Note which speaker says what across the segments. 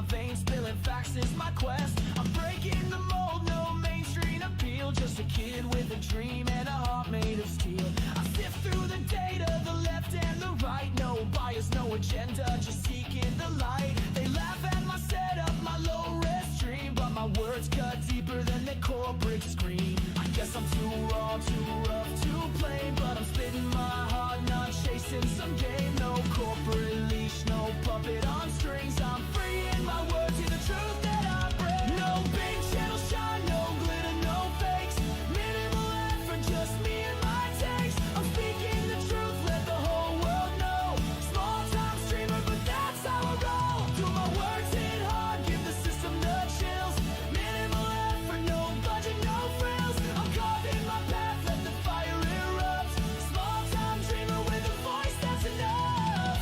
Speaker 1: my veins, spilling facts is my quest. I'm breaking the mold, no mainstream appeal. Just a kid with a dream and a heart made of steel. I sift through the data, the left and the right. No bias, no agenda, just seeking the light. They laugh at my setup, my low-res dream, but my words cut deeper than the corporate screen. I guess I'm too raw, too rough, too plain, but I'm spitting my heart, not chasing some game. No corporate leash, no puppet on strings. I'm free in my words, see the truth that I bring. No big channel shine, no glitter, no fakes. Minimal effort, just me and my takes. I'm speaking the truth, let the whole world know. Small time streamer, but that's how I roll. Do my words hit hard, give the system the chills. Minimal effort, no budget, no frills. I'm carving my path, let the fire erupt. Small time dreamer with a voice that's enough.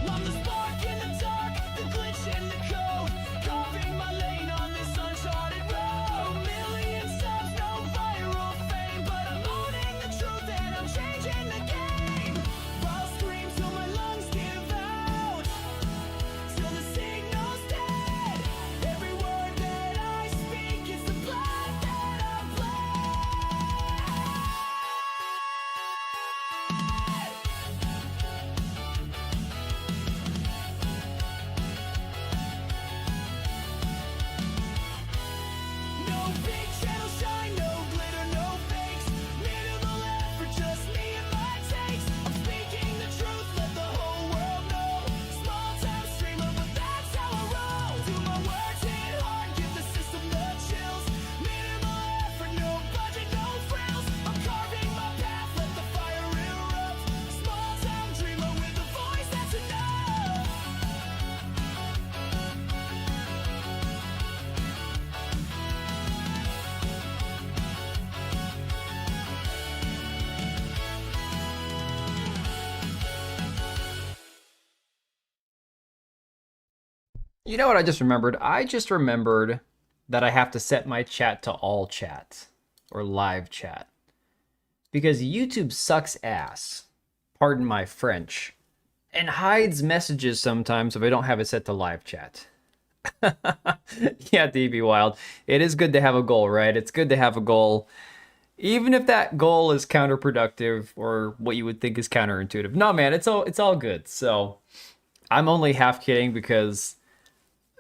Speaker 1: I'm the spark in the dark, the glitch in the code. Carving my lane on this uncharted road. Million subs, no viral fame, but I'm owning the truth and I'm changing the game. I'll scream till my lungs give out, till the signal's dead. Every word that I speak is the blood that I bled. No big channel shine, no glitter, no fakes. Minimal effort, just me and my takes. I'm speaking the truth, let the whole world know. Small time streamer, but that's how I roll. Do my words hit hard, give the system the chills. Minimal effort, no budget, no frills. I'm carving my path, let the fire erupt. Small time dreamer with a voice that's enough.
Speaker 2: You know what I just remembered? I just remembered that I have to set my chat to all chat or live chat because YouTube sucks ass, pardon my French, and hides messages sometimes if I don't have it set to live chat. Yeah, DB Wild. It is good to have a goal, right? It's good to have a goal, even if that goal is counterproductive or what you would think is counterintuitive. No, man, it's all good. So I'm only half kidding because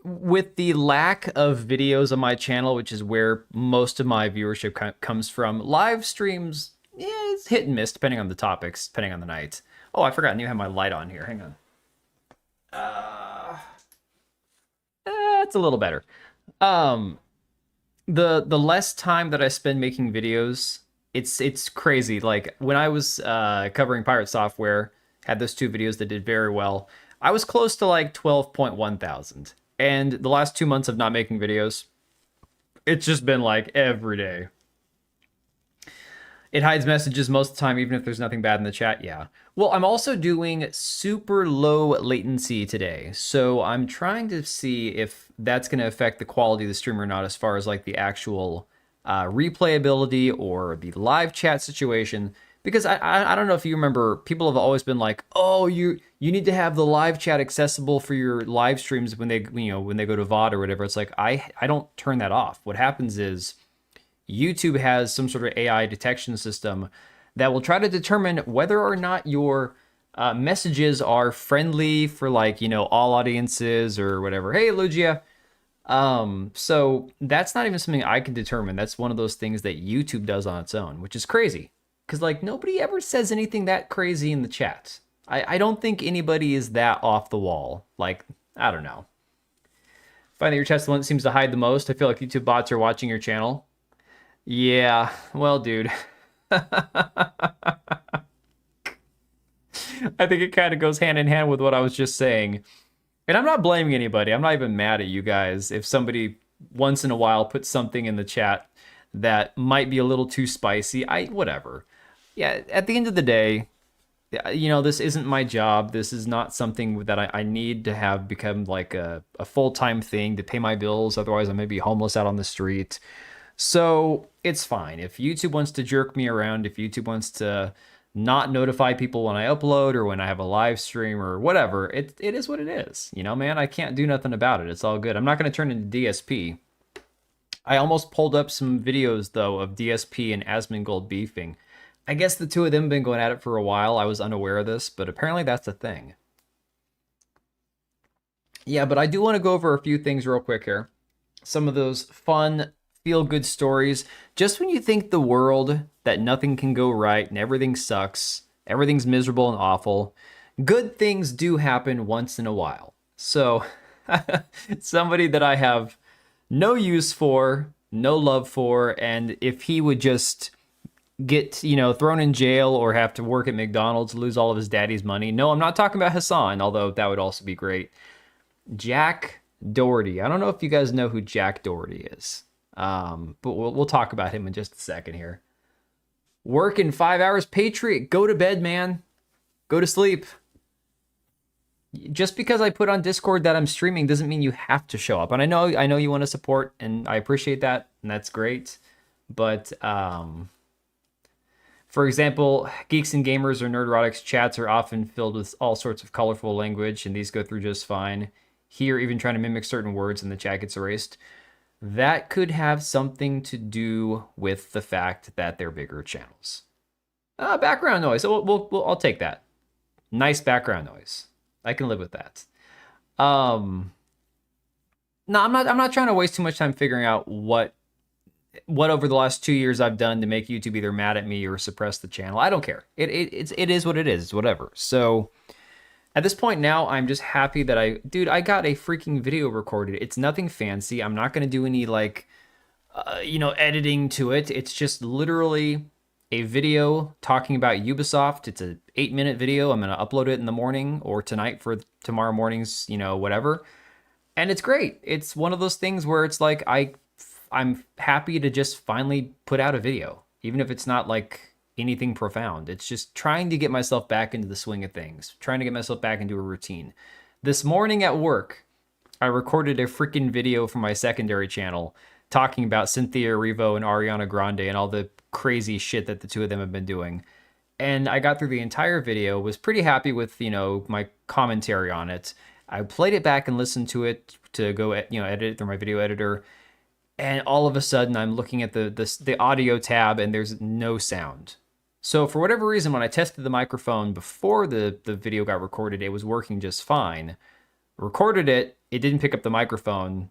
Speaker 2: with the lack of videos on my channel, which is where most of my viewership comes from, live streams, it's hit and miss depending on the topics, depending on the night. Oh, I forgot, I need to have my light on here. Hang on. It's a little better. The less time that I spend making videos, it's crazy. Like when I was covering Pirate Software, had those 2 videos that did very well. I was close to like 12.1 thousand. And the last 2 months of not making videos, it's just been like every day. It hides messages most of the time, even if there's nothing bad in the chat, yeah. Well, I'm also doing super low latency today. So I'm trying to see if that's going to affect the quality of the stream or not, as far as like the actual replayability or the live chat situation. Because I don't know if you remember, people have always been like, oh, you need to have the live chat accessible for your live streams when they when they go to VOD or whatever. It's like I don't turn that off. What happens is YouTube has some sort of AI detection system that will try to determine whether or not your messages are friendly for like all audiences or whatever. Hey, Lugia. So that's not even something I can determine. That's one of those things that YouTube does on its own, which is crazy. Because, like, nobody ever says anything that crazy in the chat. I don't think anybody is that off the wall. Like, I don't know. Find that your chat's the one that seems to hide the most. I feel like YouTube bots are watching your channel. Yeah, well, dude. I think it kind of goes hand in hand with what I was just saying. And I'm not blaming anybody. I'm not even mad at you guys. If somebody once in a while puts something in the chat that might be a little too spicy, whatever. Yeah, at the end of the day, this isn't my job. This is not something that I need to have become like a full-time thing to pay my bills. Otherwise, I may be homeless out on the street. So it's fine. If YouTube wants to jerk me around, if YouTube wants to not notify people when I upload or when I have a live stream or whatever, it is what it is. You know, man, I can't do nothing about it. It's all good. I'm not going to turn into DSP. I almost pulled up some videos, though, of DSP and Asmongold beefing. I guess the two of them have been going at it for a while. I was unaware of this, but apparently that's a thing. Yeah, but I do want to go over a few things real quick here. Some of those fun, feel-good stories. Just when you think the world, that nothing can go right and everything sucks, everything's miserable and awful, good things do happen once in a while. So, somebody that I have no use for, no love for, and if he would just get, you know, thrown in jail or have to work at McDonald's, lose all of his daddy's money. No, I'm not talking about Hassan, although that would also be great. Jack Doherty. I don't know if you guys know who Jack Doherty is, but we'll talk about him in just a second here. Working 5 hours, Patriot. Go to bed, man. Go to sleep. Just because I put on Discord that I'm streaming doesn't mean you have to show up. And I know you want to support, and I appreciate that, and that's great. But for example, Geeks and Gamers or Nerdrotics chats are often filled with all sorts of colorful language, and these go through just fine. Here, even trying to mimic certain words and the chat gets erased. That could have something to do with the fact that they're bigger channels. Background noise. So I'll take that. Nice background noise. I can live with that. No, I'm not trying to waste too much time figuring out what over the last 2 years I've done to make YouTube either mad at me or suppress the channel. I don't care. It is what it is. It's whatever. So at this point now, I'm just happy that I got a freaking video recorded. It's nothing fancy. I'm not going to do any editing to it. It's just literally a video talking about Ubisoft. It's an 8-minute video. I'm going to upload it in the morning or tonight for tomorrow morning's, whatever. And it's great. It's one of those things where it's like, I'm happy to just finally put out a video, even if it's not like anything profound. It's just trying to get myself back into the swing of things, trying to get myself back into a routine. This morning at work, I recorded a freaking video for my secondary channel talking about Cynthia Erivo and Ariana Grande and all the crazy shit that the two of them have been doing. And I got through the entire video, was pretty happy with, my commentary on it. I played it back and listened to it to go, edit it through my video editor. And all of a sudden, I'm looking at the audio tab, and there's no sound. So for whatever reason, when I tested the microphone before the video got recorded, it was working just fine. Recorded it, it didn't pick up the microphone,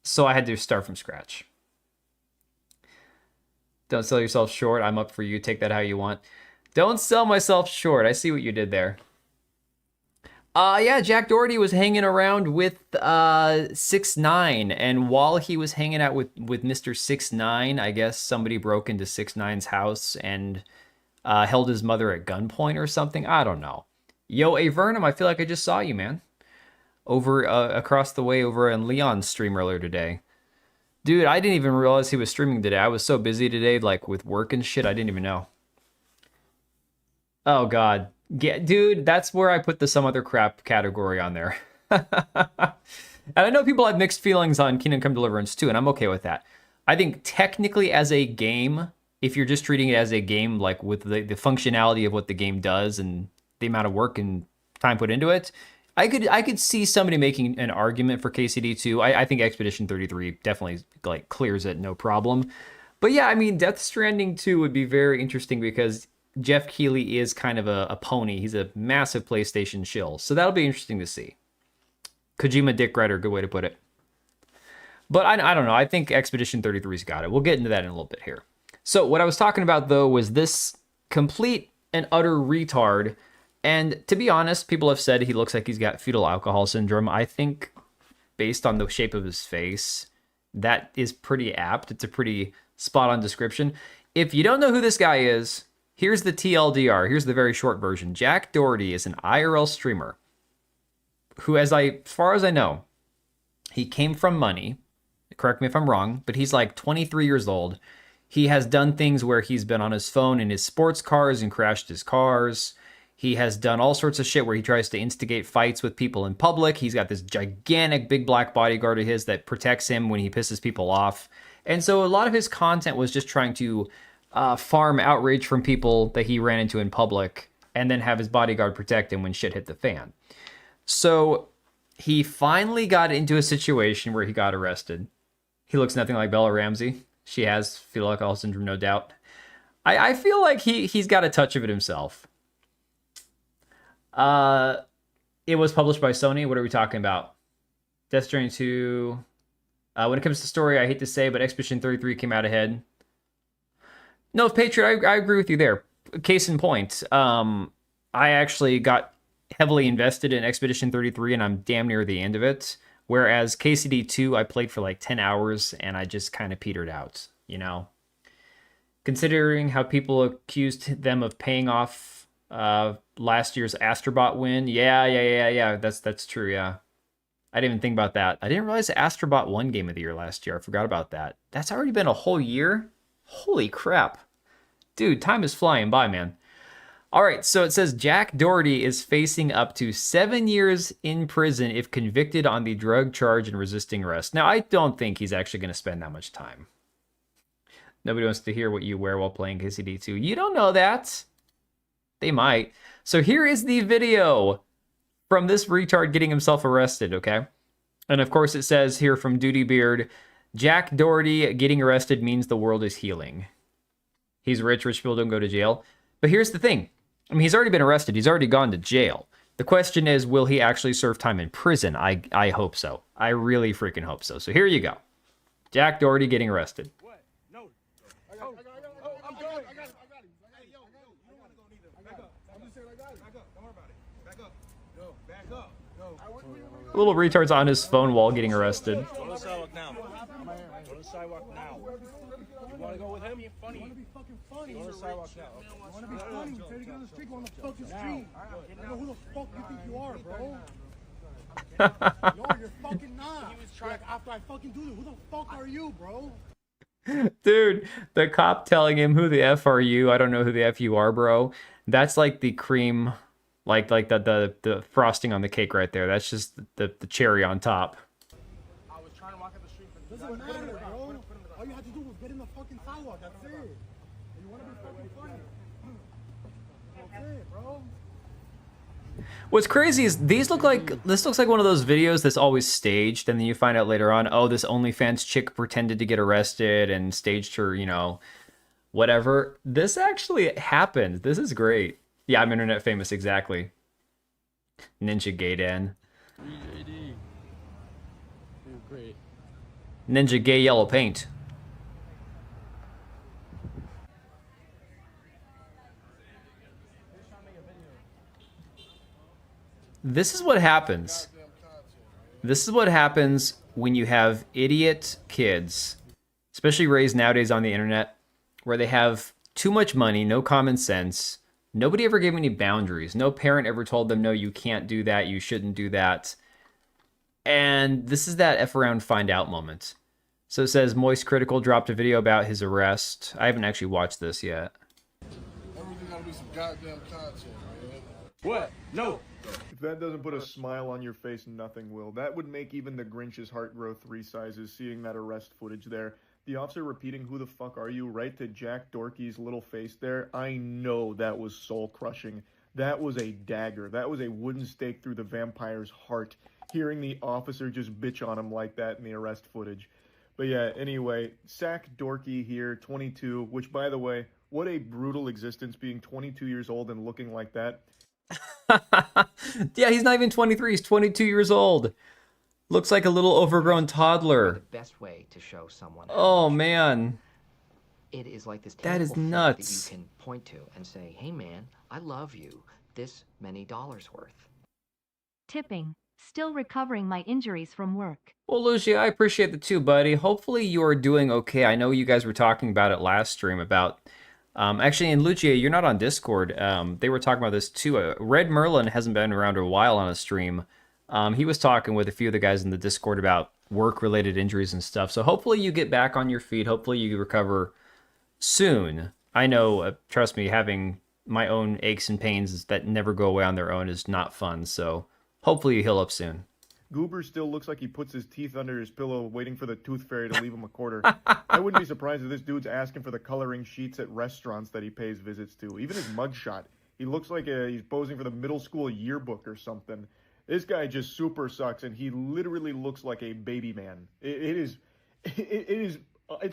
Speaker 2: so I had to start from scratch. Don't sell yourself short. I'm up for you. Take that how you want. Don't sell myself short. I see what you did there. Yeah, Jack Doherty was hanging around with 6ix9ine, and while he was hanging out with Mr. 6ix9ine, I guess somebody broke into 6ix9ine's house and held his mother at gunpoint or something. I don't know. Yo, Avernum, I feel like I just saw you, man. Over across the way over on Leon's stream earlier today. Dude, I didn't even realize he was streaming today. I was so busy today, like with work and shit, I didn't even know. Oh, God. Yeah, dude, that's where I put the some other crap category on there. And I know people have mixed feelings on Kingdom Come Deliverance too, and I'm okay with that. I think technically as a game, if you're just treating it as a game, like with the functionality of what the game does and the amount of work and time put into it, I could see somebody making an argument for KCD 2. I think Expedition 33 definitely like clears it, no problem. But yeah, I mean, Death Stranding 2 would be very interesting because Jeff Keighley is kind of a pony. He's a massive PlayStation shill. So that'll be interesting to see. Kojima Dick Rider, good way to put it. But I don't know. I think Expedition 33's got it. We'll get into that in a little bit here. So what I was talking about, though, was this complete and utter retard. And to be honest, people have said he looks like he's got fetal alcohol syndrome. I think based on the shape of his face, that is pretty apt. It's a pretty spot-on description. If you don't know who this guy is, here's the TLDR. Here's the very short version. Jack Doherty is an IRL streamer who, as far as I know, he came from money. Correct me if I'm wrong, but he's like 23 years old. He has done things where he's been on his phone in his sports cars and crashed his cars. He has done all sorts of shit where he tries to instigate fights with people in public. He's got this gigantic big black bodyguard of his that protects him when he pisses people off. And so a lot of his content was just trying to farm outrage from people that he ran into in public and then have his bodyguard protect him when shit hit the fan. So he finally got into a situation where he got arrested. He looks nothing like Bella Ramsey. She has fetal alcohol syndrome, no doubt. I feel like he's got a touch of it himself. It was published by Sony. What are we talking about? Death Stranding 2. When it comes to story, I hate to say, but Expedition 33 came out ahead. No, Patriot, I agree with you there. Case in point, I actually got heavily invested in Expedition 33, and I'm damn near the end of it. Whereas KCD 2, I played for like 10 hours, and I just kind of petered out, you know? Considering how people accused them of paying off last year's Astrobot win. Yeah. That's true, yeah. I didn't even think about that. I didn't realize Astrobot won Game of the Year last year. I forgot about that. That's already been a whole year? Holy crap. Dude, time is flying by, man. All right, so it says Jack Doherty is facing up to 7 years in prison if convicted on the drug charge and resisting arrest. Now, I don't think he's actually going to spend that much time. Nobody wants to hear what you wear while playing KCD2. You don't know that. They might. So here is the video from this retard getting himself arrested, okay? And of course it says here from Duty Beard, Jack Doherty getting arrested means the world is healing. He's rich people don't go to jail. But here's the thing. I mean, he's already been arrested. He's already gone to jail. The question is, will he actually serve time in prison? I hope so. I really freaking hope so. So here you go. Jack Doherty getting arrested.
Speaker 3: What? No. I got it. I'm good. I got it. Hey, yo, you don't want to go neither. Back up. I'm just saying I got it. Back up. Don't worry about it. Back up. Yo, back up. Yo.
Speaker 2: Little retard's on his phone while getting arrested.
Speaker 3: Go to the sidewalk now. Go to the sidewalk now. You want to go with him? You funny. You want to be fucking funny. Go to the sidewalk now. You want to be funny? You say to get on the street, go on the fucking street. I don't know who the fuck you think you are, bro. No, you're fucking not. Like, after I fucking do this, who the fuck are you, bro?
Speaker 2: Dude, the cop telling him, who the F are you? I don't know who the F you are, bro. That's like the cream, like the frosting on the cake right there. That's just the cherry on top.
Speaker 3: I was trying to walk up the street, but
Speaker 4: Doesn't matter, bro. All you had to do was get in the fucking sidewalk. That's it. You want to be fucking funny. That's it, bro.
Speaker 2: What's crazy is this looks like one of those videos that's always staged, and then you find out later on, oh, this OnlyFans chick pretended to get arrested and staged her, you know, whatever. This actually happened. This is great. Yeah, I'm internet famous, exactly. Ninja Gaiden.
Speaker 5: JD. Great.
Speaker 2: Ninja Gay Yellow Paint. This is what happens. This is what happens when you have idiot kids, especially raised nowadays on the internet, where they have too much money, no common sense. Nobody ever gave them any boundaries. No parent ever told them, no, you can't do that, you shouldn't do that. And this is that F around find out moment. So it says Moist Critical dropped a video about his arrest. I haven't actually watched this yet.
Speaker 6: Everything gotta be some goddamn content, man.
Speaker 3: what? No.
Speaker 7: If that doesn't put a smile on your face, nothing will. That would make even the Grinch's heart grow 3 sizes, seeing that arrest footage there. The officer repeating, who the fuck are you, right to Jack Dorky's little face there. I know that was soul-crushing. That was a dagger. That was a wooden stake through the vampire's heart, hearing the officer just bitch on him like that in the arrest footage. But yeah, anyway, Sack Dorky here, 22, which, by the way, what a brutal existence being 22 years old and looking like that.
Speaker 2: Yeah, he's not even 23. He's 22 years old. Looks like a little overgrown toddler.
Speaker 8: The best way to show someone.
Speaker 2: Oh, man.
Speaker 8: It is like this.
Speaker 2: That is
Speaker 8: tangible thing
Speaker 2: nuts.
Speaker 8: that you can point to and say, "Hey, man, I love you. This many dollars worth."
Speaker 9: Tipping. Still recovering my injuries from work.
Speaker 2: Well, Lucia, I appreciate the too, buddy. Hopefully you are doing okay. I know you guys were talking about it last stream about... actually, in Lucia, you're not on Discord. They were talking about this too. Red Merlin hasn't been around a while on a stream. He was talking with a few of the guys in the Discord about work-related injuries and stuff. So hopefully you get back on your feet. Hopefully you recover soon. I know, trust me, having my own aches and pains that never go away on their own is not fun. So hopefully you heal up soon.
Speaker 7: Goober still looks like he puts his teeth under his pillow waiting for the tooth fairy to leave him a quarter. I wouldn't be surprised if this dude's asking for the coloring sheets at restaurants that he pays visits to. Even his mugshot, he looks like he's posing for the middle school yearbook or something. This guy just super sucks, and he literally looks like a baby man. It's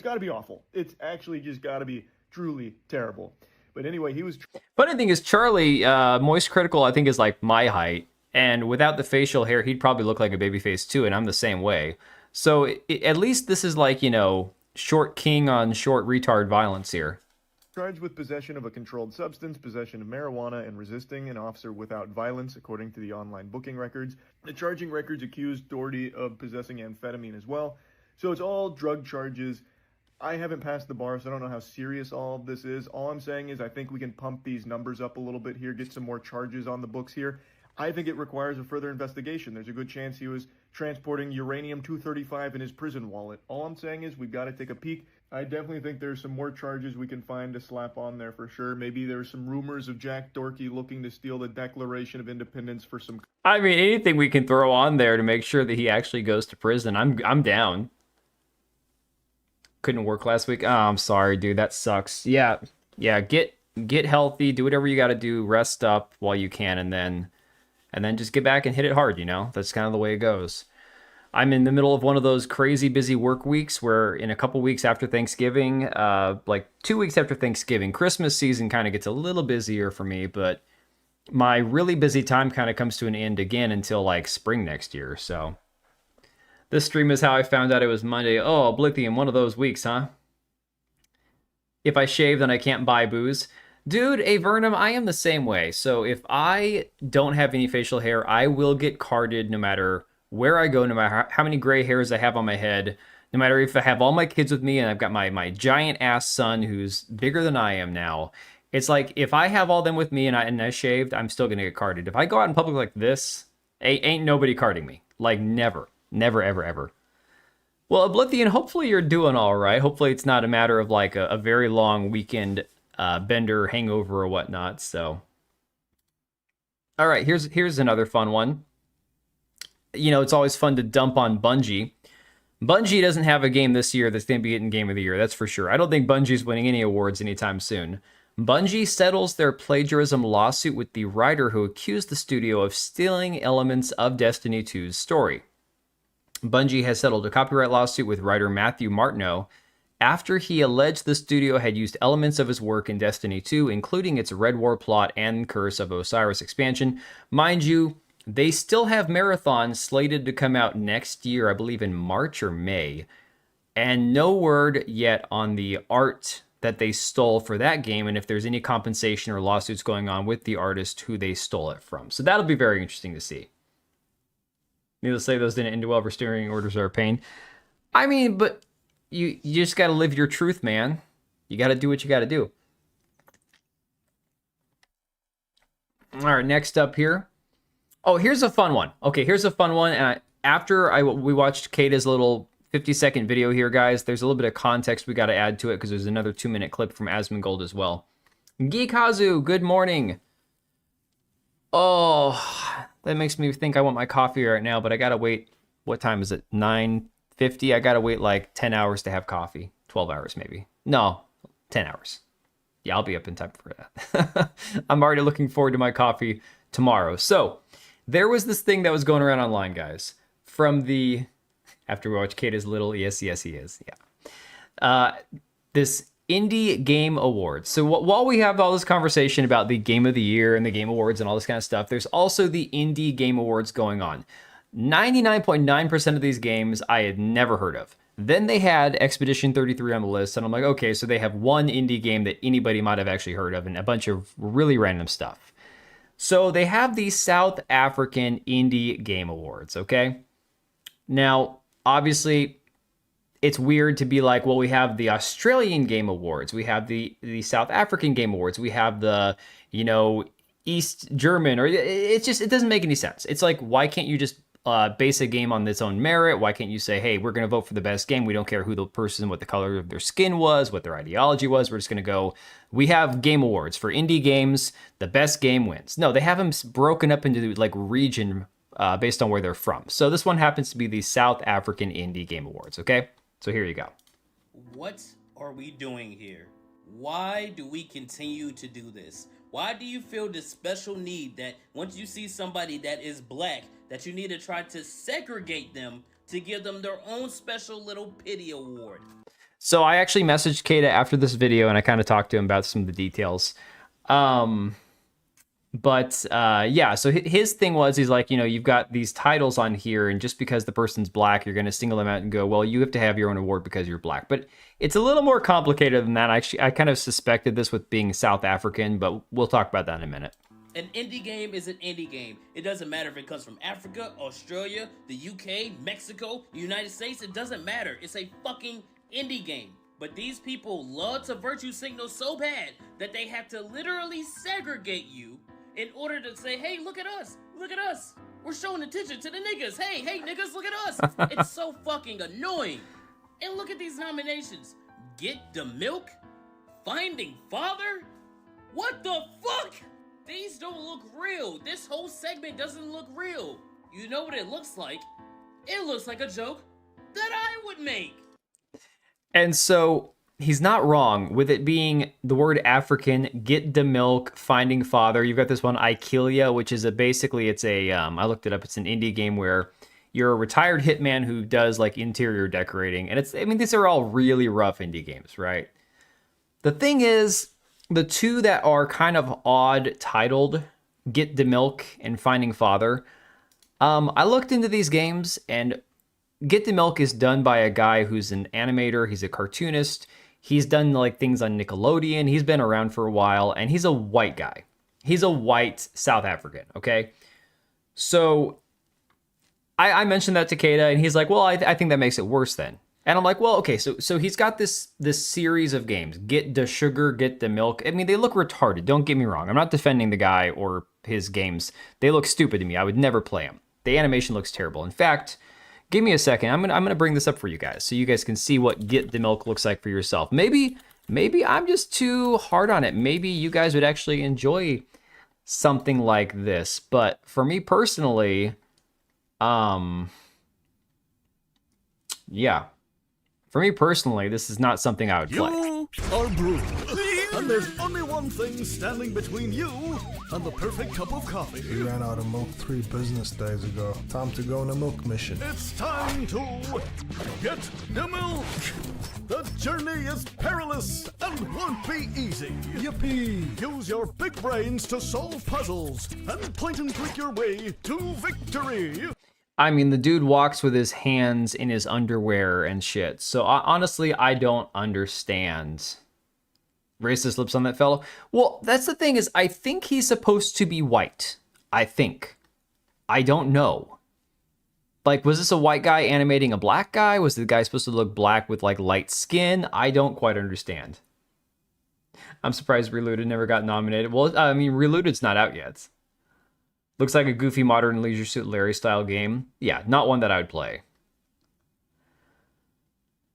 Speaker 7: got to be awful. It's actually just got to be truly terrible. But anyway, he was...
Speaker 2: Funny thing is, Charlie, Moist Critical, I think, is like my height. And without the facial hair, he'd probably look like a baby face too, and I'm the same way. So at least this is like, short king on short retard violence here.
Speaker 7: Charged with possession of a controlled substance, possession of marijuana, and resisting an officer without violence, according to the online booking records. The charging records accused Doherty of possessing amphetamine as well. So it's all drug charges. I haven't passed the bar, so I don't know how serious all of this is. All I'm saying is I think we can pump these numbers up a little bit here, get some more charges on the books here. I think it requires a further investigation. There's a good chance he was transporting uranium-235 in his prison wallet. All I'm saying is we've got to take a peek. I definitely think there's some more charges we can find to slap on there for sure. Maybe there's some rumors of Jack Dorkey looking to steal the Declaration of Independence for some...
Speaker 2: I mean, anything we can throw on there to make sure that he actually goes to prison. I'm down. Couldn't work last week. Oh, I'm sorry, dude. That sucks. Yeah. Get healthy. Do whatever you got to do. Rest up while you can, and then just get back and hit it hard. That's kind of the way it goes. I'm in the middle of one of those crazy busy work weeks where in a couple weeks after Thanksgiving, like 2 weeks after Thanksgiving, Christmas season kind of gets a little busier for me, but my really busy time kind of comes to an end again until like spring next year. So this stream is how I found out it was Monday. Oh, Oblivion, one of those weeks, huh? If I shave, then I can't buy booze. Dude, Avernum, I am the same way. So if I don't have any facial hair, I will get carded no matter where I go, no matter how many gray hairs I have on my head, no matter if I have all my kids with me and I've got my giant ass son who's bigger than I am now. It's like, if I have all them with me and I shaved, I'm still going to get carded. If I go out in public like this, ain't nobody carding me. Like, never. Never, ever, ever. Well, Oblivion, hopefully you're doing all right. Hopefully it's not a matter of like a very long weekend bender hangover or whatnot. So, all right, here's another fun one. It's always fun to dump on Bungie. Bungie doesn't have a game this year that's going to be getting Game of the Year, that's for sure. I don't think Bungie's winning any awards anytime soon. Bungie settles their plagiarism lawsuit with the writer who accused the studio of stealing elements of Destiny 2's story. Bungie has settled a copyright lawsuit with writer Matthew Martineau after he alleged the studio had used elements of his work in Destiny 2, including its Red War plot and Curse of Osiris expansion. Mind you, they still have Marathon slated to come out next year, I believe in March or May, and no word yet on the art that they stole for that game and if there's any compensation or lawsuits going on with the artist who they stole it from. So that'll be very interesting to see. Needless to say, those didn't end well. Restraining orders are a pain. I mean, but you just got to live your truth, man. You got to do what you got to do. All right, next up here. Oh, here's a fun one. Okay, here's a fun one. And we watched Kata's little 50-second video here, guys. There's a little bit of context we got to add to it because there's another 2-minute clip from Asmongold as well. Geekazu, good morning. Oh, that makes me think I want my coffee right now, but I gotta wait. What time is it? 9:50. I gotta wait like 10 hours to have coffee. 12 hours maybe. No, 10 hours. Yeah, I'll be up in time for that. I'm already looking forward to my coffee tomorrow. So there was this thing that was going around online, guys, from the, after we watch Kata's little, yes, he is. Yeah. This Indie Game Awards. So while we have all this conversation about the Game of the Year and the Game Awards and all this kind of stuff, there's also the Indie Game Awards going on. 99.9% of these games I had never heard of. Then they had Expedition 33 on the list, and I'm like, okay, so they have one indie game that anybody might have actually heard of and a bunch of really random stuff. So they have the South African Indie Game Awards, okay? Now, obviously, it's weird to be like, well, we have the Australian Game Awards, we have the South African Game Awards, we have the, East German, or it doesn't make any sense. It's like, why can't you just base a game on its own merit? Why can't you say, hey, we're going to vote for the best game. We don't care who the person, what the color of their skin was, what their ideology was. We're just going to go, we have game awards for indie games. The best game wins. No, they have them broken up into like region based on where they're from. So this one happens to be the South African Indie Game Awards, okay? So here you go.
Speaker 10: What are we doing here? Why do we continue to do this? Why do you feel this special need that once you see somebody that is black, that you need to try to segregate them to give them their own special little pity award?
Speaker 2: So I actually messaged Kata after this video, and I kind of talked to him about some of the details. Yeah, so his thing was, he's like, you know, you've got these titles on here, and just because the person's black, you're going to single them out and go, well, you have to have your own award because you're black. But it's a little more complicated than that. Actually, I kind of suspected this with being South African, but we'll talk about that in a minute.
Speaker 10: An indie game is an indie game. It doesn't matter if it comes from Africa, Australia, the UK, Mexico, the United States. It doesn't matter. It's a fucking indie game. But these people love to virtue signal so bad that they have to literally segregate you in order to say, hey, look at us. Look at us. We're showing attention to the niggas. Hey, niggas, look at us. It's so fucking annoying. And look at these nominations. Get the Milk? Finding Father? What the fuck? These don't look real. This whole segment doesn't look real. You know what it looks like? It looks like a joke that I would make.
Speaker 2: And so he's not wrong with it being the word African, Get the Milk, Finding Father. You've got this one, I Kill Ya, which is basically it's a, I looked it up, it's an indie game where you're a retired hitman who does like interior decorating. And I mean, these are all really rough indie games, right? The thing is, the two that are kind of odd titled, Get the Milk and Finding Father, I looked into these games, and Get the Milk is done by a guy who's an animator. He's a cartoonist. He's done like things on Nickelodeon. He's been around for a while, and he's a white guy. He's a white South African, okay? So I mentioned that to Kata, and he's like, well, I think that makes it worse then. And I'm like, well, okay, so he's got this series of games. Get the Sugar, Get the Milk. I mean, they look retarded. Don't get me wrong. I'm not defending the guy or his games. They look stupid to me. I would never play them. The animation looks terrible. In fact, give me a second. I'm gonna bring this up for you guys so you guys can see what Get the Milk looks like for yourself. Maybe I'm just too hard on it. Maybe you guys would actually enjoy something like this. But for me personally, yeah. For me personally, this is not something I would play.
Speaker 11: You are brewed, and there's only one thing standing between you and the perfect cup of coffee.
Speaker 12: We ran out of milk 3 business days ago. Time to go on a milk mission.
Speaker 11: It's time to get the milk. The journey is perilous and won't be easy.
Speaker 12: Yippee!
Speaker 11: Use your big brains to solve puzzles and point and click your way to victory.
Speaker 2: I mean, the dude walks with his hands in his underwear and shit. So honestly, I don't understand. Racist lips on that fellow. Well, that's the thing is, I think he's supposed to be white. I think. I don't know. Like, was this a white guy animating a black guy? Was the guy supposed to look black with like light skin? I don't quite understand. I'm surprised Reloaded never got nominated. Well, I mean, Reloaded's not out yet. Looks like a goofy modern Leisure Suit Larry style game. Yeah, not one that I would play.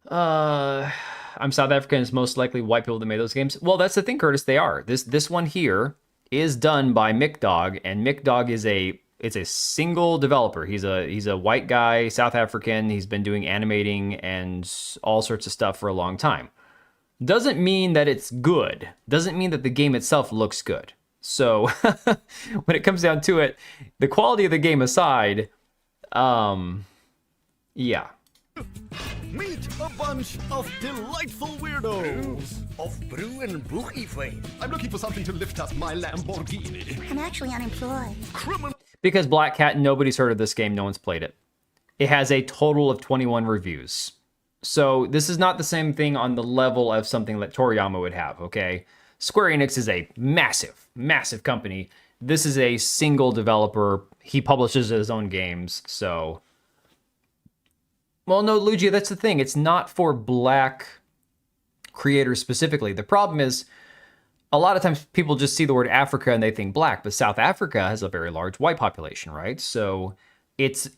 Speaker 2: I'm South African. It's most likely white people that made those games. Well, that's the thing, Curtis. They are. This one here is done by McDog, and McDog is a single developer. He's a white guy, South African. He's been doing animating and all sorts of stuff for a long time. Doesn't mean that it's good. Doesn't mean that the game itself looks good. So when it comes down to it, the quality of the game aside, yeah.
Speaker 11: Meet a bunch of delightful weirdos
Speaker 13: of brew and boogie fame.
Speaker 11: I'm looking for something to lift up my Lamborghini.
Speaker 14: I'm actually unemployed.
Speaker 2: Because Black Cat, nobody's heard of this game. No one's played it. It has a total of 21 reviews. So this is not the same thing on the level of something that Toriyama would have, okay? Square Enix is a massive, massive company. This is a single developer. He publishes his own games, so... Well, no, Luigi, that's the thing. It's not for black creators specifically. The problem is, a lot of times people just see the word Africa and they think black, but South Africa has a very large white population, right? So it's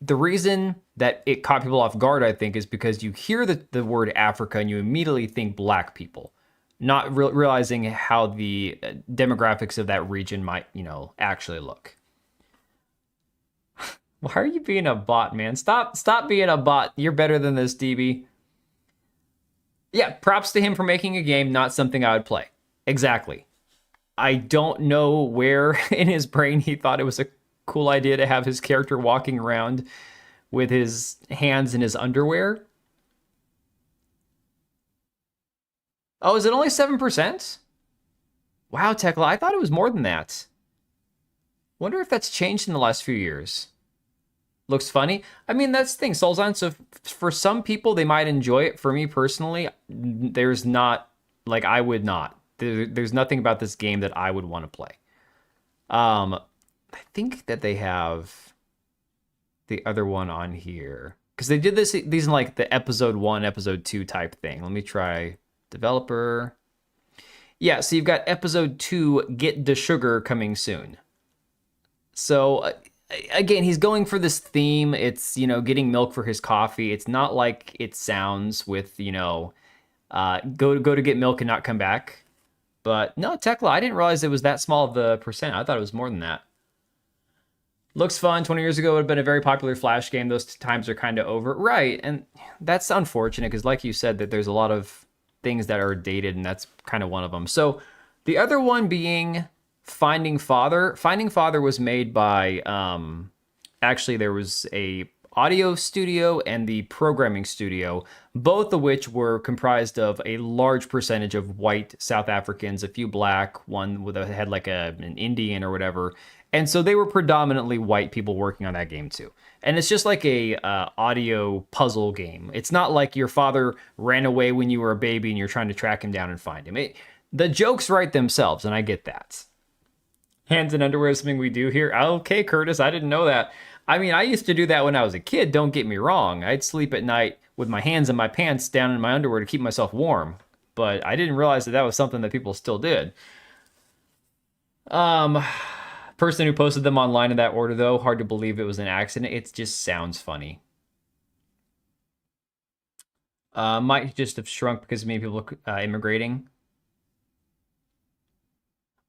Speaker 2: the reason that it caught people off guard, I think, is because you hear the word Africa and you immediately think black people, not realizing how the demographics of that region might, actually look. Why are you being a bot, man? Stop being a bot. You're better than this, DB. Yeah, props to him for making a game, not something I would play. Exactly. I don't know where in his brain he thought it was a cool idea to have his character walking around with his hands in his underwear. Oh, is it only 7%? Wow, Tekla, I thought it was more than that. Wonder if that's changed in the last few years. Looks funny. I mean, that's the thing, Soulzine. So for some people, they might enjoy it. For me personally, there's not, like, I would not. There's nothing about this game that I would want to play. I think that they have the other one on here. Because they did these in, like, the episode 1, episode 2 type thing. Let me try developer. Yeah, so you've got episode 2, Get the Sugar, coming soon. So... again, he's going for this theme. It's, you know, getting milk for his coffee. It's not like it sounds with, you know, go to get milk and not come back. But no, Tekla, I didn't realize it was that small of the percent. I thought it was more than that. Looks fun. 20 years ago, it would have been a very popular Flash game. Those times are kind of over. Right, and that's unfortunate because like you said, that there's a lot of things that are dated, and that's kind of one of them. So the other one being... Finding Father. Finding Father was made by, actually there was a audio studio and the programming studio, both of which were comprised of a large percentage of white South Africans, a few black, one with had like an Indian or whatever. And so they were predominantly white people working on that game too. And it's just like a audio puzzle game. It's not like your father ran away when you were a baby and you're trying to track him down and find him. The jokes write themselves, and I get that. Hands in underwear is something we do here. Okay, Curtis, I didn't know that. I mean, I used to do that when I was a kid, don't get me wrong. I'd sleep at night with my hands in my pants down in my underwear to keep myself warm. But I didn't realize that was something that people still did. Person who posted them online in that order, though, hard to believe it was an accident. It just sounds funny. Might just have shrunk because many people immigrating.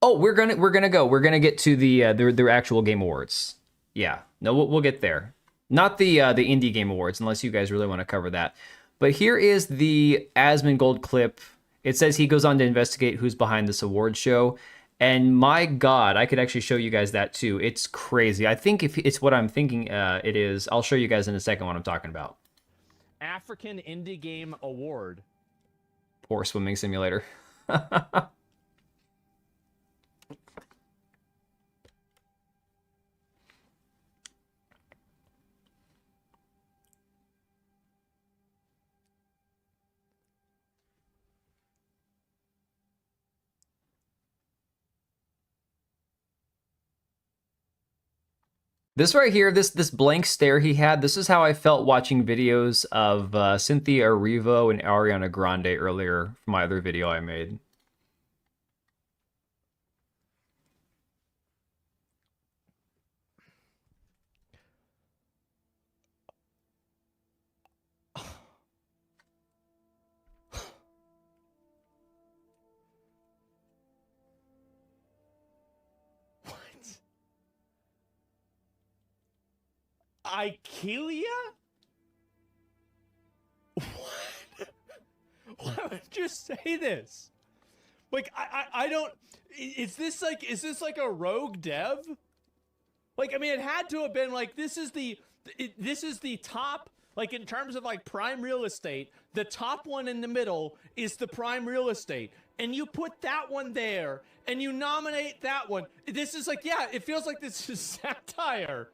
Speaker 2: Oh, we're gonna get to the actual Game Awards. Yeah, no, we'll get there. Not the Indie Game Awards, unless you guys really want to cover that. But here is the Asmongold clip. It says he goes on to investigate who's behind this award show, and my God, I could actually show you guys that too. It's crazy. I think if it's what I'm thinking it is, I'll show you guys in a second what I'm talking about.
Speaker 14: African Indie Game Award.
Speaker 2: Poor swimming simulator. This right here, this blank stare he had, this is how I felt watching videos of Cynthia Erivo and Ariana Grande earlier from my other video I made.
Speaker 14: IKEA? What? Why would you say this? Like, I don't... Is this like a rogue dev? Like, I mean, it had to have been like, this is the top, like, in terms of like prime real estate, the top one in the middle is the prime real estate. And you put that one there, and you nominate that one. This is like, yeah, it feels like this is satire.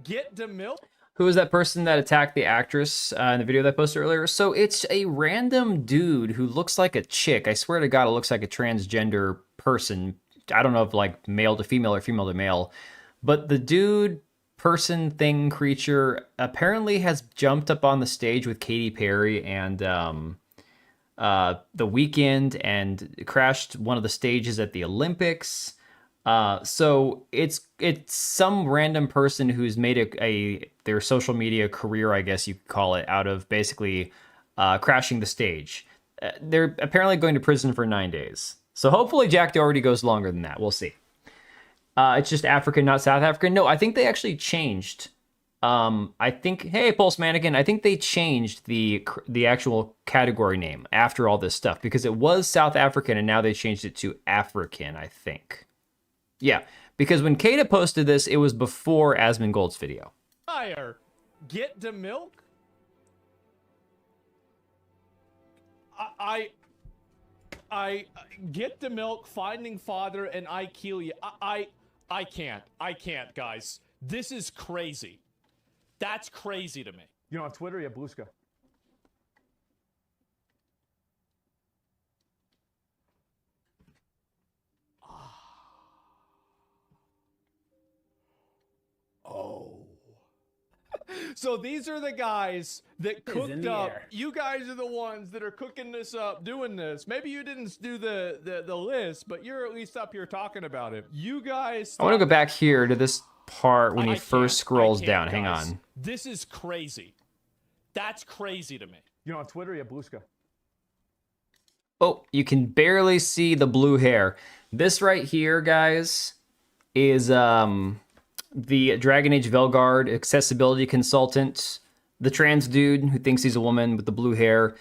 Speaker 14: Get the milk?
Speaker 2: Who was that person that attacked the actress in the video that I posted earlier? So it's a random dude who looks like a chick. I swear to God, it looks like a transgender person. I don't know if like male to female or female to male. But the dude, person, thing, creature, apparently has jumped up on the stage with Katy Perry and The Weeknd and crashed one of the stages at the Olympics. So it's some random person who's made their social media career, I guess you could call it, out of basically crashing the stage. They're apparently going to prison for 9 days. So hopefully Jack Doherty goes longer than that. We'll see. It's just African, not South African. No, I think they actually changed I think, hey, Pulse Mannequin, I think they changed the actual category name after all this stuff because it was South African and now they changed it to African, I think. Yeah, because when Kata posted this, it was before Asmongold's video.
Speaker 14: Fire. Get the milk? I get the milk, finding father, and I kill you. I can't, guys. This is crazy. That's crazy to me.
Speaker 3: You know, on Twitter, you have Blueska.
Speaker 14: Oh. So these are the guys that cooked up. You guys are the ones that are cooking this up, doing this. Maybe you didn't do the list, but you're at least up here talking about it. You guys.
Speaker 2: I want to go back here to this part when he first scrolls down.
Speaker 14: Guys.
Speaker 2: Hang on.
Speaker 14: This is crazy. That's crazy to me.
Speaker 3: You know, on Twitter, you have Blueska.
Speaker 2: Oh, you can barely see the blue hair. This right here, guys, is the Dragon Age Velguard accessibility consultant, the trans dude who thinks he's a woman with the blue hair,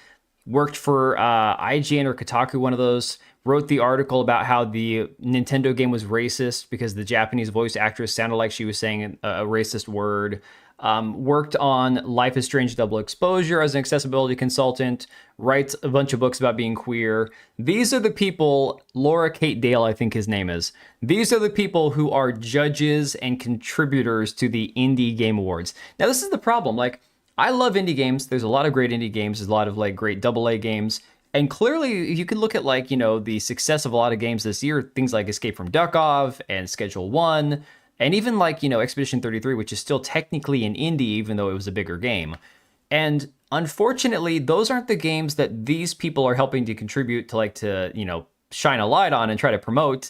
Speaker 2: worked for IGN or Kotaku, one of those, wrote the article about how the Nintendo game was racist because the Japanese voice actress sounded like she was saying a racist word. Worked on Life is Strange Double Exposure as an accessibility consultant, writes a bunch of books about being queer. These are the people, Laura Kate Dale, I think his name is. These are the people who are judges and contributors to the Indie Game Awards. Now, this is the problem. Like, I love indie games. There's a lot of great indie games. There's a lot of like great AA games. And clearly, you can look at like, you know, the success of a lot of games this year, things like Escape from Duckov and Schedule 1, and even like, you know, Expedition 33, which is still technically an indie, even though it was a bigger game. And unfortunately, those aren't the games that these people are helping to contribute to, you know, shine a light on and try to promote.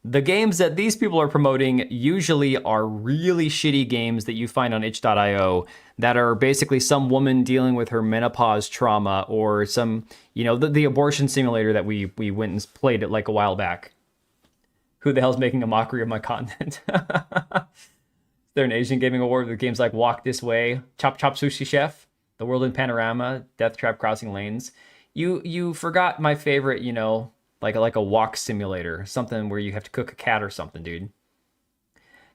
Speaker 2: The games that these people are promoting usually are really shitty games that you find on itch.io that are basically some woman dealing with her menopause trauma or some, you know, the abortion simulator that we went and played it like a while back. Who the hell's making a mockery of my content? Is there an Asian Gaming Award with games like Walk This Way, Chop Chop Sushi Chef, The World in Panorama, Death Trap Crossing Lanes? You forgot my favorite, you know, like a walk simulator, something where you have to cook a cat or something, dude.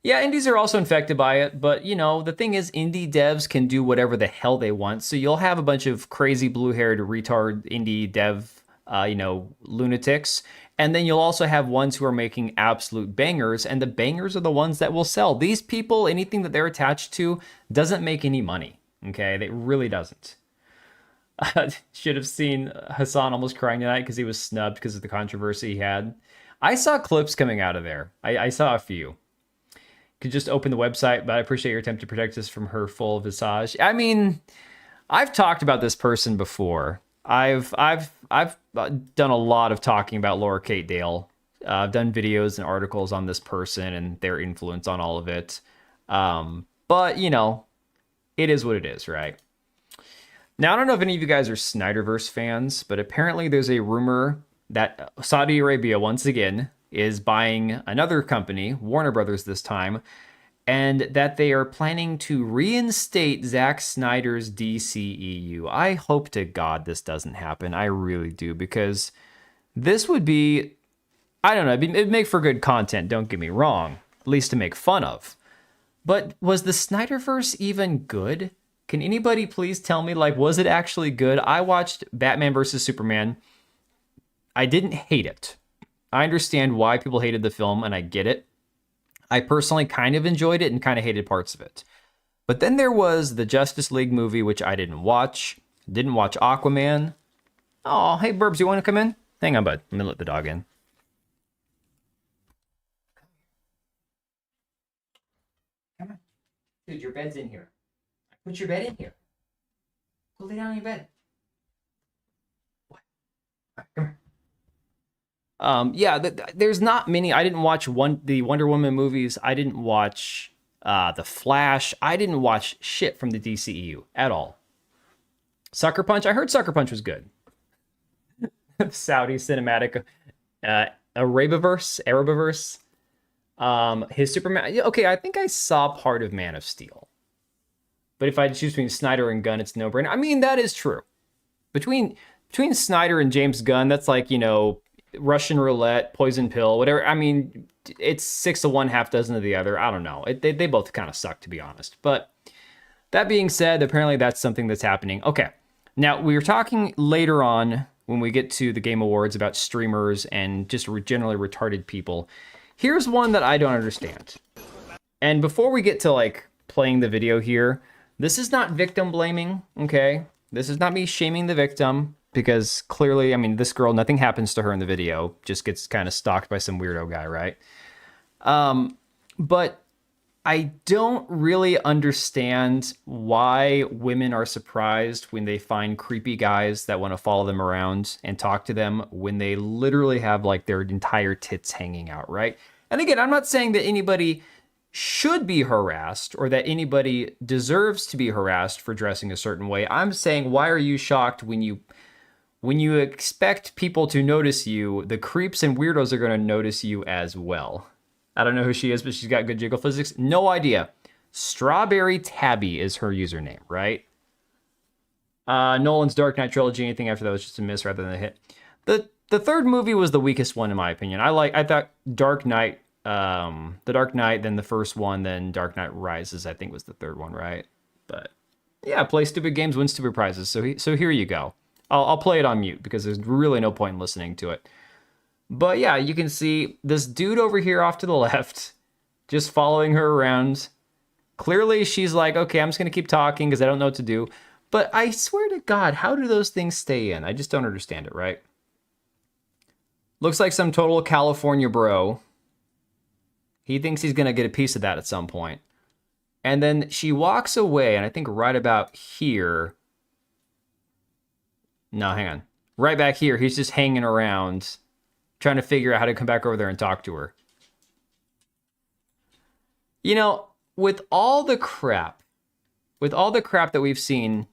Speaker 2: Yeah, indies are also infected by it, but you know, the thing is indie devs can do whatever the hell they want. So you'll have a bunch of crazy blue-haired retard indie dev, you know, lunatics. And then you'll also have ones who are making absolute bangers, and the bangers are the ones that will sell. These people, anything that they're attached to, doesn't make any money, okay? It really doesn't. Should have seen Hassan almost crying tonight because he was snubbed because of the controversy he had. I saw clips coming out of there. I saw a few. Could just open the website, but I appreciate your attempt to protect us from her full visage. I mean, I've talked about this person before. I've done a lot of talking about Laura Kate Dale. I've done videos and articles on this person and their influence on all of it. But, you know, it is what it is, right? Now, I don't know if any of you guys are Snyderverse fans, but apparently there's a rumor that Saudi Arabia, once again, is buying another company, Warner Brothers this time, and that they are planning to reinstate Zack Snyder's DCEU. I hope to God this doesn't happen. I really do, because this would be, I don't know, it'd make for good content, don't get me wrong, at least to make fun of. But was the Snyderverse even good? Can anybody please tell me, like, was it actually good? I watched Batman vs. Superman. I didn't hate it. I understand why people hated the film, and I get it. I personally kind of enjoyed it and kind of hated parts of it. But then there was the Justice League movie, which I didn't watch. Didn't watch Aquaman. Oh, hey, Burbs, you want to come in? Hang on, bud. Let me let the dog in. Come on. Dude, your bed's in here. Put your bed in here. Go lay down on your bed. What? All right, come here. Yeah, there's not many. I didn't watch the Wonder Woman movies. I didn't watch The Flash. I didn't watch shit from the DCEU at all. Sucker Punch. I heard Sucker Punch was good. Saudi cinematic, Arabiverse. His Superman. Okay, I think I saw part of Man of Steel. But if I had to choose between Snyder and Gunn, it's no-brainer. I mean, that is true. Between Snyder and James Gunn, that's like, you know, Russian roulette, poison pill, whatever. I mean, it's 6 of one, half dozen of the other. I don't know. They both kind of suck, to be honest. But that being said, apparently that's something that's happening. Okay. Now, we were talking later on when we get to the Game Awards about streamers and just generally retarded people. Here's one that I don't understand. And before we get to, like, playing the video here, this is not victim blaming, okay? This is not me shaming the victim, because clearly, I mean, this girl, nothing happens to her in the video, just gets kind of stalked by some weirdo guy, right? But I don't really understand why women are surprised when they find creepy guys that want to follow them around and talk to them when they literally have like their entire tits hanging out, right? And again, I'm not saying that anybody should be harassed or that anybody deserves to be harassed for dressing a certain way. I'm saying, why are you shocked when you expect people to notice you? The creeps and weirdos are going to notice you as well. I don't know who she is, but she's got good jiggle physics. No idea. Strawberry Tabby is her username, right? Nolan's Dark Knight trilogy, anything after that was just a miss rather than a hit. The third movie was the weakest one in my opinion. I thought Dark Knight, the Dark Knight, then the first one, then Dark Knight Rises, I think was the third one, right? But yeah, play stupid games, win stupid prizes. So here you go. I'll play it on mute because there's really no point in listening to it. But yeah, you can see this dude over here off to the left, just following her around. Clearly, she's like, okay, I'm just going to keep talking because I don't know what to do. But I swear to God, how do those things stay in? I just don't understand it, right? Looks like some total California bro. He thinks he's going to get a piece of that at some point. And then she walks away, and I think right about here. No, hang on. Right back here, he's just hanging around, trying to figure out how to come back over there and talk to her. You know, with all the crap that we've seen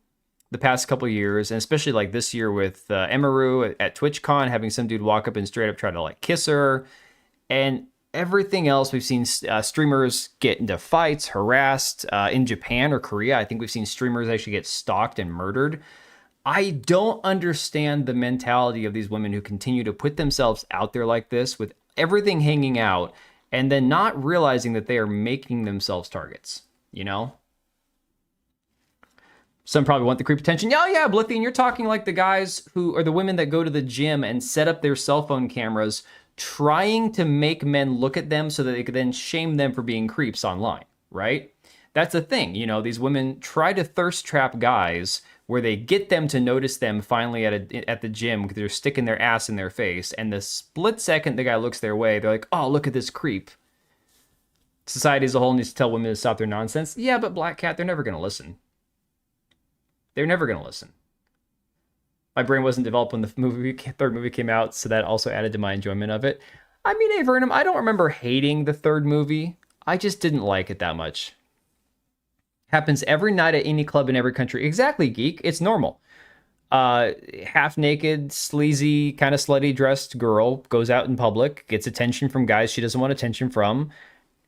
Speaker 2: the past couple of years, and especially like this year with Emaru at TwitchCon, having some dude walk up and straight up try to like kiss her, and everything else, we've seen streamers get into fights, harassed in Japan or Korea. I think we've seen streamers actually get stalked and murdered. I don't understand the mentality of these women who continue to put themselves out there like this with everything hanging out and then not realizing that they are making themselves targets, you know? Some probably want the creep attention. Oh yeah, Blithian, you're talking like the guys who are the women that go to the gym and set up their cell phone cameras trying to make men look at them so that they could then shame them for being creeps online, right? That's the thing, you know, these women try to thirst trap guys where they get them to notice them finally at the gym because they're sticking their ass in their face, and the split second the guy looks their way, they're like, oh, look at this creep. Society as a whole needs to tell women to stop their nonsense. Yeah, but Black Cat, they're never going to listen. They're never going to listen. My brain wasn't developed when the third movie came out, so that also added to my enjoyment of it. I mean, hey, Vernum, I don't remember hating the third movie. I just didn't like it that much. Happens every night at any club in every country. Exactly, Geek. It's normal. Half-naked, sleazy, kind of slutty dressed girl goes out in public, gets attention from guys she doesn't want attention from.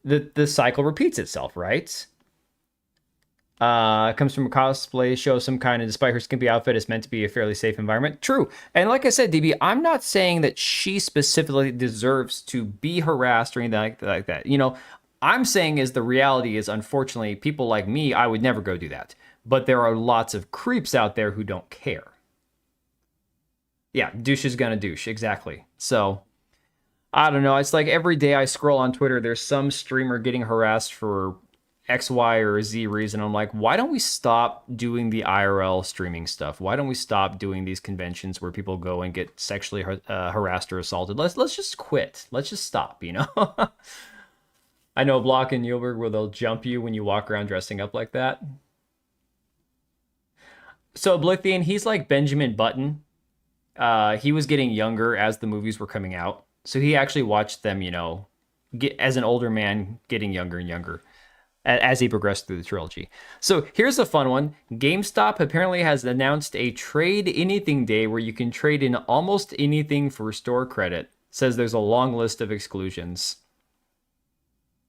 Speaker 2: The cycle repeats itself, right? Comes from a cosplay show of some kind, and despite her skimpy outfit, it's meant to be a fairly safe environment. True. And like I said, DB, I'm not saying that she specifically deserves to be harassed or anything like that. You know, I'm saying is the reality is, unfortunately, people like me, I would never go do that. But there are lots of creeps out there who don't care. Yeah, douche is gonna douche, exactly. So, I don't know. It's like every day I scroll on Twitter, there's some streamer getting harassed for X, Y, or Z reason. I'm like, why don't we stop doing the IRL streaming stuff? Why don't we stop doing these conventions where people go and get sexually harassed or assaulted? Let's just quit. Let's just stop, you know? I know a block in Yulberg where they'll jump you when you walk around dressing up like that. So Blithian, he's like Benjamin Button. He was getting younger as the movies were coming out. So he actually watched them, you know, get as an older man getting younger and younger as he progressed through the trilogy. So here's a fun one. GameStop apparently has announced a trade anything day where you can trade in almost anything for store credit. Says there's a long list of exclusions.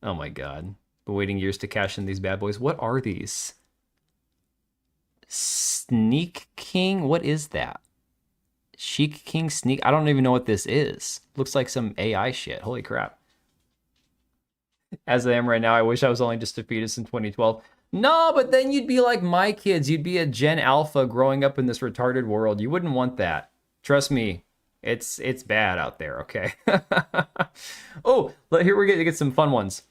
Speaker 2: Oh my God. Been waiting years to cash in these bad boys. What are these? Sneak King? What is that? Sheik King Sneak? I don't even know what this is. Looks like some AI shit. Holy crap. As I am right now, I wish I was only just a fetus in 2012. No, but then you'd be like my kids. You'd be a Gen Alpha growing up in this retarded world. You wouldn't want that. Trust me. It's bad out there, okay? Oh, here we're going to get some fun ones.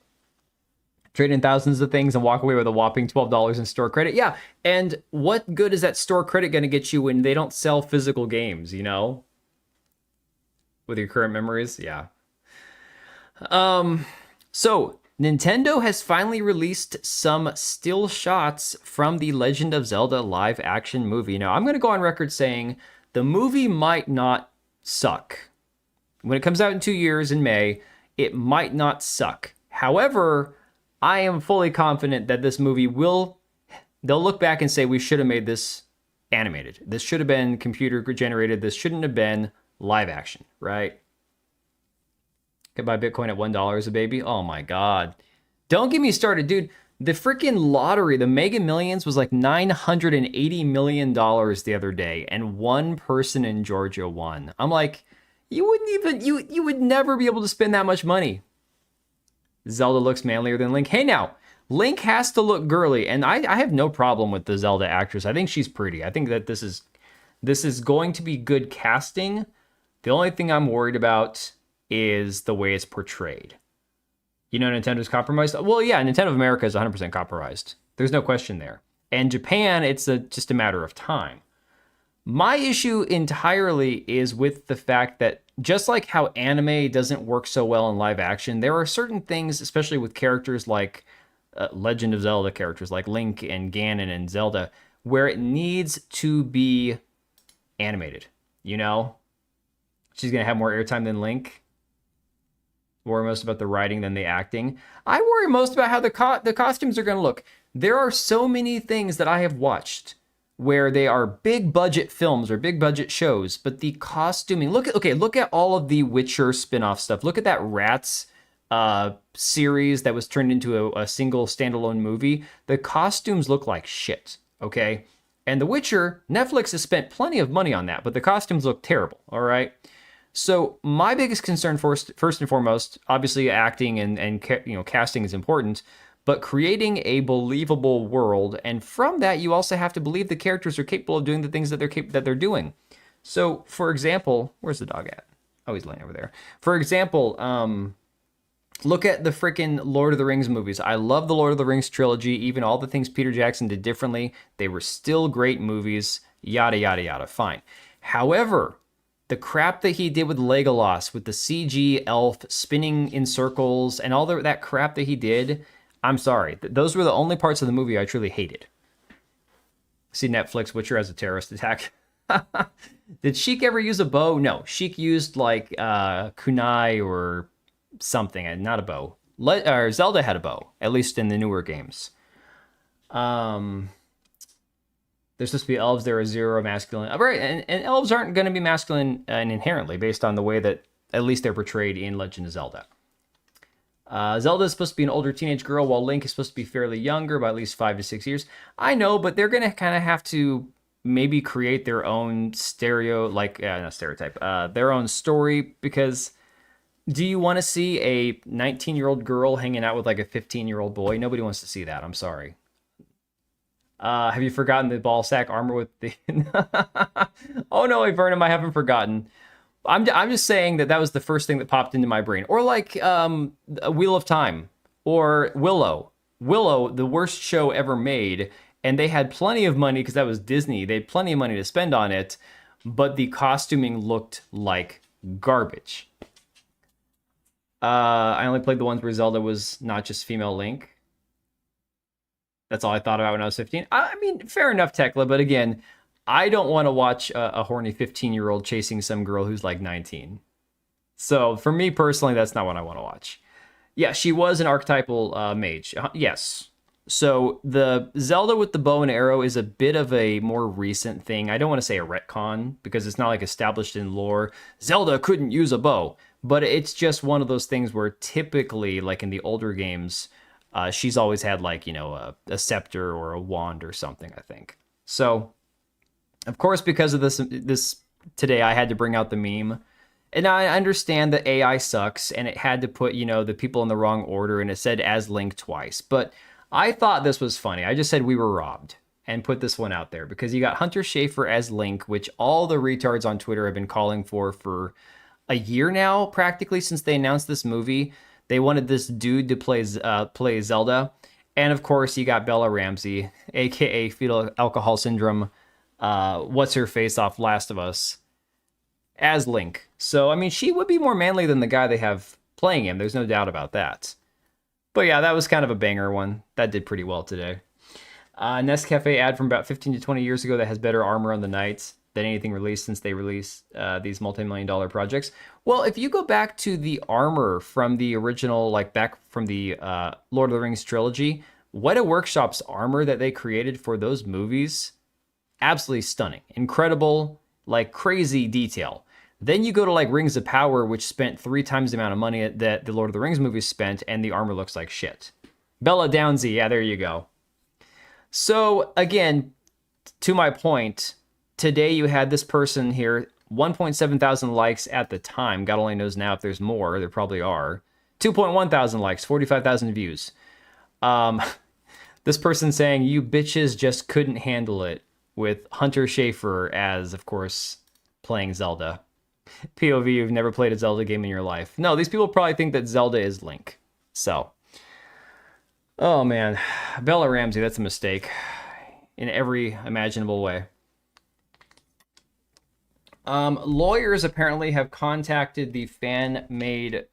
Speaker 2: Trade in thousands of things and walk away with a whopping $12 in store credit. Yeah, and what good is that store credit going to get you when they don't sell physical games, you know? With your current memories? Yeah. So, Nintendo has finally released some still shots from the Legend of Zelda live action movie. Now, I'm going to go on record saying the movie might not suck. When it comes out in 2 years in May, it might not suck. However, I am fully confident that this movie they'll look back and say, we should have made this animated. This should have been computer generated. This shouldn't have been live action, right? Could buy Bitcoin at $1 a baby. Oh my God. Don't get me started, dude. The freaking lottery, the Mega Millions was like $980 million the other day. And one person in Georgia won. I'm like, you would never be able to spend that much money. Zelda looks manlier than Link. Hey now, Link has to look girly, and I have no problem with the Zelda actress. I think she's pretty. I think that this is going to be good casting. The only thing I'm worried about is the way it's portrayed. You know, Nintendo's compromised. Well, yeah, Nintendo of America is 100% compromised. There's no question there. And Japan, it's just a matter of time. My issue entirely is with the fact that just like how anime doesn't work so well in live action, there are certain things, especially with characters like Legend of Zelda characters like Link and Ganon and Zelda, where it needs to be animated. You know? She's going to have more airtime than Link. Worry most about the writing than the acting. I worry most about how the costumes are going to look. There are so many things that I have watched where they are big budget films or big budget shows, but the costuming, look at all of the Witcher spin-off stuff. Look at that Rats series that was turned into a single standalone movie. The costumes look like shit, okay? And The Witcher, Netflix has spent plenty of money on that, but the costumes look terrible, all right? So my biggest concern, first and foremost, obviously acting and casting is important, but creating a believable world, and from that you also have to believe the characters are capable of doing the things that they're doing. So, for example, where's the dog at? Oh, he's laying over there. For example, look at the freaking Lord of the Rings movies. I love the Lord of the Rings trilogy, even all the things Peter Jackson did differently. They were still great movies, yada, yada, yada, fine. However, the crap that he did with Legolas, with the CG elf spinning in circles, and all that crap that he did, I'm sorry. Those were the only parts of the movie I truly hated. See Netflix, Witcher as a terrorist attack. Did Sheik ever use a bow? No. Sheik used like kunai or something, not a bow. Zelda had a bow, at least in the newer games. There's supposed to be elves. There are zero masculine. Right, and elves aren't going to be masculine inherently based on the way that at least they're portrayed in Legend of Zelda. Zelda is supposed to be an older teenage girl, while Link is supposed to be fairly younger, by at least 5 to 6 years. I know, but they're going to kind of have to maybe create their own their own story, because do you want to see a 19-year-old girl hanging out with like a 15-year-old boy? Nobody wants to see that. I'm sorry. Have you forgotten the ball sack armor with the... Oh no, Vernum, I haven't forgotten. I'm just saying that was the first thing that popped into my brain. Or like a Wheel of Time or Willow. Willow, the worst show ever made, and they had plenty of money because that was Disney. They had plenty of money to spend on it, but the costuming looked like garbage. I only played the ones where Zelda was not just female Link. That's all I thought about when I was 15. I mean, fair enough, Tekla, but again, I don't want to watch a horny 15-year-old chasing some girl who's like 19. So for me personally, that's not what I want to watch. Yeah, she was an archetypal mage. Yes. So the Zelda with the bow and arrow is a bit of a more recent thing. I don't want to say a retcon because it's not like established in lore. Zelda couldn't use a bow, but it's just one of those things where typically, like in the older games, she's always had like, a scepter or a wand or something, I think. So Of course, because of this today, I had to bring out the meme. And I understand that AI sucks, and it had to put, the people in the wrong order, and it said as Link twice. But I thought this was funny. I just said we were robbed and put this one out there because you got Hunter Schafer as Link, which all the retards on Twitter have been calling for a year now, practically, since they announced this movie. They wanted this dude to play Zelda. And of course, you got Bella Ramsey, aka fetal alcohol syndrome, what's her face off Last of Us, as Link. So, I mean, she would be more manly than the guy they have playing him. There's no doubt about that. But yeah, that was kind of a banger one. That did pretty well today. Nescafe ad from about 15 to 20 years ago that has better armor on the knights than anything released since they released these multi-million-dollar projects. Well, if you go back to the armor from the original, like back from the Lord of the Rings trilogy, Weta Workshop's armor that they created for those movies, absolutely stunning. Incredible, like crazy detail. Then you go to like Rings of Power, which spent 3 times the amount of money that the Lord of the Rings movies spent, and the armor looks like shit. Bella Downsy, yeah, there you go. So again, to my point, today you had this person here, 1.7 thousand likes at the time. God only knows now if there's more. There probably are. 2.1 thousand likes, 45,000 views. This person saying, you bitches just couldn't handle it, with Hunter Schafer as, of course, playing Zelda. POV, you've never played a Zelda game in your life. No, these people probably think that Zelda is Link. So, oh man, Bella Ramsey, that's a mistake in every imaginable way. Lawyers apparently have contacted the fan-made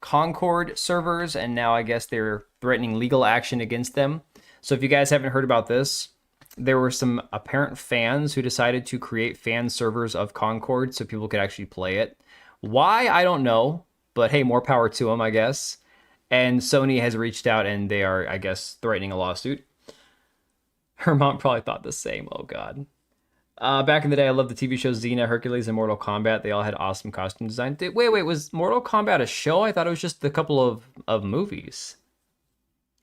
Speaker 2: Concord servers, and now I guess they're threatening legal action against them. So if you guys haven't heard about this, there were some apparent fans who decided to create fan servers of Concord so people could actually play it. Why, I don't know, but hey, more power to them, I guess. And Sony has reached out and they are, I guess, threatening a lawsuit. Her mom probably thought the same, oh god. Back in the day, I loved the TV shows Xena, Hercules, and Mortal Kombat. They all had awesome costume design. Wait, was Mortal Kombat a show? I thought it was just a couple of movies.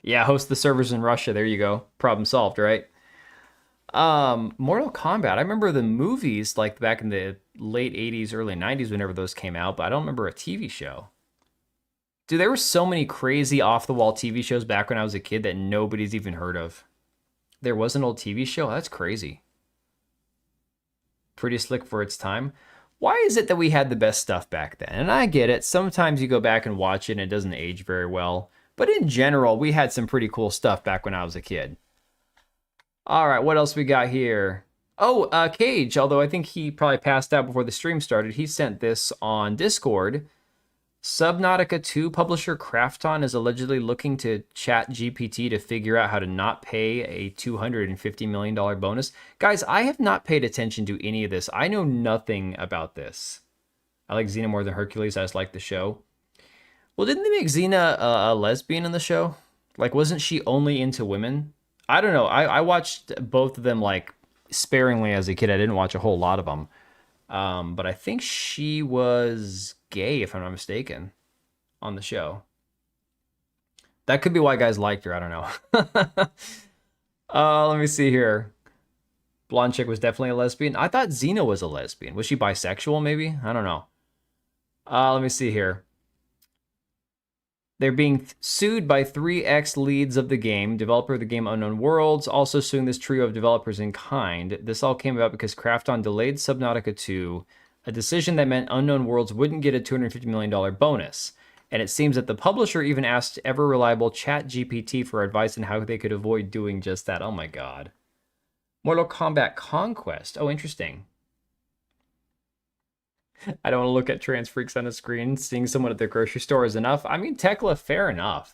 Speaker 2: Yeah, host the servers in Russia. There you go. Problem solved, right? Mortal Kombat. I remember the movies like back in the late 80s, early 90s, whenever those came out, but I don't remember a TV show. Dude, there were so many crazy off-the-wall TV shows back when I was a kid that nobody's even heard of. There was an old TV show? That's crazy. Pretty slick for its time. Why is it that we had the best stuff back then? And I get it. Sometimes you go back and watch it and it doesn't age very well. But in general, we had some pretty cool stuff back when I was a kid. All right, what else we got here? Oh, Cage, although I think he probably passed out before the stream started. He sent this on Discord. Subnautica 2 publisher Krafton is allegedly looking to ChatGPT to figure out how to not pay a $250 million bonus. Guys, I have not paid attention to any of this. I know nothing about this. I like Xena more than Hercules. I just like the show. Well, didn't they make Xena a lesbian in the show? Like, wasn't she only into women? I don't know. I watched both of them, like, sparingly as a kid. I didn't watch a whole lot of them. But I think she was gay, if I'm not mistaken, on the show. That could be why guys liked her. I don't know. Let me see here. Blonde chick was definitely a lesbian. I thought Xena was a lesbian. Was she bisexual, maybe? I don't know. Let me see here. They're being sued by 3 ex-leads of the game, developer of the game Unknown Worlds, also suing this trio of developers in kind. This all came about because Krafton delayed Subnautica 2, a decision that meant Unknown Worlds wouldn't get a $250 million bonus. And it seems that the publisher even asked ever-reliable ChatGPT for advice on how they could avoid doing just that. Oh my god. Mortal Kombat Conquest. Oh, interesting. I don't want to look at trans freaks on a screen. Seeing someone at the grocery store is enough. I mean, Tekla, fair enough.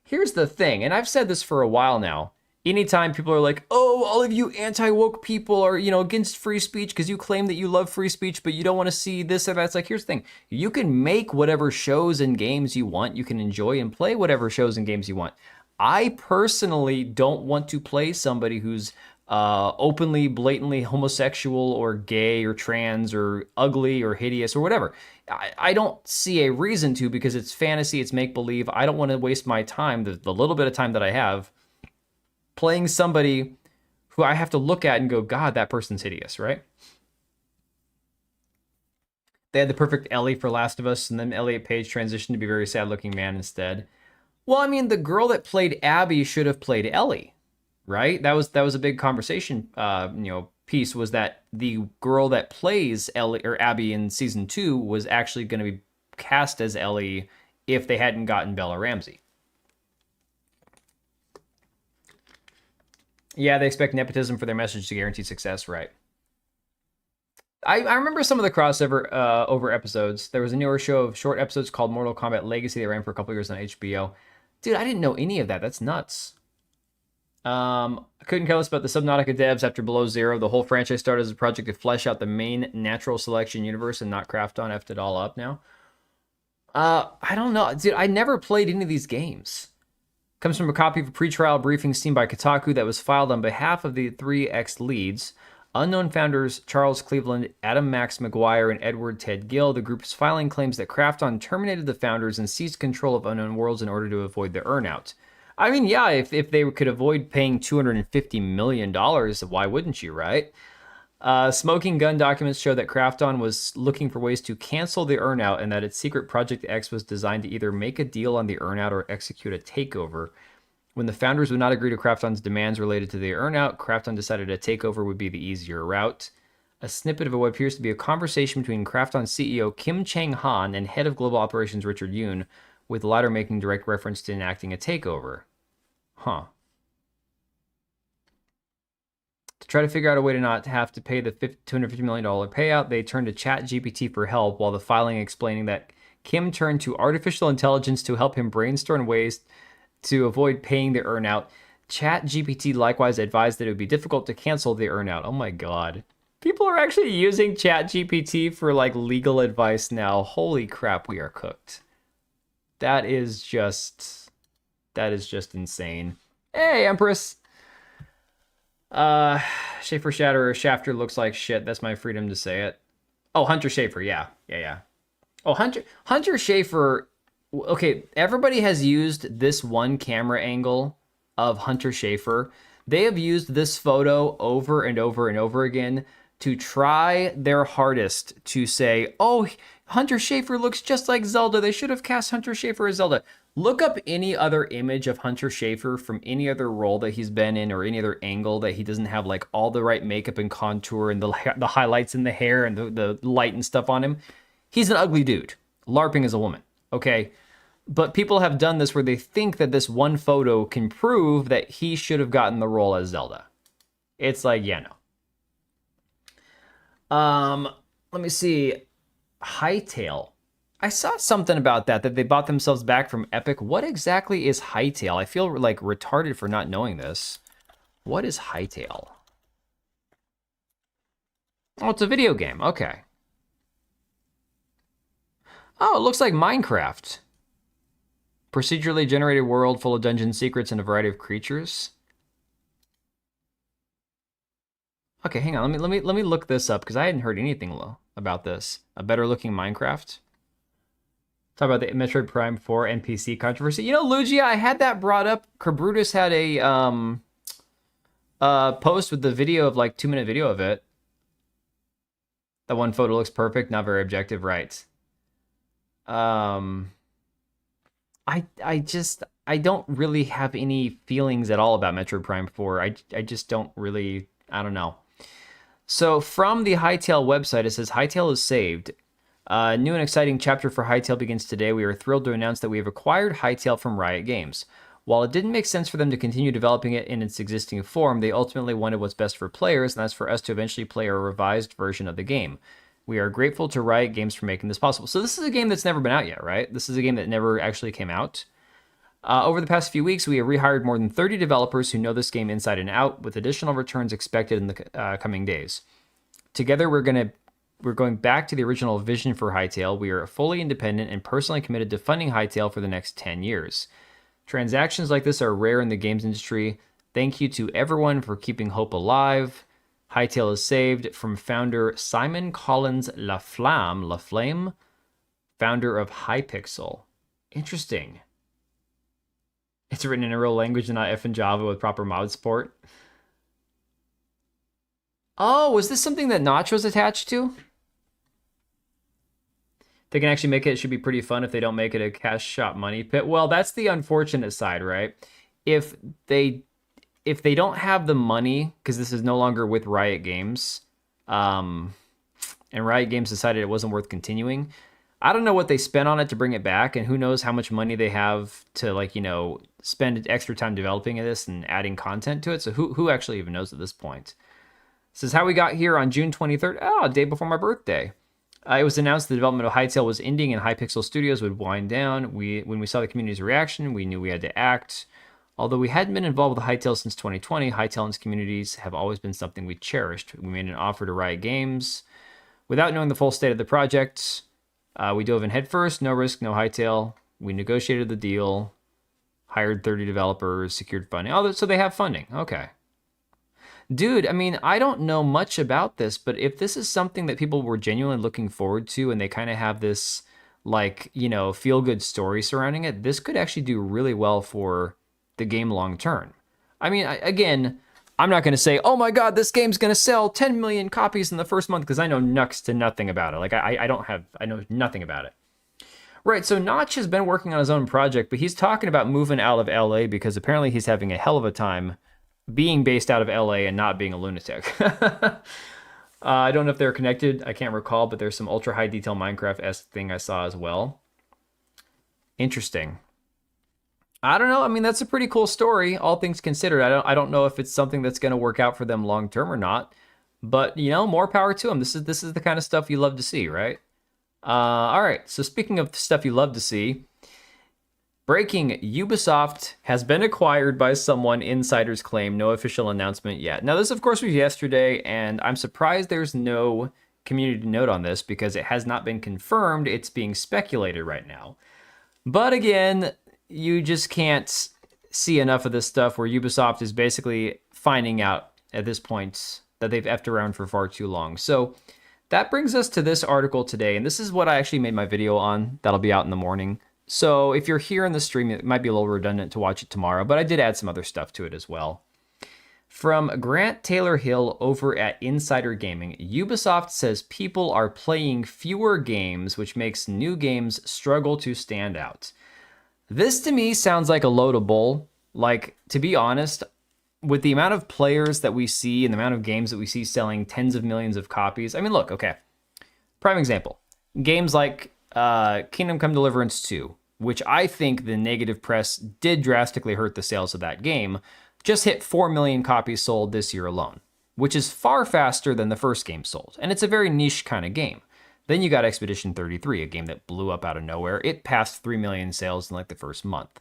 Speaker 2: Here's the thing, and I've said this for a while now. Anytime people are like, oh, all of you anti-woke people are, against free speech because you claim that you love free speech, but you don't want to see this or that. It's like, here's the thing. You can make whatever shows and games you want. You can enjoy and play whatever shows and games you want. I personally don't want to play somebody who's openly, blatantly homosexual or gay or trans or ugly or hideous or whatever. I don't see a reason to, because it's fantasy, it's make-believe. I don't want to waste my time, the little bit of time that I have, playing somebody who I have to look at and go, God, that person's hideous, right? They had the perfect Ellie for Last of Us, and then Elliot Page transitioned to be a very sad-looking man instead. Well, I mean, the girl that played Abby should have played Ellie, right? That was a big conversation, piece, was that the girl that plays Ellie or Abby in season 2 was actually going to be cast as Ellie if they hadn't gotten Bella Ramsey. Yeah, they expect nepotism for their message to guarantee success, right? I remember some of the crossover over episodes. There was a newer show of short episodes called Mortal Kombat Legacy that ran for a couple years on HBO. Dude, I didn't know any of that. That's nuts. I couldn't care less about the Subnautica devs after Below Zero. The whole franchise started as a project to flesh out the main natural selection universe and not Krafton effed it all up now. I don't know. Dude, I never played any of these games. Comes from a copy of a pre-trial briefing seen by Kotaku that was filed on behalf of the 3X leads. Unknown founders Charles Cleveland, Adam Max McGuire, and Edward Ted Gill. The group's filing claims that Krafton terminated the founders and seized control of Unknown Worlds in order to avoid the earnout. I mean, yeah, if they could avoid paying $250 million, why wouldn't you, right? Smoking Gun documents show that Krafton was looking for ways to cancel the earnout and that its secret Project X was designed to either make a deal on the earnout or execute a takeover. When the founders would not agree to Krafton's demands related to the earnout, Krafton decided a takeover would be the easier route. A snippet of what appears to be a conversation between Krafton CEO Kim Chang-han and head of global operations Richard Yoon, with the latter making direct reference to enacting a takeover. Huh. To try to figure out a way to not have to pay the $250 million payout, they turned to ChatGPT for help, while the filing explaining that Kim turned to artificial intelligence to help him brainstorm ways to avoid paying the earnout. ChatGPT likewise advised that it would be difficult to cancel the earnout. Oh my god. People are actually using ChatGPT for like legal advice now. Holy crap, we are cooked. That is just insane. Hey, Empress. Schaefer Shafter looks like shit. That's my freedom to say it. Oh, Hunter Schaefer. Yeah. Oh, Hunter Schaefer. Okay, everybody has used this one camera angle of Hunter Schaefer. They have used this photo over and over and over again to try their hardest to say, oh, Hunter Schaefer looks just like Zelda. They should have cast Hunter Schaefer as Zelda. Look up any other image of Hunter Schaefer from any other role that he's been in or any other angle that he doesn't have like all the right makeup and contour and the highlights in the hair and the light and stuff on him. He's an ugly dude. LARPing as a woman, okay? But people have done this where they think that this one photo can prove that he should have gotten the role as Zelda. It's like, yeah, no. Let me see. Hightail. I saw something about that they bought themselves back from Epic. What exactly is Hightail? I feel like retarded for not knowing this. What is Hightail? Oh, it's a video game. Okay. Oh, it looks like Minecraft. Procedurally generated world full of dungeon secrets and a variety of creatures. Okay, hang on. Let me look this up because I hadn't heard anything about this. A better looking Minecraft. Talk about the Metroid Prime 4 NPC controversy. You know, Lugia, I had that brought up. Kerbrutus had a post with the video of like 2-minute video of it. That one photo looks perfect, not very objective, right? I don't really have any feelings at all about Metroid Prime 4. I just don't really, I don't know. So from the Hightail website, it says Hightail is saved. New and exciting chapter for Hightail begins today. We are thrilled to announce that we have acquired Hightail from Riot Games. While it didn't make sense for them to continue developing it in its existing form, they ultimately wanted what's best for players, and that's for us to eventually play a revised version of the game. We are grateful to Riot Games for making this possible. So this is a game that's never been out yet, right? This is a game that never actually came out. Over the past few weeks, we have rehired more than 30 developers who know this game inside and out, with additional returns expected in the coming days. Together, we're going back to the original vision for Hightail. We are fully independent and personally committed to funding Hightail for the next 10 years. Transactions like this are rare in the games industry. Thank you to everyone for keeping hope alive. Hightail is saved, from founder Simon Collins Laflamme, founder of Hypixel. Interesting. It's written in a real language and not F and Java with proper mod support. Oh, was this something that Notch was attached to? They can actually make it. It should be pretty fun if they don't make it a cash shop money pit. Well, that's the unfortunate side, right? If they don't have the money, because this is no longer with Riot Games, and Riot Games decided it wasn't worth continuing. I don't know what they spent on it to bring it back, and who knows how much money they have to, like, you know, spend extra time developing this and adding content to it. So who actually even knows at this point? This is how we got here on June 23rd. Oh, a day before my birthday. It was announced the development of Hytale was ending and Hypixel Studios would wind down. When we saw the community's reaction, we knew we had to act. Although we hadn't been involved with Hytale since 2020, Hytale and its communities have always been something we cherished. We made an offer to Riot Games. Without knowing the full state of the project, we dove in headfirst, no risk, no Hytale. We negotiated the deal, hired 30 developers, secured funding. Oh, so they have funding. Okay. Dude, I mean, I don't know much about this, but if this is something that people were genuinely looking forward to and they kind of have this, like, you know, feel-good story surrounding it, this could actually do really well for the game long term. I mean, again, I'm not going to say, oh my God, this game's going to sell 10 million copies in the first month, because I know next to nothing about it. Like, I know nothing about it. Right, so Notch has been working on his own project, but he's talking about moving out of LA because apparently he's having a hell of a time being based out of LA and not being a lunatic. I don't know if they're connected. I can't recall, but there's some ultra high detail Minecraft-esque thing I saw as well. Interesting. I don't know. I mean, that's a pretty cool story, all things considered. I don't know if it's something that's going to work out for them long term or not, but you know, more power to them. This is the kind of stuff you love to see, right? All right. So speaking of stuff you love to see, breaking: Ubisoft has been acquired by someone, insiders claim. No official announcement yet. Now, this, of course, was yesterday, and I'm surprised there's no community note on this because it has not been confirmed. It's being speculated right now. But again, you just can't see enough of this stuff where Ubisoft is basically finding out at this point that they've effed around for far too long. So that brings us to this article today, and this is what I actually made my video on. That'll be out in the morning. So if you're here in the stream, it might be a little redundant to watch it tomorrow, but I did add some other stuff to it as well. From Grant Taylor Hill over at Insider Gaming, Ubisoft says people are playing fewer games, which makes new games struggle to stand out. This to me sounds like a load of bull. Like, to be honest, with the amount of players that we see and the amount of games that we see selling tens of millions of copies. I mean, look, okay. Prime example. Games like Kingdom Come Deliverance 2, which I think the negative press did drastically hurt the sales of that game, just hit 4 million copies sold this year alone, which is far faster than the first game sold. And it's a very niche kind of game. Then you got Expedition 33, a game that blew up out of nowhere. It passed 3 million sales in like the first month.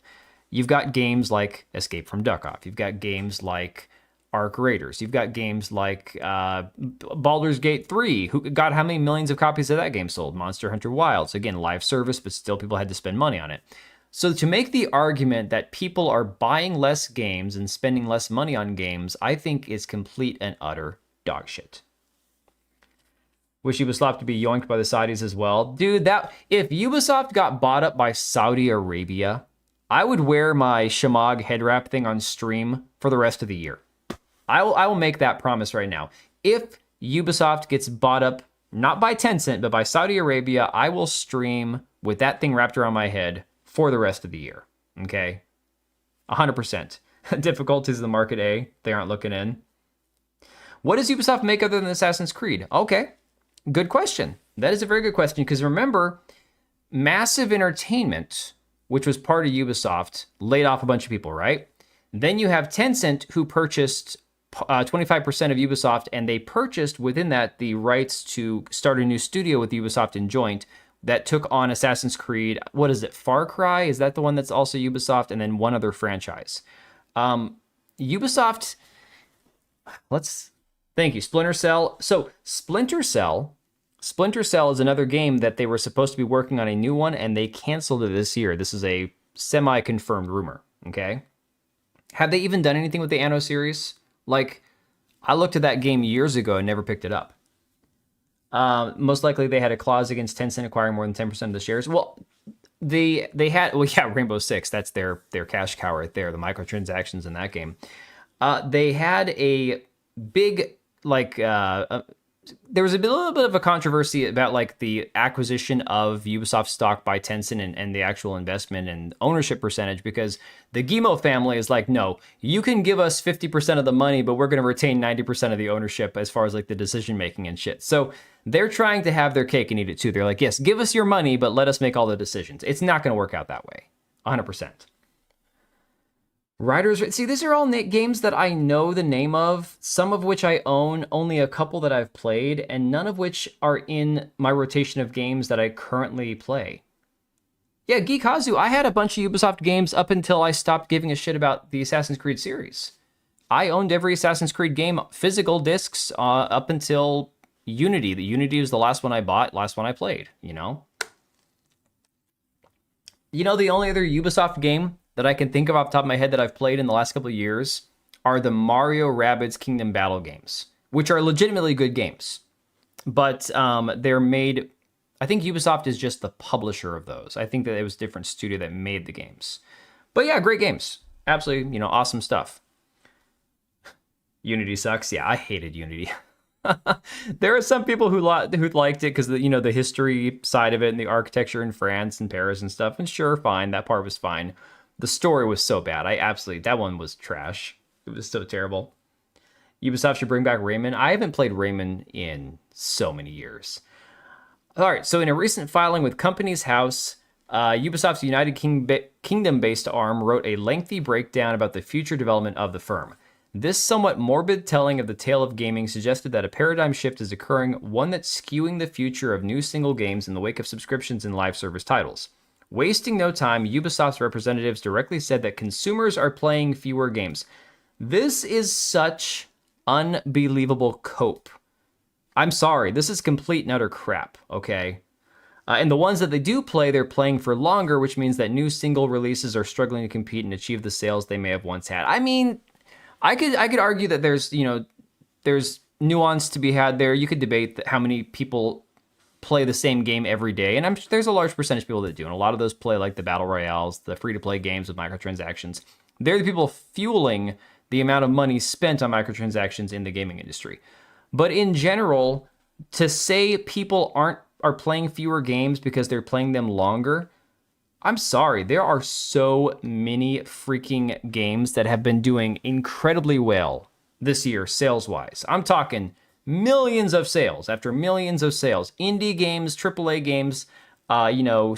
Speaker 2: You've got games like Escape from Duck-Off. You've got games like Ark Raiders. You've got games like Baldur's Gate 3. Who got how many millions of copies of that game sold? Monster Hunter Wilds. Again, live service, but still people had to spend money on it. So to make the argument that people are buying less games and spending less money on games, I think is complete and utter dog shit. Wish Ubisoft to be yoinked by the Saudis as well. Dude, if Ubisoft got bought up by Saudi Arabia, I would wear my Shamag head wrap thing on stream for the rest of the year. I will make that promise right now. If Ubisoft gets bought up, not by Tencent, but by Saudi Arabia, I will stream with that thing wrapped around my head for the rest of the year. Okay? 100%. Difficulties of the market A. They aren't looking in. What does Ubisoft make other than Assassin's Creed? Okay. Good question. That is a very good question, because remember, Massive Entertainment, which was part of Ubisoft, laid off a bunch of people, right? Then you have Tencent, who purchased 25% of Ubisoft, and they purchased within that the rights to start a new studio with Ubisoft in joint that took on Assassin's Creed. What is it? Far Cry? Is that the one that's also Ubisoft? And then one other franchise. Ubisoft, thank you, Splinter Cell. So Splinter Cell is another game that they were supposed to be working on a new one, and they canceled it this year. This is a semi-confirmed rumor, okay? Have they even done anything with the Anno series? Like, I looked at that game years ago and never picked it up. Most likely they had a clause against Tencent acquiring more than 10% of the shares. Well, they had, Rainbow Six, that's their cash cow right there, the microtransactions in that game. They had a big like there was a little bit of a controversy about like the acquisition of Ubisoft stock by Tencent and the actual investment and ownership percentage, because the Guillemot family is like, no, you can give us 50% of the money, but we're going to retain 90% of the ownership as far as like the decision making and shit. So they're trying to have their cake and eat it too. They're like, yes, give us your money, but let us make all the decisions. It's not going to work out that way. 100%. Riders, see, these are all games that I know the name of, some of which I own, only a couple that I've played, and none of which are in my rotation of games that I currently play. Yeah, Geekazu, I had a bunch of Ubisoft games up until I stopped giving a shit about the Assassin's Creed series. I owned every Assassin's Creed game, physical discs, up until Unity. The Unity was the last one I bought, last one I played, you know? You know, the only other Ubisoft game that I can think of off the top of my head that I've played in the last couple of years are the Mario Rabbids Kingdom Battle games, which are legitimately good games. But they're made... I think Ubisoft is just the publisher of those. I think that it was a different studio that made the games. But yeah, great games. Absolutely, you know, awesome stuff. Unity sucks. Yeah, I hated Unity. There are some people who liked it because, you know, the history side of it and the architecture in France and Paris and stuff. And sure, fine, that part was fine. The story was so bad. That one was trash. It was so terrible. Ubisoft should bring back Rayman. I haven't played Rayman in so many years. All right, so in a recent filing with Companies House, Ubisoft's United Kingdom-based arm wrote a lengthy breakdown about the future development of the firm. This somewhat morbid telling of the tale of gaming suggested that a paradigm shift is occurring, one that's skewing the future of new single games in the wake of subscriptions and live service titles. Wasting no time, Ubisoft's representatives directly said that consumers are playing fewer games. This is such unbelievable cope. I'm sorry, this is complete and utter crap, okay? And the ones that they do play, they're playing for longer, which means that new single releases are struggling to compete and achieve the sales they may have once had. I mean, I could argue that there's, you know, there's nuance to be had there. You could debate how many people play the same game every day, and there's a large percentage of people that do, and a lot of those play like the battle royales, the free-to-play games with microtransactions. They're the people fueling the amount of money spent on microtransactions in the gaming industry. But in general, to say people are playing fewer games because they're playing them longer, I'm sorry, there are so many freaking games that have been doing incredibly well this year, sales-wise. I'm talking millions of sales after millions of sales. Indie games, AAA games, you know,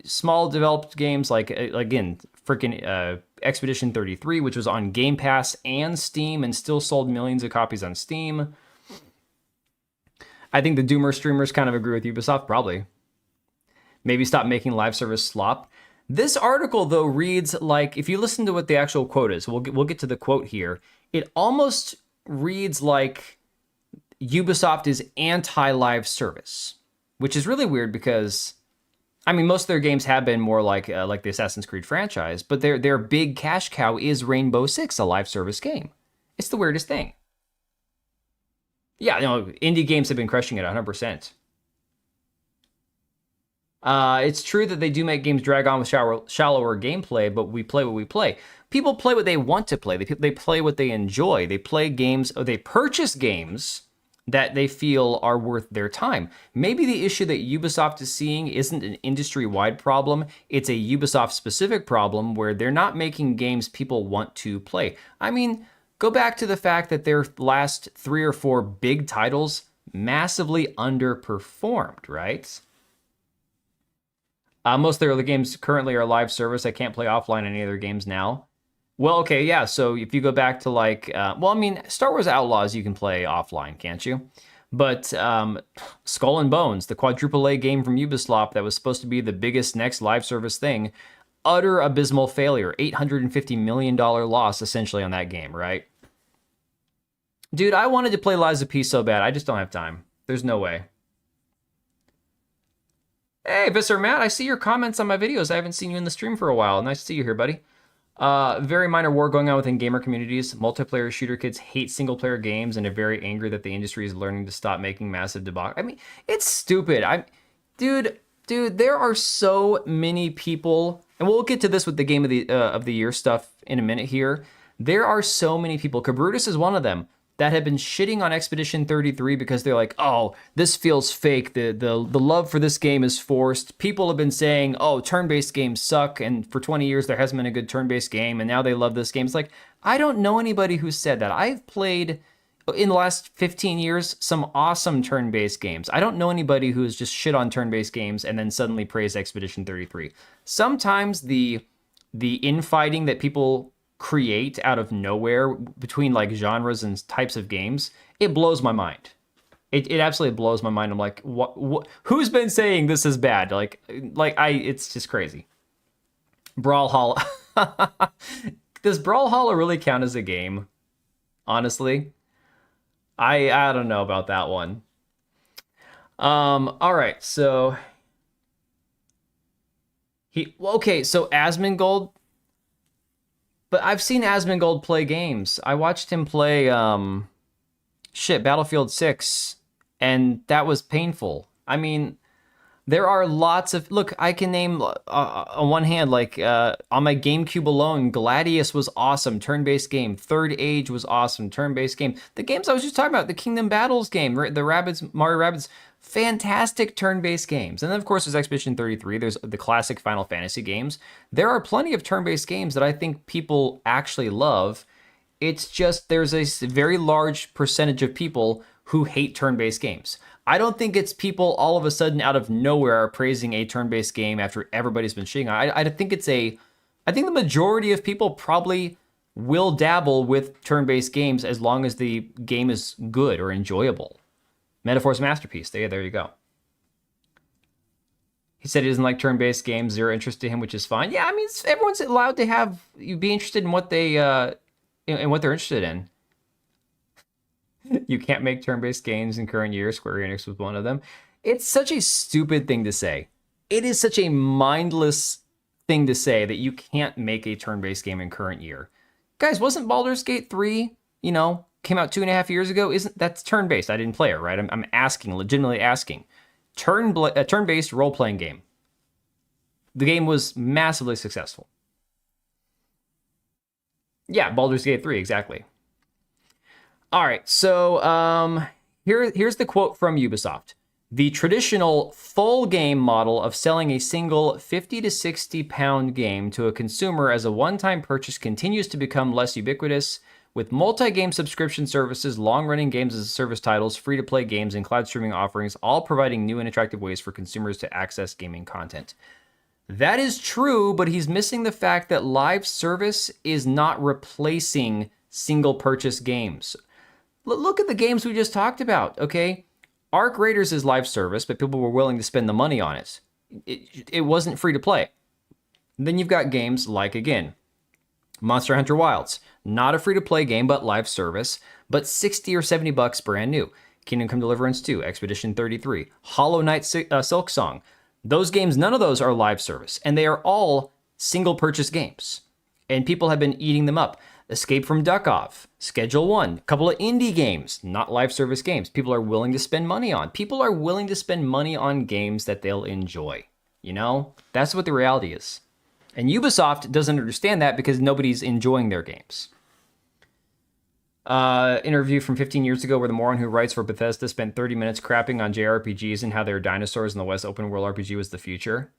Speaker 2: small developed games like, again, freaking Expedition 33, which was on Game Pass and Steam and still sold millions of copies on Steam. I think the Doomer streamers kind of agree with Ubisoft, probably. Maybe stop making live service slop. This article, though, reads like, if you listen to what the actual quote is, we'll get to the quote here, it almost reads like Ubisoft is anti-live service, which is really weird because, I mean, most of their games have been more like the Assassin's Creed franchise, but their big cash cow is Rainbow Six, a live service game. It's the weirdest thing. Yeah, you know, indie games have been crushing it 100%. It's true that they do make games drag on with shallower gameplay, but we play what we play. People play what they want to play. They play what they enjoy. They play games, or they purchase games that they feel are worth their time. Maybe the issue that Ubisoft is seeing isn't an industry-wide problem. It's a Ubisoft-specific problem where they're not making games people want to play. I mean, go back to the fact that their last 3 or 4 big titles massively underperformed, right? Most of their other games currently are live service. I can't play offline any of their games now. Well, okay, yeah, so if you go back to like, well, I mean, Star Wars Outlaws you can play offline, can't you? But Skull and Bones, the quadruple A game from Ubisoft that was supposed to be the biggest next live service thing, utter abysmal failure, $850 million loss essentially on that game, right? Dude, I wanted to play Lies of P so bad, I just don't have time. There's no way. Hey, Visser Matt, I see your comments on my videos. I haven't seen you in the stream for a while. Nice to see you here, buddy. Very minor war going on within gamer communities. Multiplayer shooter kids hate single-player games and are very angry that the industry is learning to stop making massive debauch. I mean, it's stupid. Dude, there are so many people, and we'll get to this with the game of the year stuff in a minute here. There are so many people, Cabrutus is one of them, that have been shitting on Expedition 33 because they're like, oh, this feels fake. The love for this game is forced. People have been saying, oh, turn-based games suck, and for 20 years there hasn't been a good turn-based game, and now they love this game. It's like, I don't know anybody who said that. I've played, in the last 15 years, some awesome turn-based games. I don't know anybody who's just shit on turn-based games and then suddenly praised Expedition 33. Sometimes the infighting that people create out of nowhere between like genres and types of games, it blows my mind. It absolutely blows my mind. I'm like, what who's been saying this is bad? It's just crazy. Brawlhalla. Does Brawlhalla really count as a game? Honestly, I don't know about that one. All right, so so Asmongold. But I've seen Asmongold play games. I watched him play, Battlefield 6, and that was painful. I mean, there are lots of... Look, I can name on one hand, like, on my GameCube alone, Gladius was awesome, turn-based game. Third Age was awesome, turn-based game. The games I was just talking about, the Kingdom Battles game, the Mario Rabbids, fantastic turn-based games. And then, of course, there's Expedition 33. There's the classic Final Fantasy games. There are plenty of turn-based games that I think people actually love. It's just there's a very large percentage of people who hate turn-based games. I don't think it's people all of a sudden out of nowhere are praising a turn-based game after everybody's been shitting on it. I think I think the majority of people probably will dabble with turn-based games as long as the game is good or enjoyable. Metaphor's masterpiece. There you go. He said he doesn't like turn-based games, zero interest to him, which is fine. Yeah, I mean, everyone's allowed to be interested in what they in what they're interested in. You can't make turn-based games in current year. Square Enix was one of them. It's such a stupid thing to say. It is such a mindless thing to say that you can't make a turn-based game in current year. Guys, wasn't Baldur's Gate 3, came out 2.5 years ago? That's turn-based? I didn't play it, right? I'm asking, legitimately asking. A turn-based role-playing game. The game was massively successful. Yeah, Baldur's Gate 3, exactly. All right, so here's the quote from Ubisoft. The traditional full game model of selling a single 50 to 60 pound game to a consumer as a one-time purchase continues to become less ubiquitous, with multi-game subscription services, long-running games as a service titles, free-to-play games, and cloud streaming offerings, all providing new and attractive ways for consumers to access gaming content. That is true, but he's missing the fact that live service is not replacing single-purchase games. Look at the games we just talked about, okay? Arc Raiders is live service, but people were willing to spend the money on it. It wasn't free to play. Then you've got games like, again, Monster Hunter Wilds. Not a free to play game, but live service, but 60 or 70 bucks brand new. Kingdom Come Deliverance 2, Expedition 33, Hollow Knight Silk Song. Those games, none of those are live service, and they are all single purchase games. And people have been eating them up. Escape from Duckov, Schedule 1, a couple of indie games, not live service games. People are willing to spend money on. People are willing to spend money on games that they'll enjoy. That's what the reality is. And Ubisoft doesn't understand that because nobody's enjoying their games. Interview from 15 years ago where the moron who writes for Bethesda spent 30 minutes crapping on JRPGs and how they were dinosaurs and the West open world RPG was the future.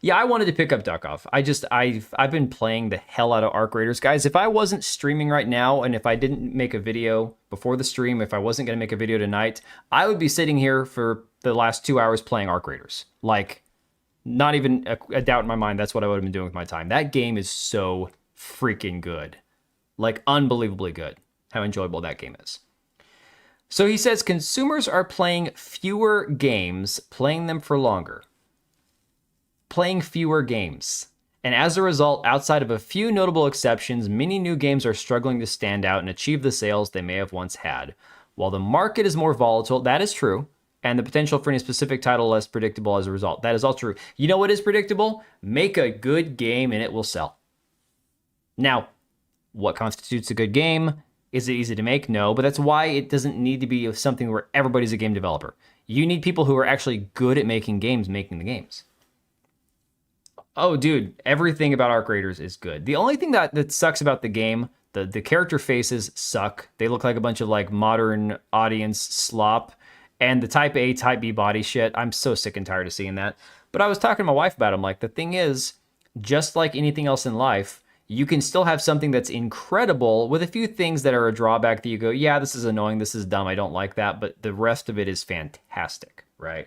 Speaker 2: Yeah, I wanted to pick up Duckov. I've been playing the hell out of Arc Raiders. Guys, if I wasn't streaming right now, and if I didn't make a video before the stream, if I wasn't going to make a video tonight, I would be sitting here for the last 2 hours playing Arc Raiders. Like, not even a doubt in my mind, that's what I would have been doing with my time. That game is so freaking good. Like, unbelievably good, how enjoyable that game is. So he says, consumers are playing fewer games, playing them for longer. Playing fewer games. And as a result, outside of a few notable exceptions, many new games are struggling to stand out and achieve the sales they may have once had. While the market is more volatile, that is true, and the potential for any specific title less predictable as a result. That is all true. You know what is predictable? Make a good game and it will sell. Now, what constitutes a good game? Is it easy to make? No, but that's why it doesn't need to be something where everybody's a game developer. You need people who are actually good at making games, making the games. Oh, dude, everything about Arc Raiders is good. The only thing that sucks about the game, The character faces suck. They look like a bunch of like modern audience slop. And the type A, type B body shit, I'm so sick and tired of seeing that. But I was talking to my wife about it. I'm like, the thing is, just like anything else in life, you can still have something that's incredible with a few things that are a drawback that you go, yeah, this is annoying, this is dumb, I don't like that, but the rest of it is fantastic, right?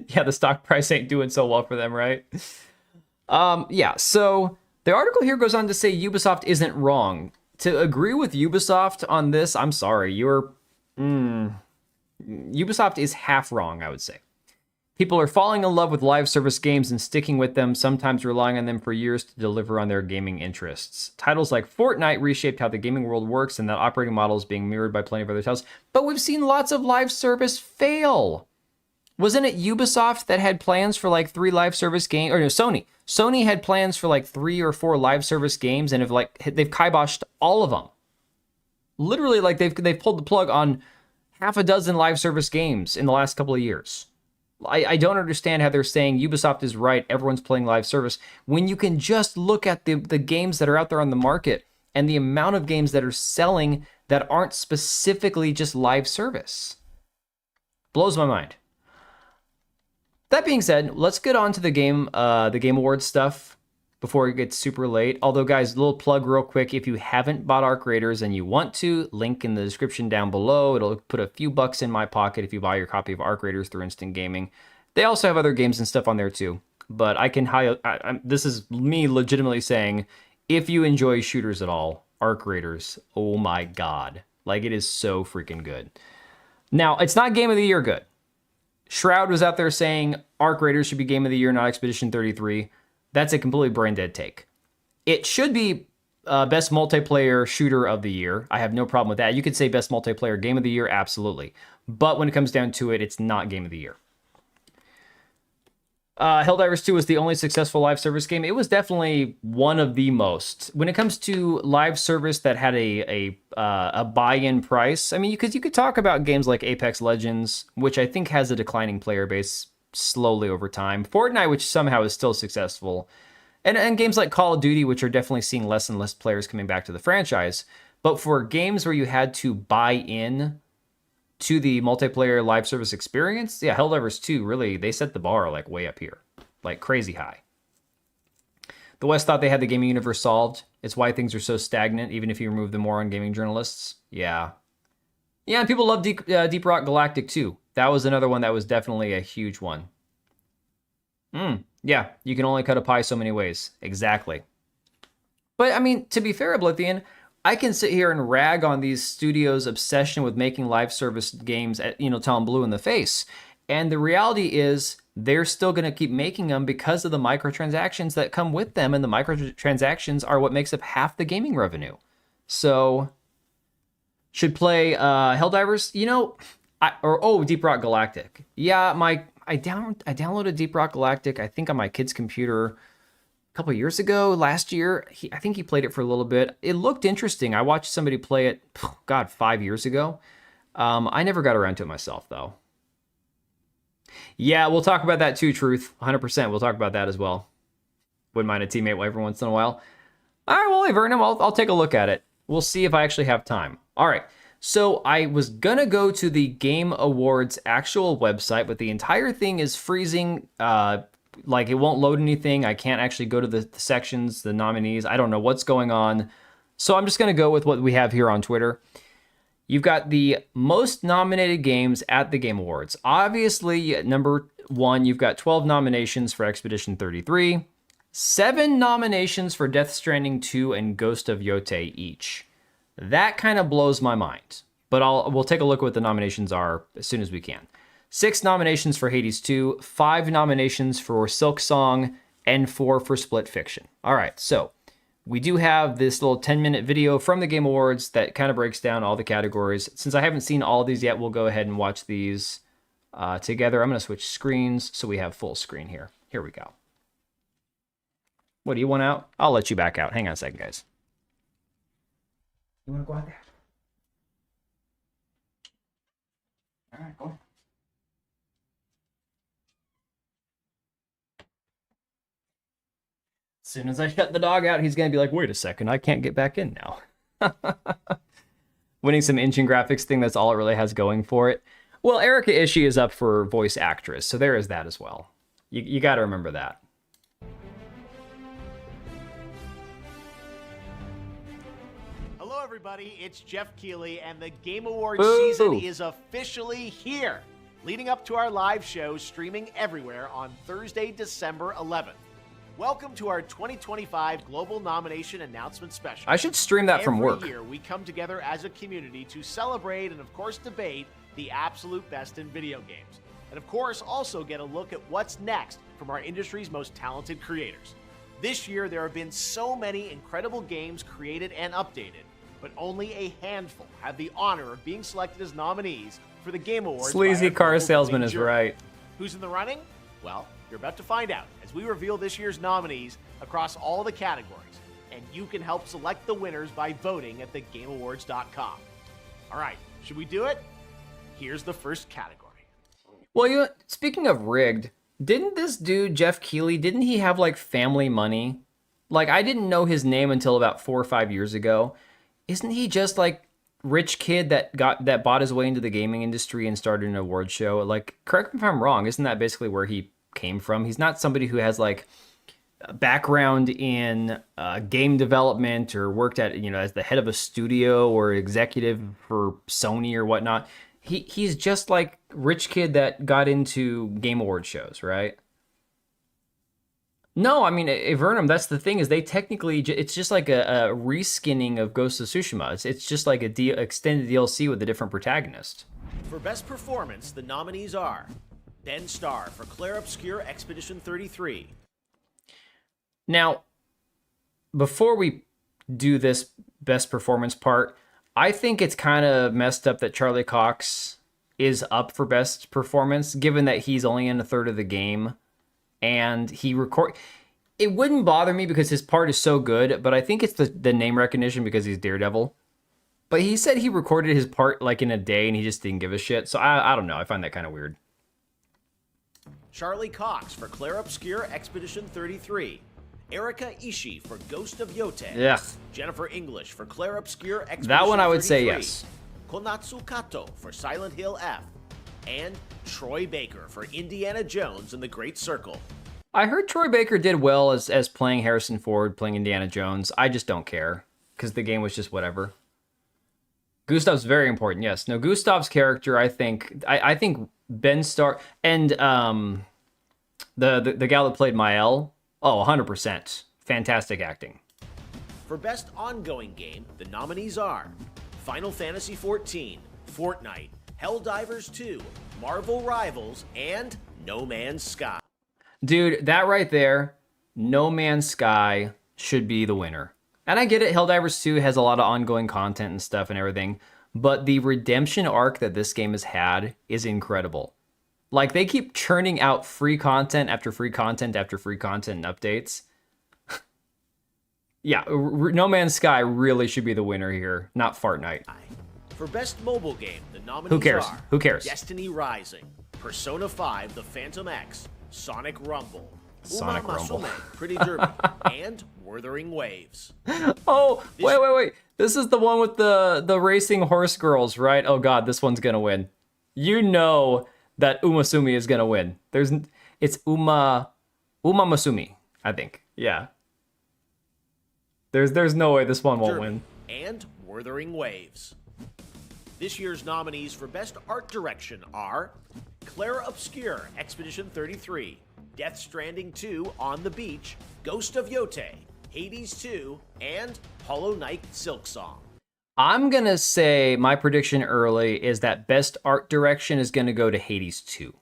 Speaker 2: Yeah, the stock price ain't doing so well for them, right? Yeah, so the article here goes on to say Ubisoft isn't wrong. To agree with Ubisoft on this, I'm sorry, Ubisoft is half wrong, I would say. People are falling in love with live service games and sticking with them, sometimes relying on them for years to deliver on their gaming interests. Titles like Fortnite reshaped how the gaming world works, and that operating model is being mirrored by plenty of other titles. But we've seen lots of live service fail. Wasn't it Ubisoft that had plans for like 3 live service games? Or no, Sony. Sony had plans for like 3 or 4 live service games, and they've kiboshed all of them. Literally, like they've pulled the plug on half a dozen live service games in the last couple of years. I don't understand how they're saying Ubisoft is right, everyone's playing live service, when you can just look at the games that are out there on the market and the amount of games that are selling that aren't specifically just live service. Blows my mind. That being said, let's get on to the Game Awards stuff before it gets super late. Although, guys, a little plug real quick. If you haven't bought Arc Raiders and you want to, link in the description down below. It'll put a few bucks in my pocket if you buy your copy of Arc Raiders through Instant Gaming. They also have other games and stuff on there too. But I can this is me legitimately saying, if you enjoy shooters at all, Arc Raiders, oh my god. Like, it is so freaking good. Now, it's not Game of the Year good. Shroud was out there saying Arc Raiders should be Game of the Year, not Expedition 33. That's a completely brain dead take. It should be best multiplayer shooter of the year. I have no problem with that. You could say best multiplayer game of the year, absolutely. But when it comes down to it, it's not Game of the Year. Helldivers 2 was the only successful live service game. It was definitely one of the most. When it comes to live service that had a buy-in price, I mean, you could talk about games like Apex Legends, which I think has a declining player base slowly over time. Fortnite, which somehow is still successful. And games like Call of Duty, which are definitely seeing less and less players coming back to the franchise. But for games where you had to buy in to the multiplayer live service experience, yeah, Helldivers 2, really, they set the bar like way up here. Like crazy high. The West thought they had the gaming universe solved. It's why things are so stagnant, even if you remove the moron gaming journalists. Yeah. Yeah, and people love Deep Rock Galactic too. That was another one that was definitely a huge one. Yeah, you can only cut a pie so many ways. Exactly. But, I mean, to be fair, Oblivion, I can sit here and rag on these studios' obsession with making live service games, till I'm blue in the face. And the reality is they're still going to keep making them because of the microtransactions that come with them, and the microtransactions are what makes up half the gaming revenue. So, should play Helldivers, Deep Rock Galactic. Yeah, I downloaded Deep Rock Galactic, I think on my kid's computer a couple of years ago, last year. I think he played it for a little bit. It looked interesting. I watched somebody play it, 5 years ago. I never got around to it myself, though. Yeah, we'll talk about that too, Truth. 100%. We'll talk about that as well. Wouldn't mind a teammate every once in a while. All right, well, hey, Vernon, I'll take a look at it. We'll see if I actually have time. All right. So I was going to go to the Game Awards actual website, but the entire thing is freezing. Like, it won't load anything. I can't actually go to the sections, the nominees. I don't know what's going on. So I'm just going to go with what we have here on Twitter. You've got the most nominated games at the Game Awards. Obviously, number 1, you've got 12 nominations for Expedition 33, 7 nominations for Death Stranding 2 and Ghost of Yotei each. That kind of blows my mind, but we'll take a look at what the nominations are as soon as we can. 6 nominations for Hades 2, 5 nominations for Silk Song, and 4 for Split Fiction. All right, so we do have this little 10-minute video from the Game Awards that kind of breaks down all the categories. Since I haven't seen all of these yet, we'll go ahead and watch these together. I'm going to switch screens so we have full screen here. Here we go. What, do you want out? I'll let you back out. Hang on a second, guys. You want to go out there? All right, go on. soon as I shut the dog out, he's going to be like, wait a second, I can't get back in now. Winning some engine graphics thing, that's all it really has going for it. Well, Erika Ishii is up for voice actress, so there is that as well. You got to remember that.
Speaker 15: Hello, everybody. It's Jeff Keighley, and the Game Awards season is officially here, leading up to our live show streaming everywhere on Thursday, December 11th. Welcome to our 2025 Global Nomination Announcement Special.
Speaker 2: I should stream that from work.
Speaker 15: Every year, we come together as a community to celebrate and, of course, debate the absolute best in video games. And, of course, also get a look at what's next from our industry's most talented creators. This year, there have been so many incredible games created and updated, but only a handful have the honor of being selected as nominees for the Game Awards.
Speaker 2: Sleazy car salesman is right.
Speaker 15: Who's in the running? Well, you're about to find out as we reveal this year's nominees across all the categories, and you can help select the winners by voting at thegameawards.com. All right, should we do it? Here's the first category.
Speaker 2: Well, speaking of rigged, didn't this dude, Jeff Keighley, didn't he have like family money? Like, I didn't know his name until about 4 or 5 years ago. Isn't he just like rich kid that bought his way into the gaming industry and started an award show? Like, correct me if I'm wrong, isn't that basically where he came from? He's not somebody who has like a background in game development or worked at, as the head of a studio or executive for Sony or whatnot. He's just like rich kid that got into Game Award shows, right? No, I mean, Avernum, that's the thing, is they technically, it's just like a reskinning of Ghost of Tsushima. It's just like a extended DLC with a different protagonist.
Speaker 15: For Best Performance, the nominees are Ben Starr for Clair Obscur Expedition 33.
Speaker 2: Now, before we do this Best Performance part, I think it's kind of messed up that Charlie Cox is up for Best Performance, given that he's only in a third of the game. And it wouldn't bother me because his part is so good, but I think it's the name recognition because he's Daredevil. But he said he recorded his part like in a day and he just didn't give a shit. So I don't know. I find that kind of weird.
Speaker 15: Charlie Cox for Clair Obscur Expedition 33. Erika Ishii for Ghost of Yotei.
Speaker 2: Yeah.
Speaker 15: Jennifer English for Clair Obscur Expedition 33.
Speaker 2: That one I would say yes.
Speaker 15: Konatsu Kato for Silent Hill F. And Troy Baker for Indiana Jones and the Great Circle.
Speaker 2: I heard Troy Baker did well as playing Harrison Ford, playing Indiana Jones. I just don't care because the game was just whatever. Gustav's very important, yes. No, Gustav's character, I think Ben Starr and the gal that played Mael, 100%. Fantastic acting.
Speaker 15: For Best Ongoing Game, the nominees are Final Fantasy XIV, Fortnite, Helldivers 2, Marvel Rivals, and No Man's Sky.
Speaker 2: Dude, that right there, No Man's Sky should be the winner. And I get it, Helldivers 2 has a lot of ongoing content and stuff and everything, but the redemption arc that this game has had is incredible. Like, they keep churning out free content after free content after free content and updates. Yeah, No Man's Sky really should be the winner here, not Fortnite.
Speaker 15: For Best Mobile Game, the nominees
Speaker 2: Who cares?
Speaker 15: are
Speaker 2: Who cares?
Speaker 15: Destiny Rising, Persona 5, The Phantom X, Sonic Rumble,
Speaker 2: Sonic
Speaker 15: Uma
Speaker 2: Rumble.
Speaker 15: Musume, Pretty Derby, and Wuthering Waves.
Speaker 2: Oh, wait. This is the one with the racing horse girls, right? Oh god, this one's gonna win. You know that Umasumi is gonna win. It's Uma Masumi, I think. Yeah. There's no way this one won't win.
Speaker 15: And Wuthering Waves. This year's nominees for Best Art Direction are Clair Obscur Expedition 33, Death Stranding 2 On the Beach, Ghost of Yotei, Hades 2, and Hollow Knight Silksong.
Speaker 2: I'm gonna say my prediction early is that Best Art Direction is gonna go to Hades 2.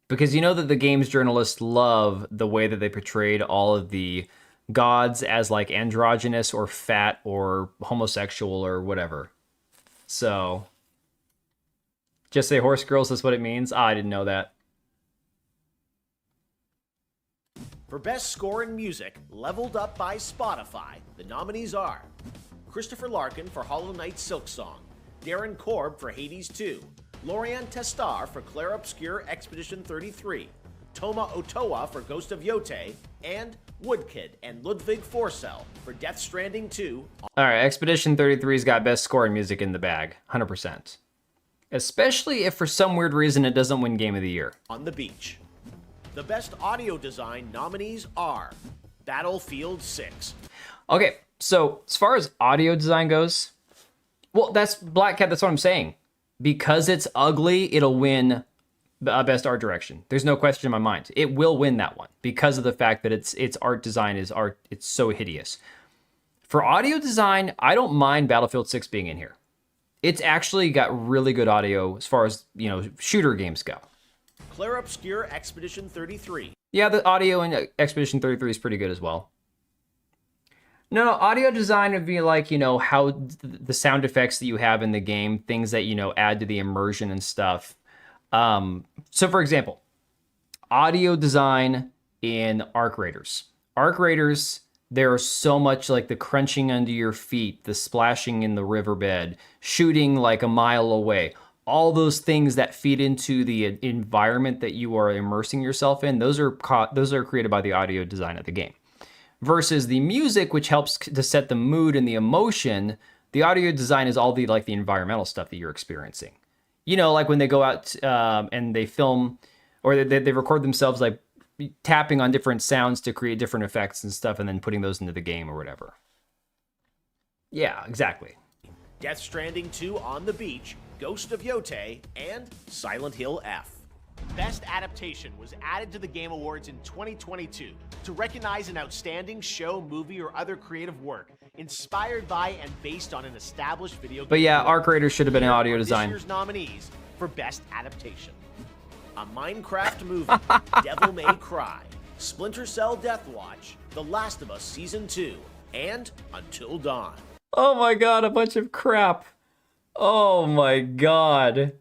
Speaker 2: Because you know that the games journalists love the way that they portrayed all of the gods as like androgynous or fat or homosexual or whatever. So, just say horse girls is what it means? I didn't know that.
Speaker 15: For Best Score and Music, leveled up by Spotify, the nominees are Christopher Larkin for Hollow Knight Silksong, Darren Korb for Hades 2, Lorian Testar for Clair Obscur Expedition 33, Toma Otoa for Ghost of Yotei, and Woodkid and Ludwig Forsell for Death Stranding 2.
Speaker 2: All right, Expedition 33's got best score and music in the bag, 100%. Especially if for some weird reason it doesn't win Game of the Year.
Speaker 15: On the beach. The best audio design nominees are Battlefield 6.
Speaker 2: Okay, so as far as audio design goes, well, that's Black Cat, that's what I'm saying. Because it's ugly, it'll win best art direction. There's no question in my mind. It will win that one because of the fact that its art design is it's so hideous. For audio design, I don't mind Battlefield 6 being in here. It's actually got really good audio as far as, shooter games go.
Speaker 15: Claire Obscure Expedition 33.
Speaker 2: Yeah, the audio in Expedition 33 is pretty good as well. No, audio design would be like, how the sound effects that you have in the game, things that, add to the immersion and stuff. So for example, audio design in Arc Raiders. Arc Raiders, there's so much like the crunching under your feet, the splashing in the riverbed, shooting like a mile away. All those things that feed into the environment that you are immersing yourself in, those are created by the audio design of the game. Versus the music, which helps to set the mood and the emotion, the audio design is all the environmental stuff that you're experiencing. Like when they go out and they film, or they record themselves like tapping on different sounds to create different effects and stuff, and then putting those into the game or whatever. Yeah, exactly.
Speaker 15: Death Stranding 2 on the Beach, Ghost of Yotei, and Silent Hill F. Best Adaptation was added to the Game Awards in 2022 to recognize an outstanding show, movie, or other creative work inspired by and based on an established video game.
Speaker 2: But yeah, Arc Raiders should have been in audio
Speaker 15: This
Speaker 2: design.
Speaker 15: year's nominees for Best Adaptation: a Minecraft movie, Devil May Cry, Splinter Cell Deathwatch, The Last of Us Season 2, and Until Dawn.
Speaker 2: Oh my god, a bunch of crap. Oh my god.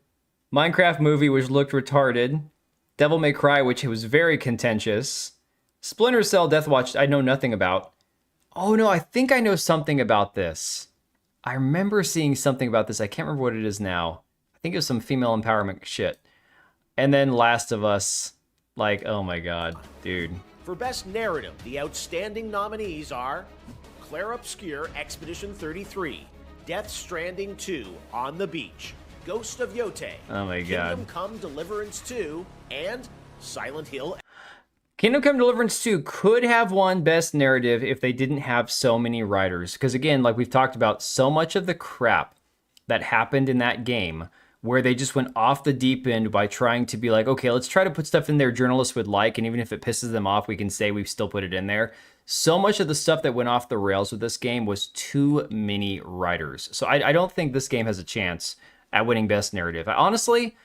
Speaker 2: Minecraft movie, which looked retarded. Devil May Cry, which was very contentious. Splinter Cell Deathwatch, I know nothing about. Oh no, I think I know something about this. I remember seeing something about this. I can't remember what it is now. I think it was some female empowerment shit. And then Last of Us. Like, oh my god, dude.
Speaker 15: For Best Narrative, the outstanding nominees are Claire Obscure Expedition 33, Death Stranding 2, On the Beach, Ghost of Yotei,
Speaker 2: Oh my god.
Speaker 15: Kingdom Come Deliverance 2, and Silent Hill.
Speaker 2: Kingdom Come Deliverance 2 could have won Best Narrative if they didn't have so many writers. Because again, like we've talked about, so much of the crap that happened in that game where they just went off the deep end by trying to be like, okay, let's try to put stuff in there journalists would like, and even if it pisses them off, we can say we've still put it in there. So much of the stuff that went off the rails with this game was too many writers. So I don't think this game has a chance at winning Best Narrative. Honestly,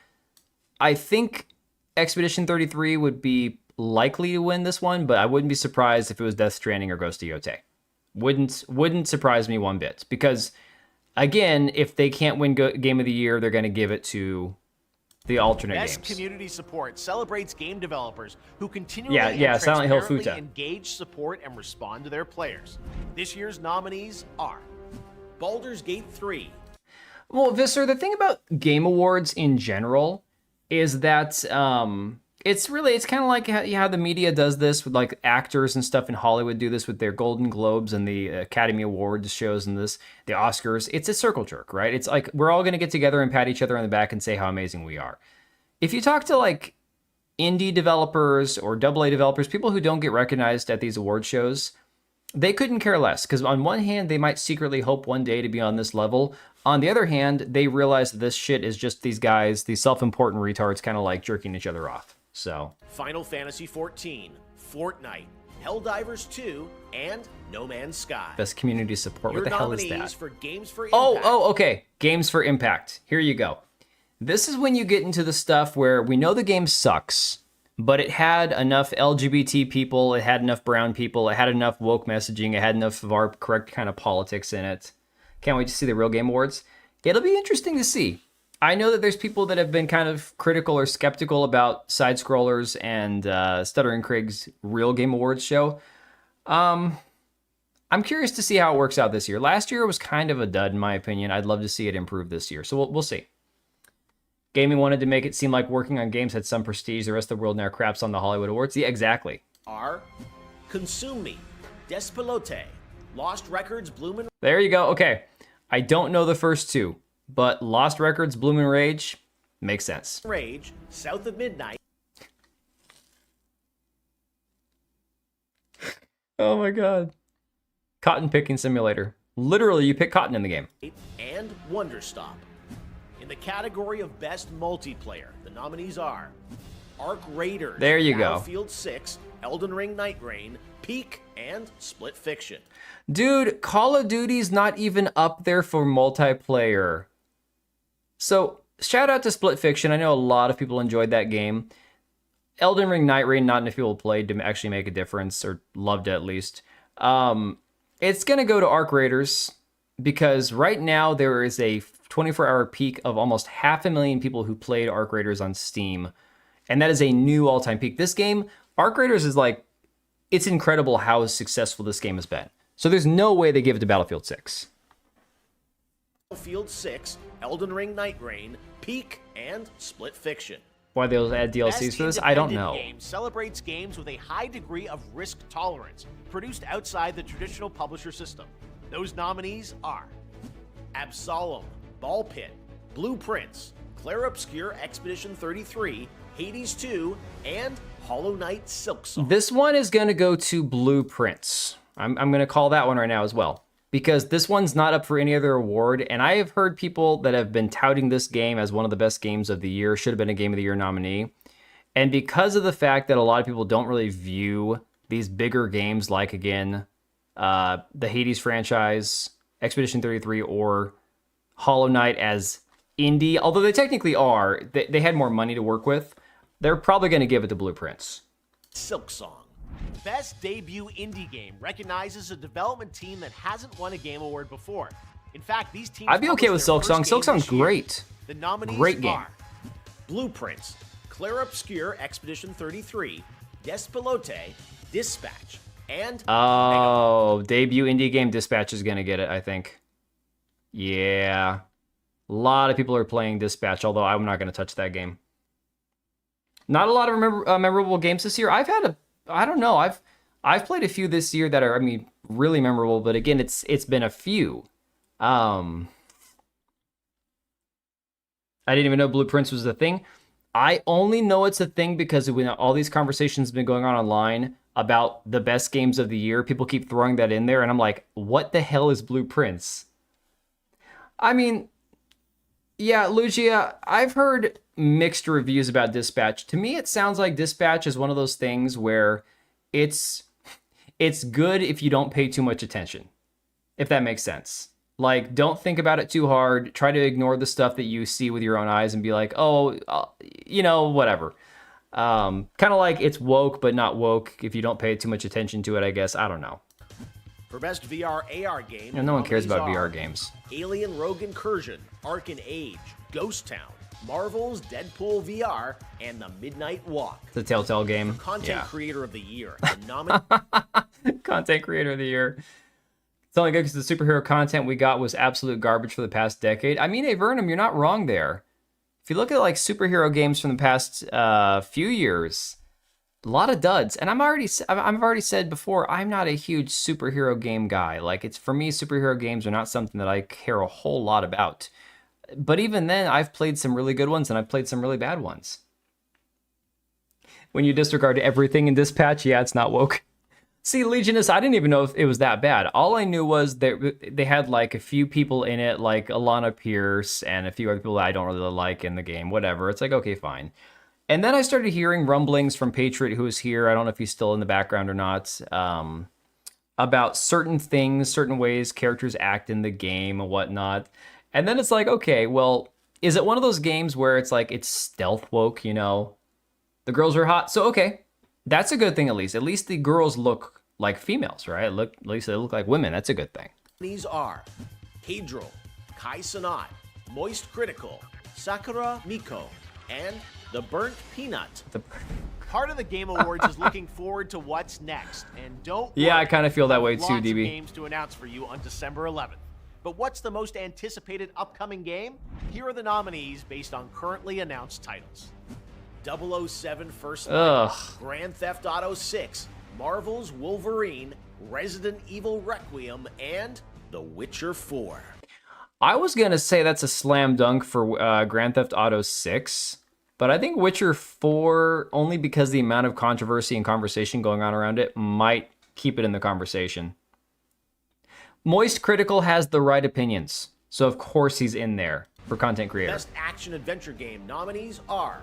Speaker 2: I think Expedition 33 would be likely to win this one, but I wouldn't be surprised if it was Death Stranding or Ghost of Yotei. Wouldn't surprise me one bit, because again, if they can't win Game of the Year, they're going to give it to the alternate
Speaker 15: Best
Speaker 2: games.
Speaker 15: Community Support celebrates game developers who continually
Speaker 2: Yeah,
Speaker 15: and
Speaker 2: Silent Hill
Speaker 15: transparently
Speaker 2: Futa.
Speaker 15: engage, support, and respond to their players. This year's nominees are Baldur's Gate 3.
Speaker 2: Well, Visser, the thing about Game Awards in general is that it's kind of like how the media does this with like actors and stuff in Hollywood do this with their Golden Globes and the Academy Awards shows and the Oscars. It's a circle jerk, right? It's like we're all going to get together and pat each other on the back and say how amazing we are. If you talk to like indie developers or AA developers, people who don't get recognized at these award shows, they couldn't care less, because on one hand, they might secretly hope one day to be on this level. On the other hand, they realize that this shit is just these guys, these self-important retards, kind of like jerking each other off. So
Speaker 15: Final Fantasy XIV, Fortnite, Helldivers 2, and No Man's Sky.
Speaker 2: Best community support.
Speaker 15: Your
Speaker 2: What the hell is
Speaker 15: nominees
Speaker 2: that?
Speaker 15: for Games for Impact.
Speaker 2: Okay. Games for Impact. Here you go. This is when you get into the stuff where we know the game sucks, but it had enough LGBT people, it had enough brown people, it had enough woke messaging, it had enough of our correct kind of politics in it. Can't wait to see the real Game Awards. It'll be interesting to see. I know that there's people that have been kind of critical or skeptical about side-scrollers and Stutter and Craig's real Game Awards show. I'm curious to see how it works out this year. Last year was kind of a dud, in my opinion. I'd love to see it improve this year, so we'll see. Gaming wanted to make it seem like working on games had some prestige. The rest of the world now craps on the Hollywood Awards. Yeah, exactly.
Speaker 15: Are Consume Me, Despelote, Lost Records, Bloom and
Speaker 2: There you go. Okay. I don't know the first two, but Lost Records, Bloom and Rage makes sense.
Speaker 15: Rage, South of Midnight.
Speaker 2: Oh my god. Cotton picking simulator. Literally, you pick cotton in the game.
Speaker 15: And Wonderstop. In the category of Best Multiplayer, the nominees are Arc Raiders,
Speaker 2: There you go.
Speaker 15: Battlefield 6, Elden Ring Night Rain, Peak, and Split Fiction.
Speaker 2: Dude, Call of Duty's not even up there for multiplayer. So, shout out to Split Fiction. I know a lot of people enjoyed that game. Elden Ring Night Rain, not enough people played to actually make a difference, or loved it at least. It's going to go to Arc Raiders, because right now there is a 24-hour peak of almost 500,000 people who played Arc Raiders on Steam. And that is a new all-time peak. This game, Arc Raiders is like, it's incredible how successful this game has been. So there's no way they give it to Battlefield 6.
Speaker 15: Battlefield 6, Elden Ring Night Rain, Peak, and Split Fiction.
Speaker 2: Why they'll add DLCs for this, I don't know.
Speaker 15: Best Game celebrates games with a high degree of risk tolerance, produced outside the traditional publisher system. Those nominees are Absolem, Ball Pit, Blueprints, Clair Obscur Expedition 33, Hades 2, and Hollow Knight Silksong.
Speaker 2: This one is going to go to Blueprints. I'm going to call that one right now as well, because this one's not up for any other award, and I have heard people that have been touting this game as one of the best games of the year, should have been a Game of the Year nominee. And because of the fact that a lot of people don't really view these bigger games like, again, the Hades franchise, Expedition 33, or Hollow Knight as indie, although they technically are, they had more money to work with, they're probably going to give it to Blueprints.
Speaker 15: Silksong. Best Debut Indie Game recognizes a development team that hasn't won a game award before. In fact, these teams...
Speaker 2: I'd be okay with Silksong. Silksong's great.
Speaker 15: The nominees
Speaker 2: great game.
Speaker 15: are Blueprints, Clair Obscur Expedition 33, Despelote, Dispatch, and...
Speaker 2: Oh, debut indie game Dispatch is going to get it, I think. Yeah. A lot of people are playing Dispatch, although I'm not going to touch that game. Not a lot of memorable games this year. I don't know. I've played a few this year that are, I mean, really memorable, but again, it's been a few. I didn't even know Blueprints was a thing. I only know it's a thing because when all these conversations have been going on online about the best games of the year, people keep throwing that in there, and I'm like, what the hell is Blueprints? I mean, yeah, Lucia, I've heard mixed reviews about Dispatch. To me, it sounds like Dispatch is one of those things where it's good if you don't pay too much attention, if that makes sense. Like, don't think about it too hard. Try to ignore the stuff that you see with your own eyes and be like, oh, you know, whatever. Kind of like it's woke, but not woke if you don't pay too much attention to it, I guess. I don't know.
Speaker 15: For Best VR AR Game...
Speaker 2: Yeah, no one cares about VR games.
Speaker 15: Alien Rogue Incursion, Arcan Age, Ghost Town, Marvel's Deadpool VR, and The Midnight Walk.
Speaker 2: It's a Telltale game.
Speaker 15: Content Creator of the Year. The
Speaker 2: Content Creator of the Year. It's only good because the superhero content we got was absolute garbage for the past decade. I mean, hey, Vernum, you're not wrong there. If you look at like superhero games from the past few years, a lot of duds. And I've already said before, I'm not a huge superhero game guy. Like, it's for me, superhero games are not something that I care a whole lot about. But even then, I've played some really good ones and I've played some really bad ones. When you disregard everything in Dispatch, yeah, it's not woke. See, Legionist, I didn't even know if it was that bad. All I knew was that they had like a few people in it, like Alana Pierce and a few other people that I don't really like in the game, whatever. It's like, okay, fine. And then I started hearing rumblings from Patriot, who is here, I don't know if he's still in the background or not, about certain things, certain ways characters act in the game and whatnot. And then it's like, okay, well, is it one of those games where it's like, it's stealth woke, you know? The girls are hot, so okay. That's a good thing, at least. At least the girls look like females, right? At least they look like women. That's a good thing.
Speaker 15: These are Hadril, Kai Sanat, Moist Critical, Sakura Miko, and The Burnt Peanut. Part of the Game Awards is looking forward to what's next, and don't
Speaker 2: yeah,
Speaker 15: worry,
Speaker 2: I kind of feel that way too,
Speaker 15: lots
Speaker 2: DB.
Speaker 15: of games to announce for you on December 11th. But what's the most anticipated upcoming game? Here are the nominees based on currently announced titles. 007 First Light, Grand Theft Auto 6, Marvel's Wolverine, Resident Evil Requiem, and The Witcher 4.
Speaker 2: I was going to say that's a slam dunk for Grand Theft Auto 6, but I think Witcher 4, only because the amount of controversy and conversation going on around it, might keep it in the conversation. Moist Critical has the right opinions, so of course he's in there for content creator.
Speaker 15: Best action-adventure game nominees are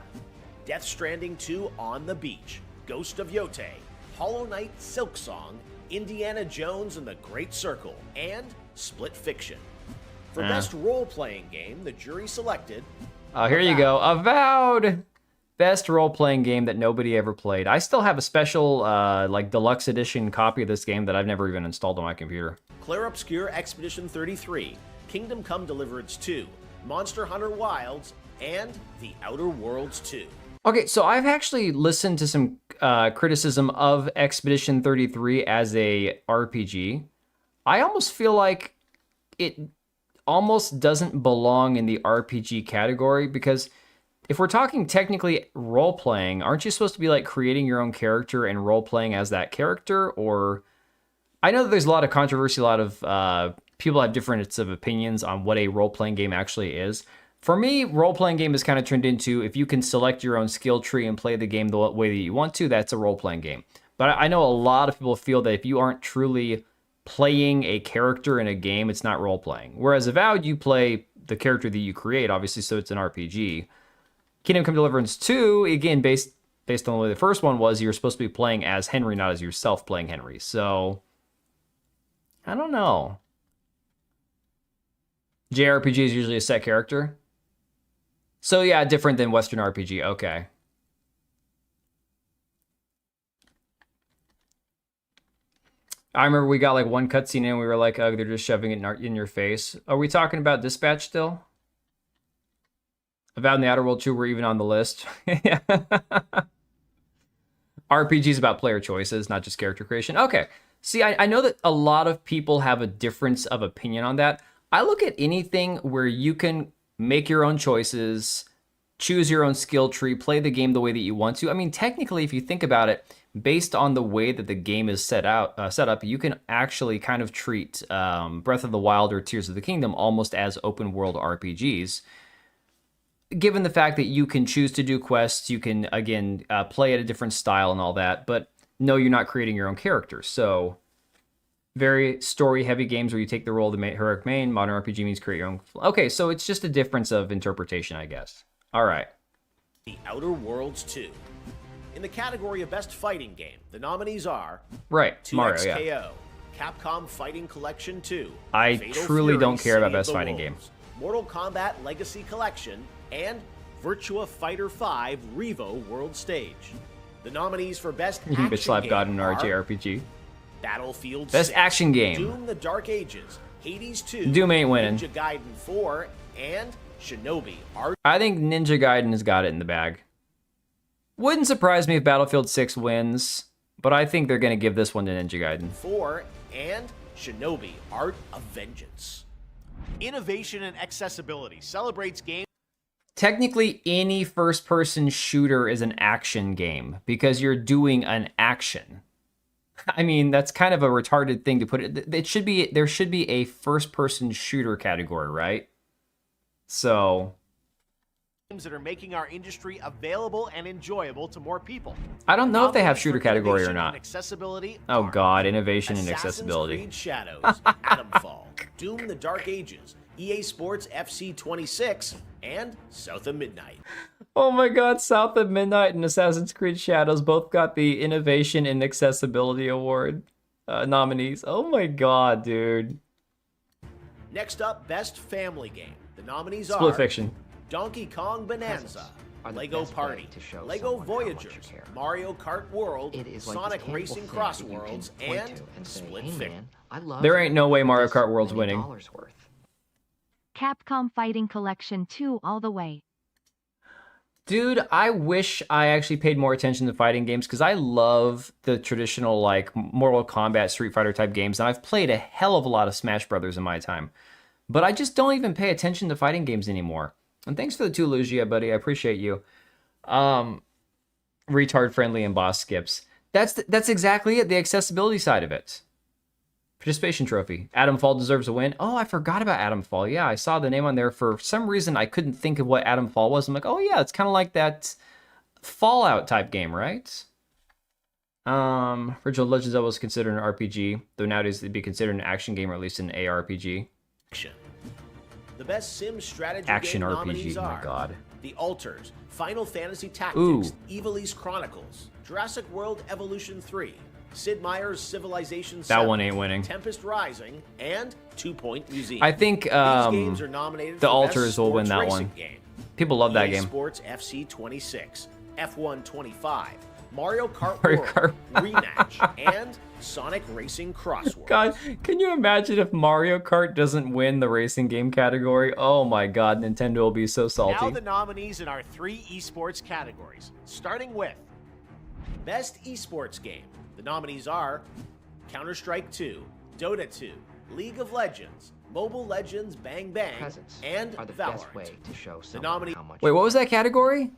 Speaker 15: Death Stranding 2 On the Beach, Ghost of Yotei, Hollow Knight Silksong, Indiana Jones and the Great Circle, and Split Fiction. For best role-playing game, the jury selected...
Speaker 2: Oh, here you go. Avowed! Best role-playing game that nobody ever played. I still have a special, like, deluxe edition copy of this game that I've never even installed on my computer.
Speaker 15: Clair Obscur Expedition 33, Kingdom Come Deliverance 2, Monster Hunter Wilds, and The Outer Worlds 2.
Speaker 2: Okay, so I've actually listened to some criticism of Expedition 33 as a RPG. I almost feel like it almost doesn't belong in the RPG category, because if we're talking technically role-playing, aren't you supposed to be like creating your own character and role-playing as that character? Or I know that there's a lot of controversy, a lot of people have different of opinions on what a role-playing game actually is. For me, role-playing game is kind of turned into, if you can select your own skill tree and play the game the way that you want to, that's a role-playing game. But I know a lot of people feel that if you aren't truly playing a character in a game, it's not role-playing. Whereas Avowed, you play the character that you create, obviously, so it's an RPG. Kingdom Come Deliverance 2, again, based on the way the first one was, you're supposed to be playing as Henry, not as yourself playing Henry. So, I don't know. JRPG is usually a set character. So yeah, different than Western RPG. Okay. I remember we got like one cutscene in, we were like, oh, they're just shoving it in your face. Are we talking about Dispatch still? Avowed in the Outer World 2 were even on the list. RPG is about player choices, not just character creation. Okay. See, I know that a lot of people have a difference of opinion on that. I look at anything where you can make your own choices, choose your own skill tree, play the game the way that you want to. I mean, technically, if you think about it, based on the way that the game is set up, you can actually kind of treat Breath of the Wild or Tears of the Kingdom almost as open world RPGs. Given the fact that you can choose to do quests, you can, again, play at a different style and all that, but no, you're not creating your own character. So, very story-heavy games where you take the role of the heroic main. Modern RPG means create your own... Okay, so it's just a difference of interpretation, I guess. All right.
Speaker 15: The Outer Worlds 2. In the category of Best Fighting Game, the nominees are...
Speaker 2: Right,
Speaker 15: 2XKO,
Speaker 2: Mario, yeah.
Speaker 15: Capcom Fighting Collection 2,
Speaker 2: I
Speaker 15: Fatal
Speaker 2: truly
Speaker 15: Fury,
Speaker 2: don't care about
Speaker 15: City of
Speaker 2: Best
Speaker 15: the
Speaker 2: Fighting
Speaker 15: Wolves,
Speaker 2: Game.
Speaker 15: Mortal Kombat Legacy Collection, and Virtua Fighter 5 Revo World Stage. The nominees for Best
Speaker 2: You can
Speaker 15: Action
Speaker 2: bitch slap
Speaker 15: Game
Speaker 2: God in an
Speaker 15: are
Speaker 2: JRPG.
Speaker 15: Battlefield
Speaker 2: Best
Speaker 15: 6,
Speaker 2: action game.
Speaker 15: Doom the Dark Ages, Hades 2,
Speaker 2: Doom ain't winning.
Speaker 15: Ninja Gaiden 4, and Shinobi Art.
Speaker 2: I think Ninja Gaiden has got it in the bag. Wouldn't surprise me if Battlefield 6 wins, but I think they're going to give this one to Ninja Gaiden.
Speaker 15: 4, and Shinobi Art of Vengeance. Innovation and accessibility celebrates games.
Speaker 2: Technically, any first-person shooter is an action game because you're doing an action. I mean, that's kind of a retarded thing to put it. There should be a first-person shooter category, right? So
Speaker 15: Games that are making our industry available and enjoyable to more people.
Speaker 2: I don't know if they have shooter category or
Speaker 15: Innovation
Speaker 2: not.
Speaker 15: and accessibility
Speaker 2: Oh
Speaker 15: are
Speaker 2: God, innovation and
Speaker 15: Assassin's
Speaker 2: accessibility.
Speaker 15: Creed Shadows, Atomfall, Doom the Dark Ages, EA Sports FC 26, and South of Midnight.
Speaker 2: Oh my God, South of Midnight and Assassin's Creed Shadows both got the Innovation and Accessibility Award nominees. Oh my God, dude.
Speaker 15: Next up, Best Family Game. The nominees
Speaker 2: Split
Speaker 15: are
Speaker 2: Fiction.
Speaker 15: Donkey Kong Bonanza, Lego Party, Lego Voyagers, Mario Kart World, Sonic Racing Cross Worlds, and Split Fiction.
Speaker 2: There ain't no way Mario Kart World's winning.
Speaker 9: Capcom Fighting Collection 2 all the way.
Speaker 2: Dude, I wish I actually paid more attention to fighting games because I love the traditional like Mortal Kombat, Street Fighter type games, and I've played a hell of a lot of Smash Brothers in my time. but I just don't even pay attention to fighting games anymore. And thanks for the 2 Lugia, buddy. I appreciate you. Retard friendly and boss skips. That's exactly it. The accessibility side of it. Participation trophy. Adam Fall deserves a win. Oh, I forgot about Adam Fall. Yeah, I saw the name on there. For some reason, I couldn't think of what Adam Fall was. I'm like, oh yeah, it's kind of like that Fallout type game, right? Original Legends of Zelda was considered an RPG, though nowadays it'd be considered an action game or at least an ARPG.
Speaker 15: The best sim strategy
Speaker 2: Action
Speaker 15: game
Speaker 2: RPG,
Speaker 15: nominees
Speaker 2: my
Speaker 15: are
Speaker 2: god.
Speaker 15: The Alters, Final Fantasy Tactics,
Speaker 2: Ooh.
Speaker 15: Ivalice Chronicles, Jurassic World Evolution 3, Sid Meier's Civilization 7,
Speaker 2: That one ain't winning.
Speaker 15: Tempest Rising, and 2 Point Museum.
Speaker 2: I think
Speaker 15: These games are nominated
Speaker 2: the
Speaker 15: for Best
Speaker 2: Alters will win
Speaker 15: Sports
Speaker 2: that
Speaker 15: Racing
Speaker 2: one.
Speaker 15: Game.
Speaker 2: People love that
Speaker 15: EA
Speaker 2: game.
Speaker 15: Sports FC 26, F1 25, Mario Kart
Speaker 2: Mario
Speaker 15: World,
Speaker 2: Kart.
Speaker 15: Rematch, and Sonic Racing Crossword.
Speaker 2: God, can you imagine if Mario Kart doesn't win the racing game category? Oh my god, Nintendo will be so salty.
Speaker 15: Now the nominees in our 3 esports categories, starting with Best Esports Game. The nominees are Counter-Strike 2, Dota 2, League of Legends, Mobile Legends Bang Bang,
Speaker 8: Presents
Speaker 15: and
Speaker 8: are the
Speaker 15: Valorant.
Speaker 8: best way to show
Speaker 15: The
Speaker 8: someone
Speaker 15: nominee.
Speaker 8: how much.
Speaker 2: Wait, what was that category?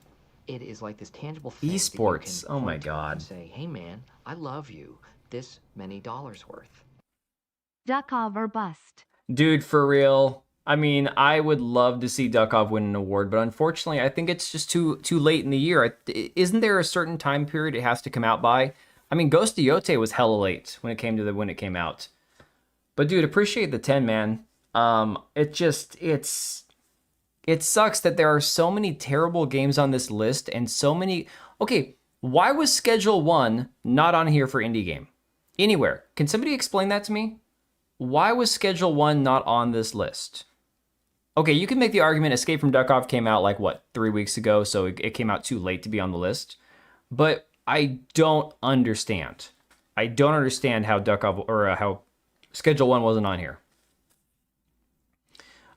Speaker 8: It is like this tangible thing that you
Speaker 2: Esports.
Speaker 8: can
Speaker 2: Oh my
Speaker 8: point to
Speaker 2: god.
Speaker 8: and say, "Hey man, I love you. This many dollars worth."
Speaker 9: Duckov or bust.
Speaker 2: Dude, for real. I mean, I would love to see Duckov win an award, but unfortunately, I think it's just too late in the year. Isn't there a certain time period it has to come out by? I mean, Ghost of Yotei was hella late when it came out. But dude, appreciate the 10, man. It sucks that there are so many terrible games on this list and so many. Okay, why was Schedule 1 not on here for indie game? Anywhere. Can somebody explain that to me? Why was Schedule 1 not on this list? Okay, you can make the argument Escape from Duckov came out like, what, 3 weeks ago, so it came out too late to be on the list. But I don't understand. I don't understand how Duckov, or how Schedule 1 wasn't on here.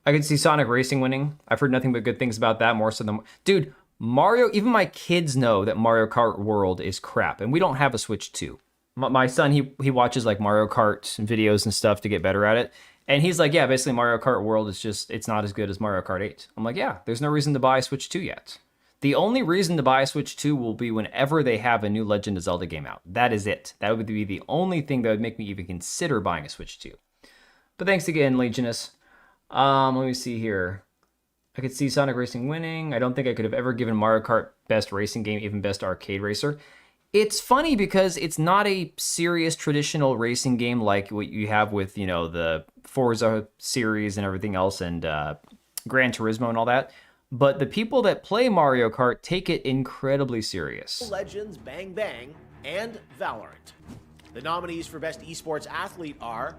Speaker 2: I could see Sonic Racing winning. I've heard nothing but good things about that, more so than... Dude, Mario, even my kids know that Mario Kart World is crap, and we don't have a Switch 2. My son, he watches like Mario Kart videos and stuff to get better at it. And he's like, yeah, basically Mario Kart World is just, it's not as good as Mario Kart 8. I'm like, yeah, there's no reason to buy a Switch 2 yet. The only reason to buy a Switch 2 will be whenever they have a new Legend of Zelda game out. That is it. That would be the only thing that would make me even consider buying a Switch 2. But thanks again, Legionus. Let me see here. I could see Sonic Racing winning. I don't think I could have ever given Mario Kart best racing game, even best arcade racer. It's funny because it's not a serious traditional racing game like what you have with, you know, the Forza series and everything else, and Gran Turismo and all that. But the people that play Mario Kart take it incredibly serious.
Speaker 15: Legends Bang Bang, and Valorant. The nominees for Best Esports Athlete are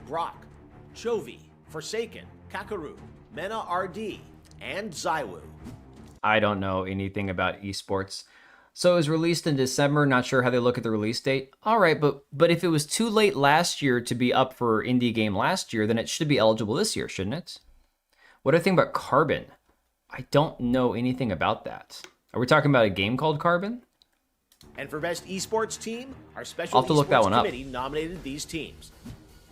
Speaker 15: Brock, Chovy, Forsaken, Kakaru, Mena RD, and Zywoo.
Speaker 2: I don't know anything about esports. So it was released in December, not sure how they look at the release date. All right, but if it was too late last year to be up for indie game last year, then it should be eligible this year, shouldn't it? What do I think about Carbon? I don't know anything about that. Are we talking about a game called Carbon?
Speaker 15: And for Best Esports Team, our special
Speaker 2: I'll have to look that
Speaker 15: esports
Speaker 2: one up.
Speaker 15: committee nominated these teams.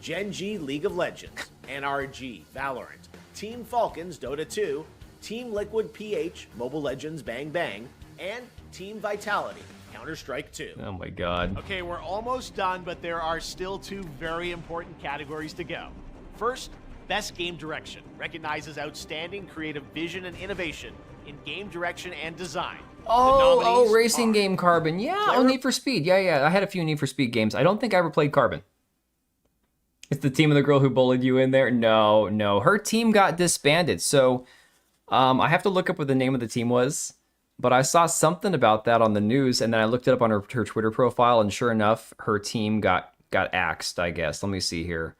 Speaker 15: Gen G League of Legends, NRG Valorant, Team Falcons Dota 2, Team Liquid PH Mobile Legends Bang Bang, and Team Vitality Counter-Strike 2.
Speaker 2: Oh my god.
Speaker 15: Okay, we're almost done, but there are still 2 very important categories to go. First, Best Game Direction recognizes outstanding creative vision and innovation in game direction and design.
Speaker 2: Oh, racing game Carbon. Yeah, oh, Need for Speed. Yeah. I had a few Need for Speed games. I don't think I ever played Carbon. It's the team of the girl who bullied you in there? No. Her team got disbanded. So I have to look up what the name of the team was. But I saw something about that on the news, and then I looked it up on her Twitter profile, and sure enough, her team got axed, I guess. Let me see here.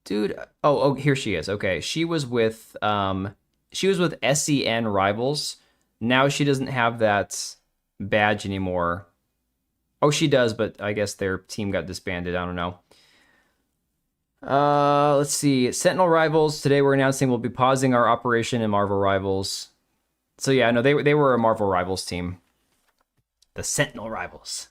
Speaker 2: Dude, oh, here she is. Okay, she was with SEN Rivals. Now she doesn't have that badge anymore. Oh, she does, but I guess their team got disbanded. I don't know. Let's see. Sentinel Rivals. Today we're announcing we'll be pausing our operation in Marvel Rivals. So yeah, no, they were a Marvel Rivals team. The Sentinel Rivals.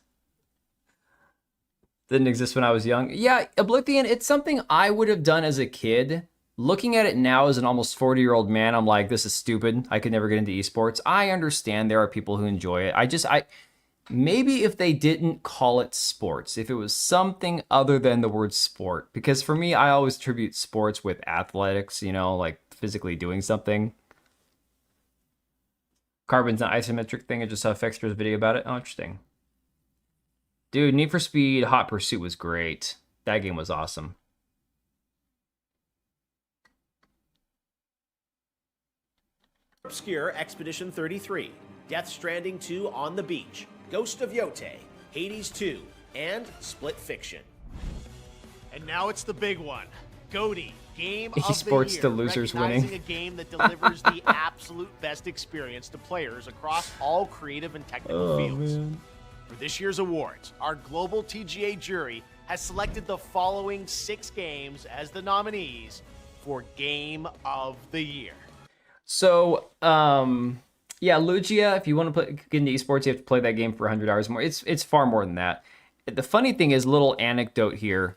Speaker 2: Didn't exist when I was young. Yeah, Oblivion, it's something I would have done as a kid. Looking at it now as an almost 40-year-old man, I'm like, this is stupid. I could never get into esports. I understand there are people who enjoy it. Maybe if they didn't call it sports, if it was something other than the word sport, because for me, I always attribute sports with athletics, like physically doing something. Carbon's an isometric thing. I just saw Fexter's video about it. Oh, interesting. Dude, Need for Speed Hot Pursuit was great. That game was awesome.
Speaker 15: Obscure Expedition 33, Death Stranding 2 On the Beach, Ghost of Yotei, Hades 2, and Split Fiction. And now it's the big one. GOTY, Game of the
Speaker 2: Esports
Speaker 15: Year,
Speaker 2: to losers
Speaker 15: recognizing
Speaker 2: winning.
Speaker 15: a game that delivers the absolute best experience to players across all creative and technical fields.
Speaker 2: Man.
Speaker 15: For this year's awards, our global TGA jury has selected the following 6 games as the nominees for Game of the Year.
Speaker 2: So, yeah, Lugia, if you want to get into esports, you have to play that game for 100 hours more. It's far more than that. The funny thing is, little anecdote here,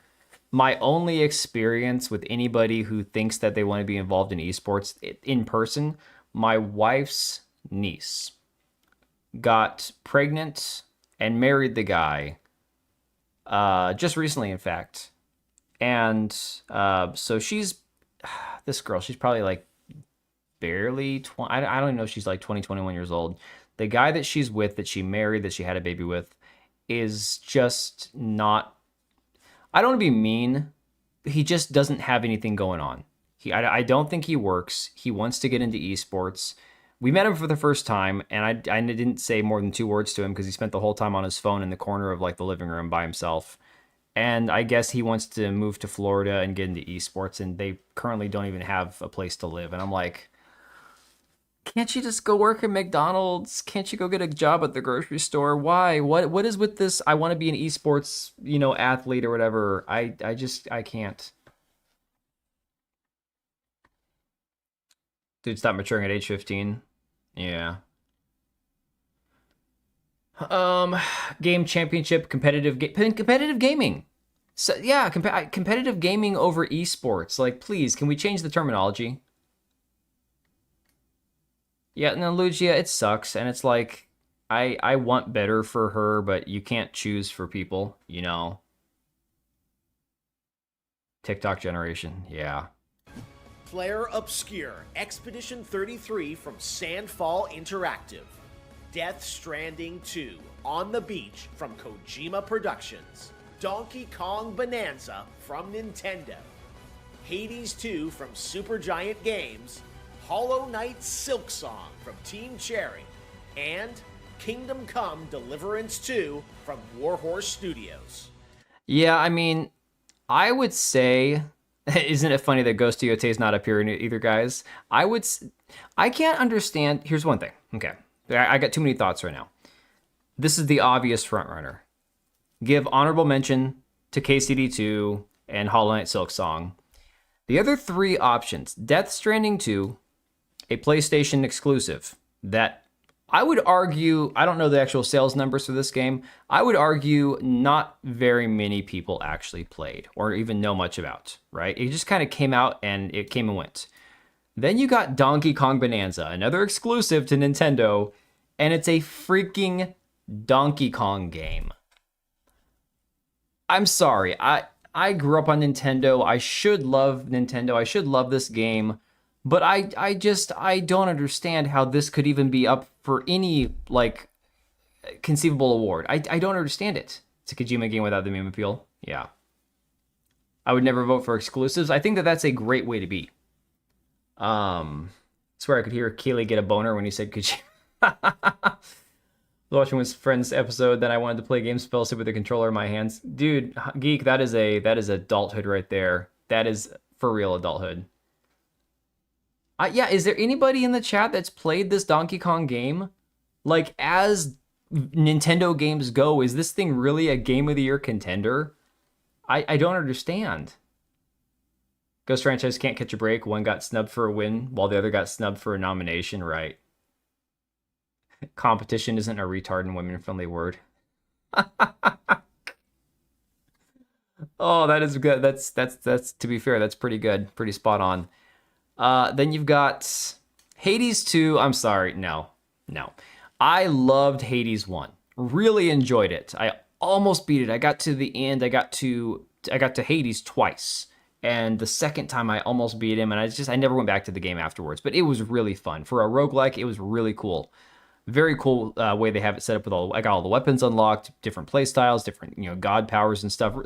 Speaker 2: my only experience with anybody who thinks that they want to be involved in esports in person, my wife's niece got pregnant and married the guy just recently, in fact. And so this girl, she's probably like barely 20. I don't even know if she's like 20, 21 years old. The guy that she's with, that she married, that she had a baby with, is just not, I don't want to be mean, he just doesn't have anything going on. I don't think he works. He wants to get into esports. We met him for the first time, and I didn't say more than 2 words to him because he spent the whole time on his phone in the corner of like the living room by himself. And I guess he wants to move to Florida and get into esports, and they currently don't even have a place to live. And I'm like, can't you just go work at McDonald's? Can't you go get a job at the grocery store? Why? What is with this? I want to be an esports, athlete or whatever. I can't. Dude, stop maturing at age 15. Yeah. Game championship, competitive gaming. So yeah, competitive gaming over esports. Like, please, can we change the terminology? Yeah, no, Lugia, it sucks, and it's like, I want better for her, but you can't choose for people, TikTok generation, yeah.
Speaker 15: Player Obscure Expedition 33 from Sandfall Interactive. Death Stranding 2 On the Beach from Kojima Productions. Donkey Kong Bonanza from Nintendo. Hades 2 from Supergiant Games. Hollow Knight Silksong from Team Cherry. And Kingdom Come Deliverance 2 from Warhorse Studios.
Speaker 2: Yeah, I mean, I would say, isn't it funny that Ghost of Yotei is not up here either, guys? I can't understand. Here's one thing. Okay, I got too many thoughts right now. This is the obvious frontrunner. Give honorable mention to KCD2 and Hollow Knight Silksong. The other 3 options, Death Stranding 2, a PlayStation exclusive, that I would argue, I don't know the actual sales numbers for this game, I would argue not very many people actually played or even know much about, right? It just kind of came out and it came and went. Then you got Donkey Kong Bonanza, another exclusive to Nintendo, and it's a freaking Donkey Kong game. I'm sorry, I grew up on Nintendo. I should love Nintendo. I should love this game. But I don't understand how this could even be up for any, like, conceivable award. I don't understand it. It's a Kojima game without the meme appeal. Yeah. I would never vote for exclusives. I think that that's a great way to be. I swear I could hear Kaylee get a boner when he said Kojima. I was watching with friends episode, then I wanted to play games, fell asleep with the controller in my hands. Dude, Geek, that is adulthood right there. That is for real adulthood. Yeah, is there anybody in the chat that's played this Donkey Kong game? Like, as Nintendo games go, is this thing really a Game of the Year contender? I don't understand. Ghost franchise can't catch a break. One got snubbed for a win, while the other got snubbed for a nomination, right? Competition isn't a retard and women-friendly word. Oh, that is good. That's to be fair, that's pretty good. Pretty spot on. Then you've got Hades 2. I'm sorry. No. No. I loved Hades 1. Really enjoyed it. I almost beat it. I got to the end. I got to Hades twice. And the second time I almost beat him, and I never went back to the game afterwards. But it was really fun. For a roguelike, it was really cool. Very cool way they have it set up with I got all the weapons unlocked, different play styles, different, god powers and stuff.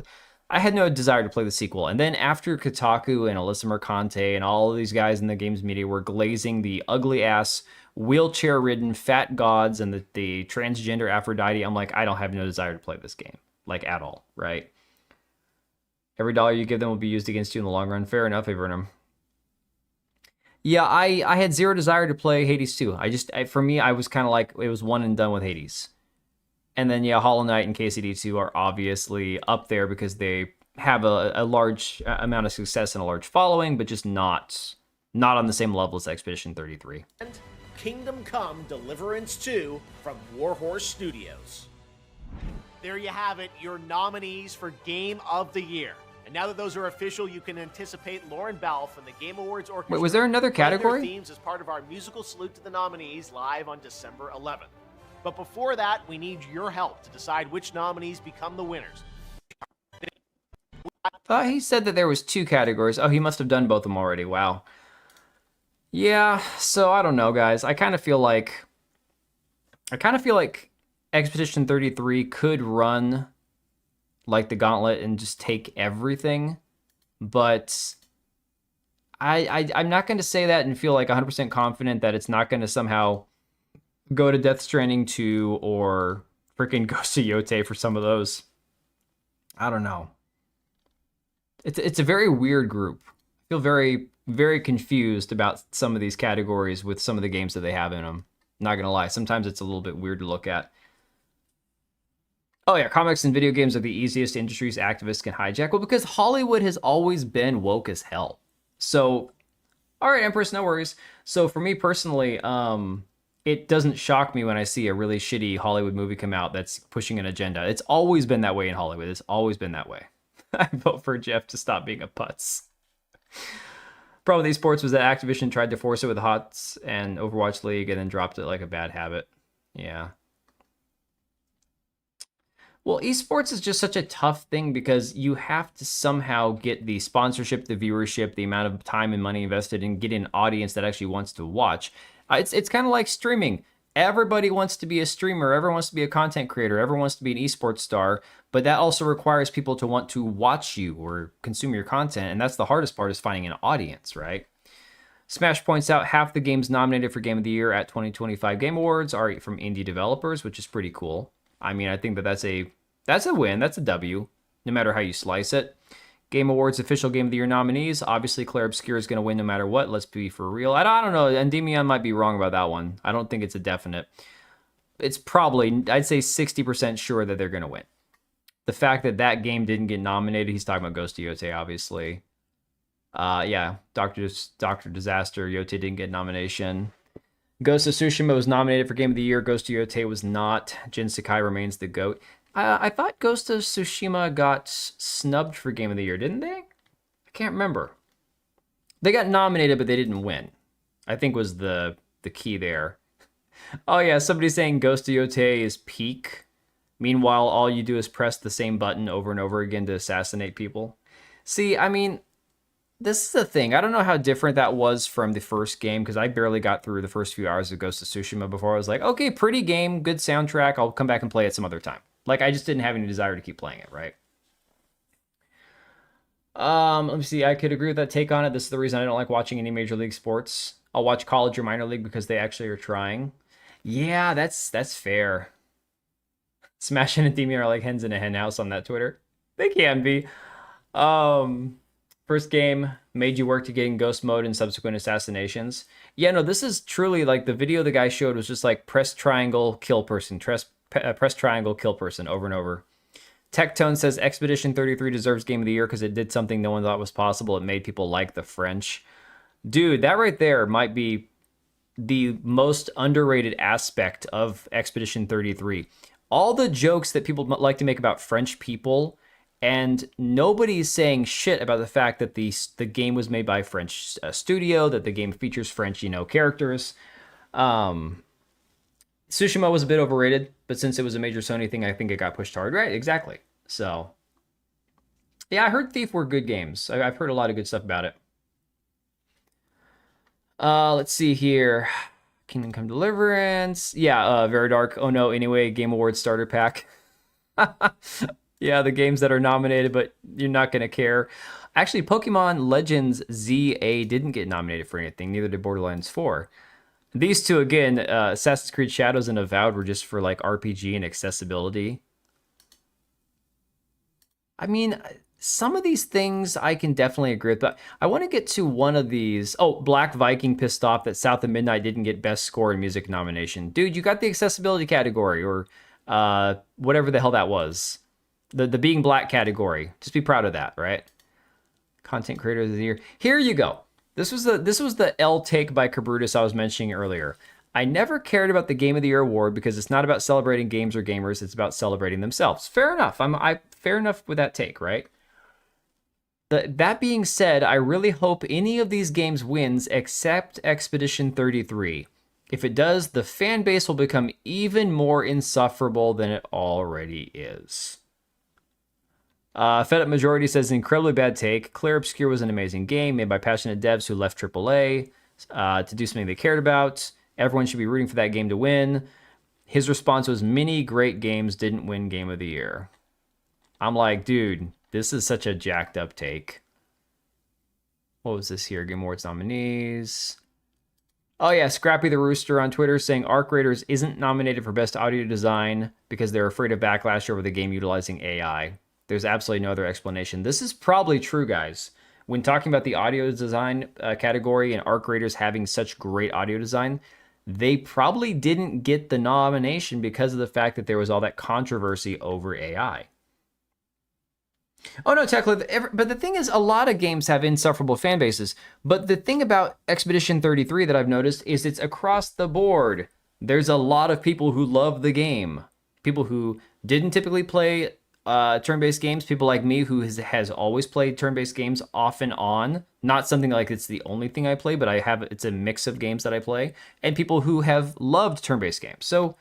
Speaker 2: I had no desire to play the sequel. And then after Kotaku and Alyssa Mercante and all of these guys in the games media were glazing the ugly ass, wheelchair-ridden fat gods and the transgender Aphrodite, I'm like, I don't have no desire to play this game, like at all, right? Every dollar you give them will be used against you in the long run. Fair enough, Avernum. Yeah, I had zero desire to play Hades 2. For me, I was kind of like, it was one and done with Hades. And then, yeah, Hollow Knight and KCD2 are obviously up there because they have a large amount of success and a large following, but just not on the same level as Expedition 33.
Speaker 15: And Kingdom Come Deliverance 2 from Warhorse Studios. There you have it, your nominees for Game of the Year. And now that those are official, you can anticipate Lauren Balfe and the Game Awards Orchestra.
Speaker 2: Wait, was there another category?
Speaker 15: Their themes as part of our musical salute to the nominees live on December 11th. But before that, we need your help to decide which nominees become the winners.
Speaker 2: He said that there was 2 categories. Oh, he must have done both of them already. Wow. Yeah, so I don't know, guys. I kind of feel like Expedition 33 could run like the gauntlet and just take everything, but I'm not going to say that and feel like 100% confident that it's not going to somehow go to Death Stranding 2 or freaking Ghost of Yotei for some of those. I don't know. It's a very weird group. I feel very, very confused about some of these categories with some of the games that they have in them. Not going to lie. Sometimes it's a little bit weird to look at. Oh yeah, comics and video games are the easiest industries activists can hijack. Well, because Hollywood has always been woke as hell. So, all right, Empress, no worries. So for me personally, it doesn't shock me when I see a really shitty Hollywood movie come out that's pushing an agenda. It's always been that way in Hollywood. It's always been that way. I vote for Jeff to stop being a putz. Problem with esports was that Activision tried to force it with HOTS and Overwatch League and then dropped it like a bad habit. Yeah. Well, esports is just such a tough thing because you have to somehow get the sponsorship, the viewership, the amount of time and money invested and get an audience that actually wants to watch. It's kind of like streaming. Everybody wants to be a streamer. Everyone wants to be a content creator. Everyone wants to be an esports star. But that also requires people to want to watch you or consume your content. And that's the hardest part, is finding an audience, right? Smash points out half the games nominated for Game of the Year at 2025 Game Awards are from indie developers, which is pretty cool. I mean, I think that's a win. That's a W, no matter how you slice it. Game Awards official Game of the Year nominees. Obviously, Claire Obscure is going to win no matter what. Let's be for real. I don't know. Endymion might be wrong about that one. I don't think it's a definite. It's probably, I'd say 60% sure that they're going to win. The fact that that game didn't get nominated, he's talking about Ghost of Yotei, obviously. Yeah, Dr. Disaster, Yotei didn't get nomination. Ghost of Tsushima was nominated for Game of the Year. Ghost of Yotei was not. Jin Sakai remains the GOAT. I thought Ghost of Tsushima got snubbed for Game of the Year, didn't they? I can't remember. They got nominated, but they didn't win, I think was the key there. Oh yeah, somebody's saying Ghost of Yotei is peak. Meanwhile, all you do is press the same button over and over again to assassinate people. See, I mean, this is the thing. I don't know how different that was from the first game, because I barely got through the first few hours of Ghost of Tsushima before I was like, okay, pretty game, good soundtrack. I'll come back and play it some other time. Like, I just didn't have any desire to keep playing it, right? Let me see. I could agree with that take on it. This is the reason I don't like watching any Major League sports. I'll watch college or minor league because they actually are trying. Yeah, that's fair. Smash and Endymion are like hens in a hen house on that Twitter. They can be. First game made you work to get in ghost mode and subsequent assassinations. Yeah, no, this is truly like the video the guy showed was just like press triangle, kill person, press triangle, kill person over and over. Tectone says Expedition 33 deserves Game of the Year because it did something no one thought was possible. It made people like the French. Dude, that right there might be the most underrated aspect of Expedition 33. All the jokes that people like to make about French people And nobody's saying shit about the fact that the game was made by a French studio, that the game features French, characters. Tsushima was a bit overrated, but since it was a major Sony thing, I think it got pushed hard. Right, exactly. So, yeah, I heard Thief were good games. I've heard a lot of good stuff about it. Let's see here. Kingdom Come Deliverance. Yeah, Very Dark. Oh no, anyway, Game Awards starter pack. Yeah, the games that are nominated, but you're not going to care. Actually, Pokemon Legends ZA didn't get nominated for anything. Neither did Borderlands 4. These two, again, Assassin's Creed Shadows and Avowed were just for like RPG and accessibility. I mean, some of these things I can definitely agree with, but I want to get to one of these. Oh, Black Viking pissed off that South of Midnight didn't get Best Score in Music nomination. Dude, you got the accessibility category, or whatever the hell that was. The being black category. Just be proud of that, right? Content Creator of the Year. Here you go. This was the L take by Cabrutus I was mentioning earlier. I never cared about the Game of the Year award because it's not about celebrating games or gamers. It's about celebrating themselves. Fair enough. Fair enough with that take, right? That being said, I really hope any of these games wins except Expedition 33. If it does, the fan base will become even more insufferable than it already is. Fed Up Majority says, incredibly bad take. Clear Obscure was an amazing game made by passionate devs who left AAA to do something they cared about. Everyone should be rooting for that game to win. His response was, many great games didn't win Game of the Year. I'm like, dude, this is such a jacked up take. What was this here? Game Awards nominees. Oh yeah, Scrappy the Rooster on Twitter saying Arc Raiders isn't nominated for Best Audio Design because they're afraid of backlash over the game utilizing AI. There's absolutely no other explanation. This is probably true, guys. When talking about the audio design category and Arc Raiders having such great audio design, they probably didn't get the nomination because of the fact that there was all that controversy over AI. Oh no, Tekla, but the thing is, a lot of games have insufferable fan bases. But the thing about Expedition 33 that I've noticed is it's across the board. There's a lot of people who love the game. People who didn't typically play turn-based games. People like me who has always played turn-based games off and on. Not something like it's the only thing I play, but it's a mix of games that I play. And people who have loved turn-based games. So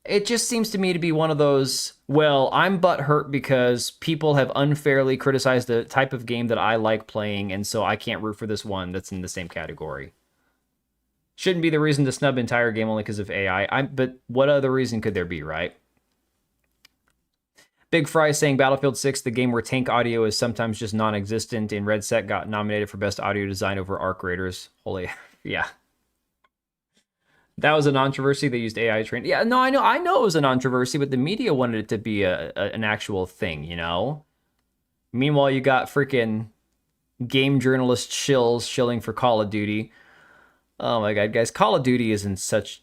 Speaker 2: it just seems to me to be one of those, well, I'm butthurt because people have unfairly criticized the type of game that I like playing, and so I can't root for this one that's in the same category. Shouldn't be the reason to snub entire game only because of AI. But what other reason could there be, right? Big Fry saying Battlefield 6, the game where tank audio is sometimes just non-existent, and Red Set got nominated for Best Audio Design over Arc Raiders. Holy, yeah. That was a controversy. They used AI trained. Yeah, no, I know it was a controversy, but the media wanted it to be an actual thing, you know? Meanwhile, you got freaking game journalist shilling for Call of Duty. Oh my god, guys, Call of Duty is in such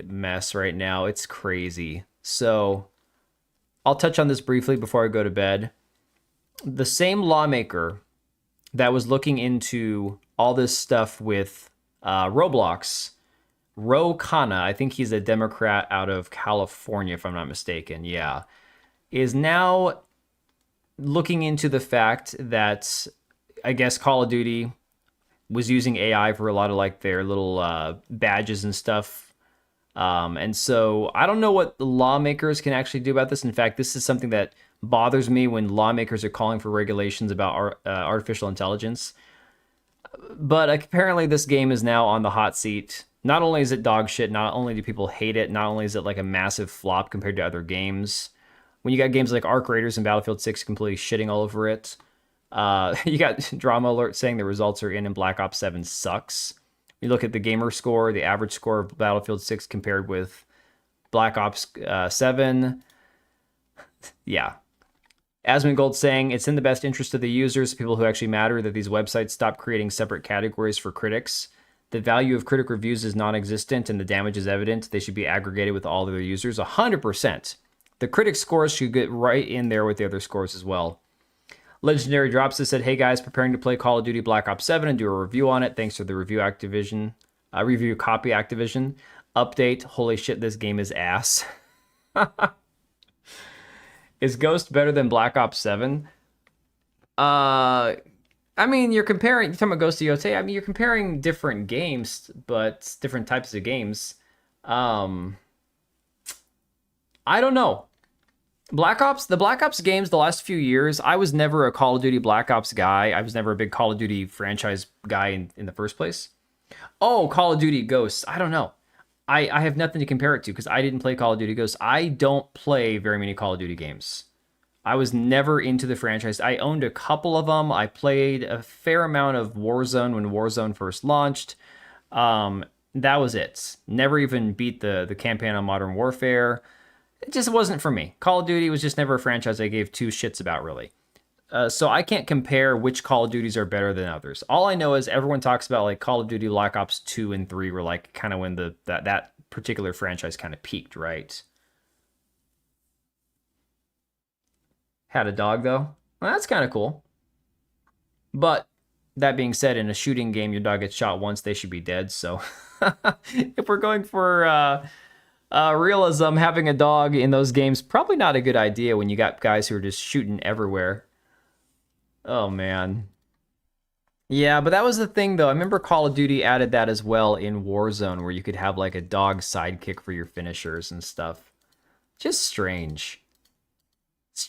Speaker 2: mess right now. It's crazy. So I'll touch on this briefly before I go to bed. The same lawmaker that was looking into all this stuff with Roblox, Ro Khanna, I think he's a Democrat out of California, if I'm not mistaken, yeah, is now looking into the fact that I guess Call of Duty was using AI for a lot of like their little badges and stuff. And so I don't know what the lawmakers can actually do about this. In fact, this is something that bothers me when lawmakers are calling for regulations about artificial intelligence. But apparently this game is now on the hot seat. Not only is it dog shit, not only do people hate it, not only is it like a massive flop compared to other games. When you got games like Arc Raiders and Battlefield 6 completely shitting all over it. You got Drama Alert saying the results are in and Black Ops 7 sucks. You look at the gamer score, the average score of Battlefield 6 compared with Black Ops 7. Yeah. Asmongold saying it's in the best interest of the users, people who actually matter, that these websites stop creating separate categories for critics. The value of critic reviews is non-existent and the damage is evident. They should be aggregated with all their users. 100%. The critic scores should get right in there with the other scores as well. Legendary Drops has said, hey guys, preparing to play Call of Duty Black Ops 7 and do a review on it. Thanks for the review review copy Activision. Update, holy shit, this game is ass. Is Ghost better than Black Ops 7? I mean, you're talking about Ghost of Yotei. I mean, you're comparing different games, but different types of games. I don't know. The Black Ops games the last few years, I was never a Call of Duty Black Ops guy. I was never a big Call of Duty franchise guy in the first place. Oh, Call of Duty Ghosts. I don't know. I have nothing to compare it to because I didn't play Call of Duty Ghosts. I don't play very many Call of Duty games. I was never into the franchise. I owned a couple of them. I played a fair amount of Warzone when Warzone first launched. That was it. Never even beat the campaign on Modern Warfare. It just wasn't for me. Call of Duty was just never a franchise I gave two shits about, really. So I can't compare which Call of Duties are better than others. All I know is everyone talks about like Call of Duty Black Ops 2 and 3 were like kind of when that particular franchise kind of peaked, right? Had a dog though. Well, that's kind of cool. But that being said, in a shooting game, your dog gets shot once, they should be dead. So if we're going for realism, having a dog in those games probably not a good idea when you got guys who are just shooting everywhere. Oh man. Yeah, but that was the thing though. I remember Call of Duty added that as well in Warzone, where you could have like a dog sidekick for your finishers and stuff. Just strange.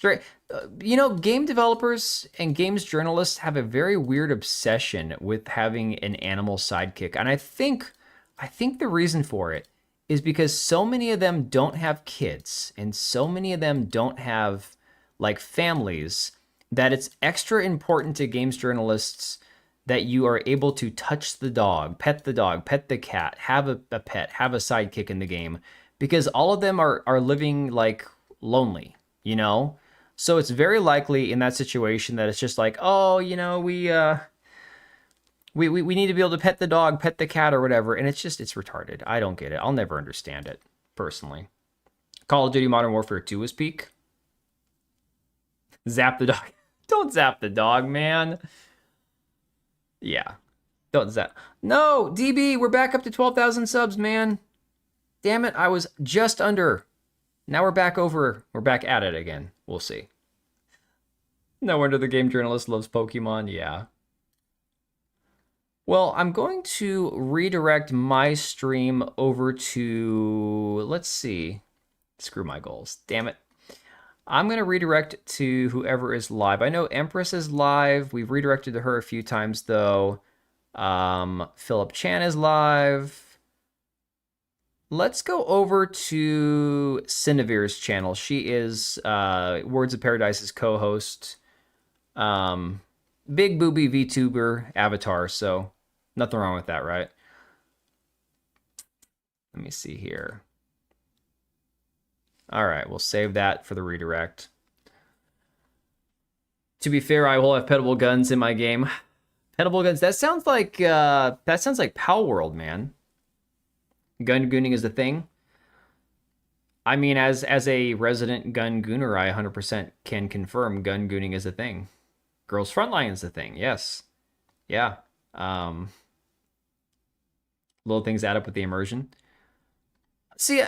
Speaker 2: Game developers and games journalists have a very weird obsession with having an animal sidekick, and I think the reason for it is because so many of them don't have kids, and so many of them don't have like families, that it's extra important to games journalists that you are able to touch the dog, pet the cat, have a pet, have a sidekick in the game, because all of them are living like lonely, you know? So it's very likely in that situation that it's just like, oh, we need to be able to pet the dog, pet the cat or whatever, and it's retarded. I don't get it. I'll never understand it, personally. Call of Duty Modern Warfare 2 was peak. Zap the dog. Don't zap the dog, man. Yeah. Don't zap. No, DB, we're back up to 12,000 subs, man. Damn it, I was just under. Now we're back at it again. We'll see. No wonder the game journalist loves Pokemon, yeah. Well, I'm going to redirect my stream over to, let's see. Screw my goals, damn it. I'm going to redirect to whoever is live. I know Empress is live. We've redirected to her a few times, though. Philip Chan is live. Let's go over to Cinevere's channel. She is Words of Paradise's co-host. Big booby VTuber avatar, so nothing wrong with that, right? Let me see here. All right, we'll save that for the redirect. To be fair, I will have petable guns in my game. Petable guns, that sounds like Pal World, man. Gun gooning is a thing. I mean, as a resident gun gooner, I 100% can confirm gun gooning is a thing. Girls Frontline is a thing, yes. Yeah. Little things add up with the immersion. See,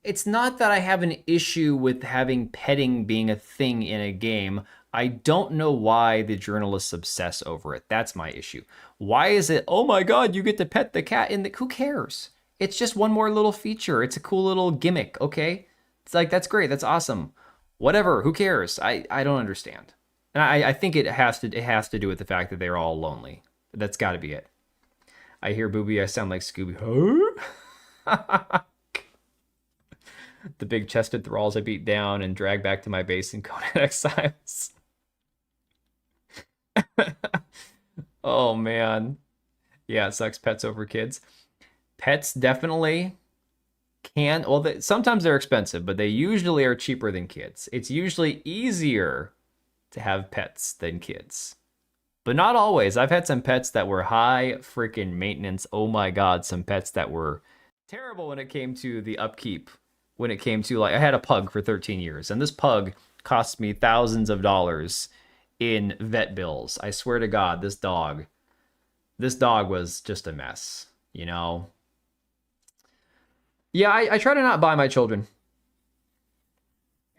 Speaker 2: it's not that I have an issue with having petting being a thing in a game. I don't know why the journalists obsess over it. That's my issue. Why is it, oh my god, you get to pet the cat in the... Who cares? It's just one more little feature. It's a cool little gimmick, okay? It's like, that's great, that's awesome. Whatever, who cares? I don't understand. And I think it has to do with the fact that they're all lonely. That's got to be it. I hear Booby, I sound like Scooby. Huh? The big chested thralls I beat down and drag back to my base in Conan Exiles. Oh man. Yeah, it sucks, pets over kids. Pets definitely can, well, sometimes they're expensive, but they usually are cheaper than kids. It's usually easier to have pets than kids. But not always. I've had some pets that were high freaking maintenance. Oh my god, some pets that were terrible when it came to the upkeep. When it came to, like, I had a pug for 13 years, and this pug cost me thousands of dollars in vet bills. I swear to God, this dog was just a mess, you know? Yeah, I try to not buy my children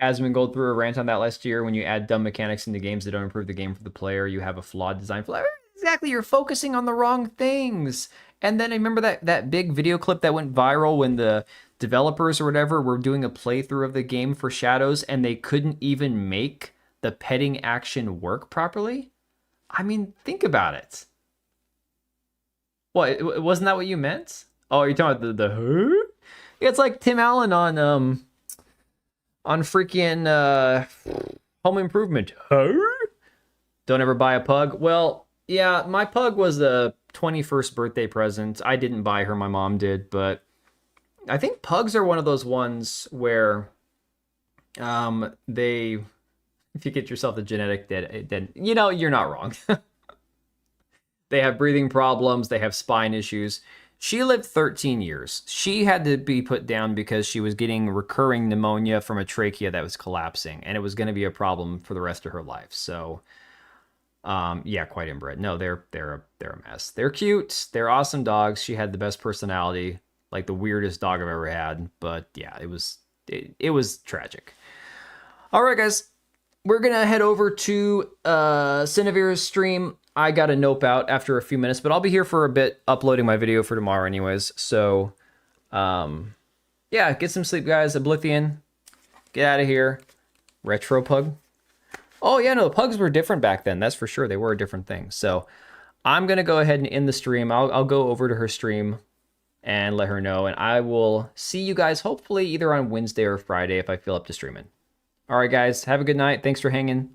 Speaker 2: Asmongold threw a rant on that last year. When you add dumb mechanics into games that don't improve the game for the player, you have a flawed design. Exactly, you're focusing on the wrong things. And then I remember that big video clip that went viral when the developers or whatever were doing a playthrough of the game for Shadows and they couldn't even make the petting action work properly? I mean, think about it. What, wasn't that what you meant? Oh, you're talking about the huh? It's like Tim Allen on freaking Home Improvement. Huh? Don't ever buy a pug. Well, yeah, my pug was a 21st birthday present. I didn't buy her, my mom did, but I think pugs are one of those ones where they, if you get yourself the genetic then you know, you're not wrong. They have breathing problems, they have spine issues. She lived 13 years. She had to be put down because she was getting recurring pneumonia from a trachea that was collapsing, and it was going to be a problem for the rest of her life. So, yeah, quite inbred. No, they're a mess. They're cute. They're awesome dogs. She had the best personality, like the weirdest dog I've ever had. But yeah, it was tragic. All right, guys, we're gonna head over to Cinevere's stream. I got to nope out after a few minutes, but I'll be here for a bit uploading my video for tomorrow anyways. So, yeah, get some sleep, guys. Oblivion, get out of here. Retro Pug. Oh, yeah, no, the pugs were different back then. That's for sure. They were a different thing. So I'm going to go ahead and end the stream. I'll go over to her stream and let her know. And I will see you guys hopefully either on Wednesday or Friday if I feel up to streaming. All right, guys, have a good night. Thanks for hanging.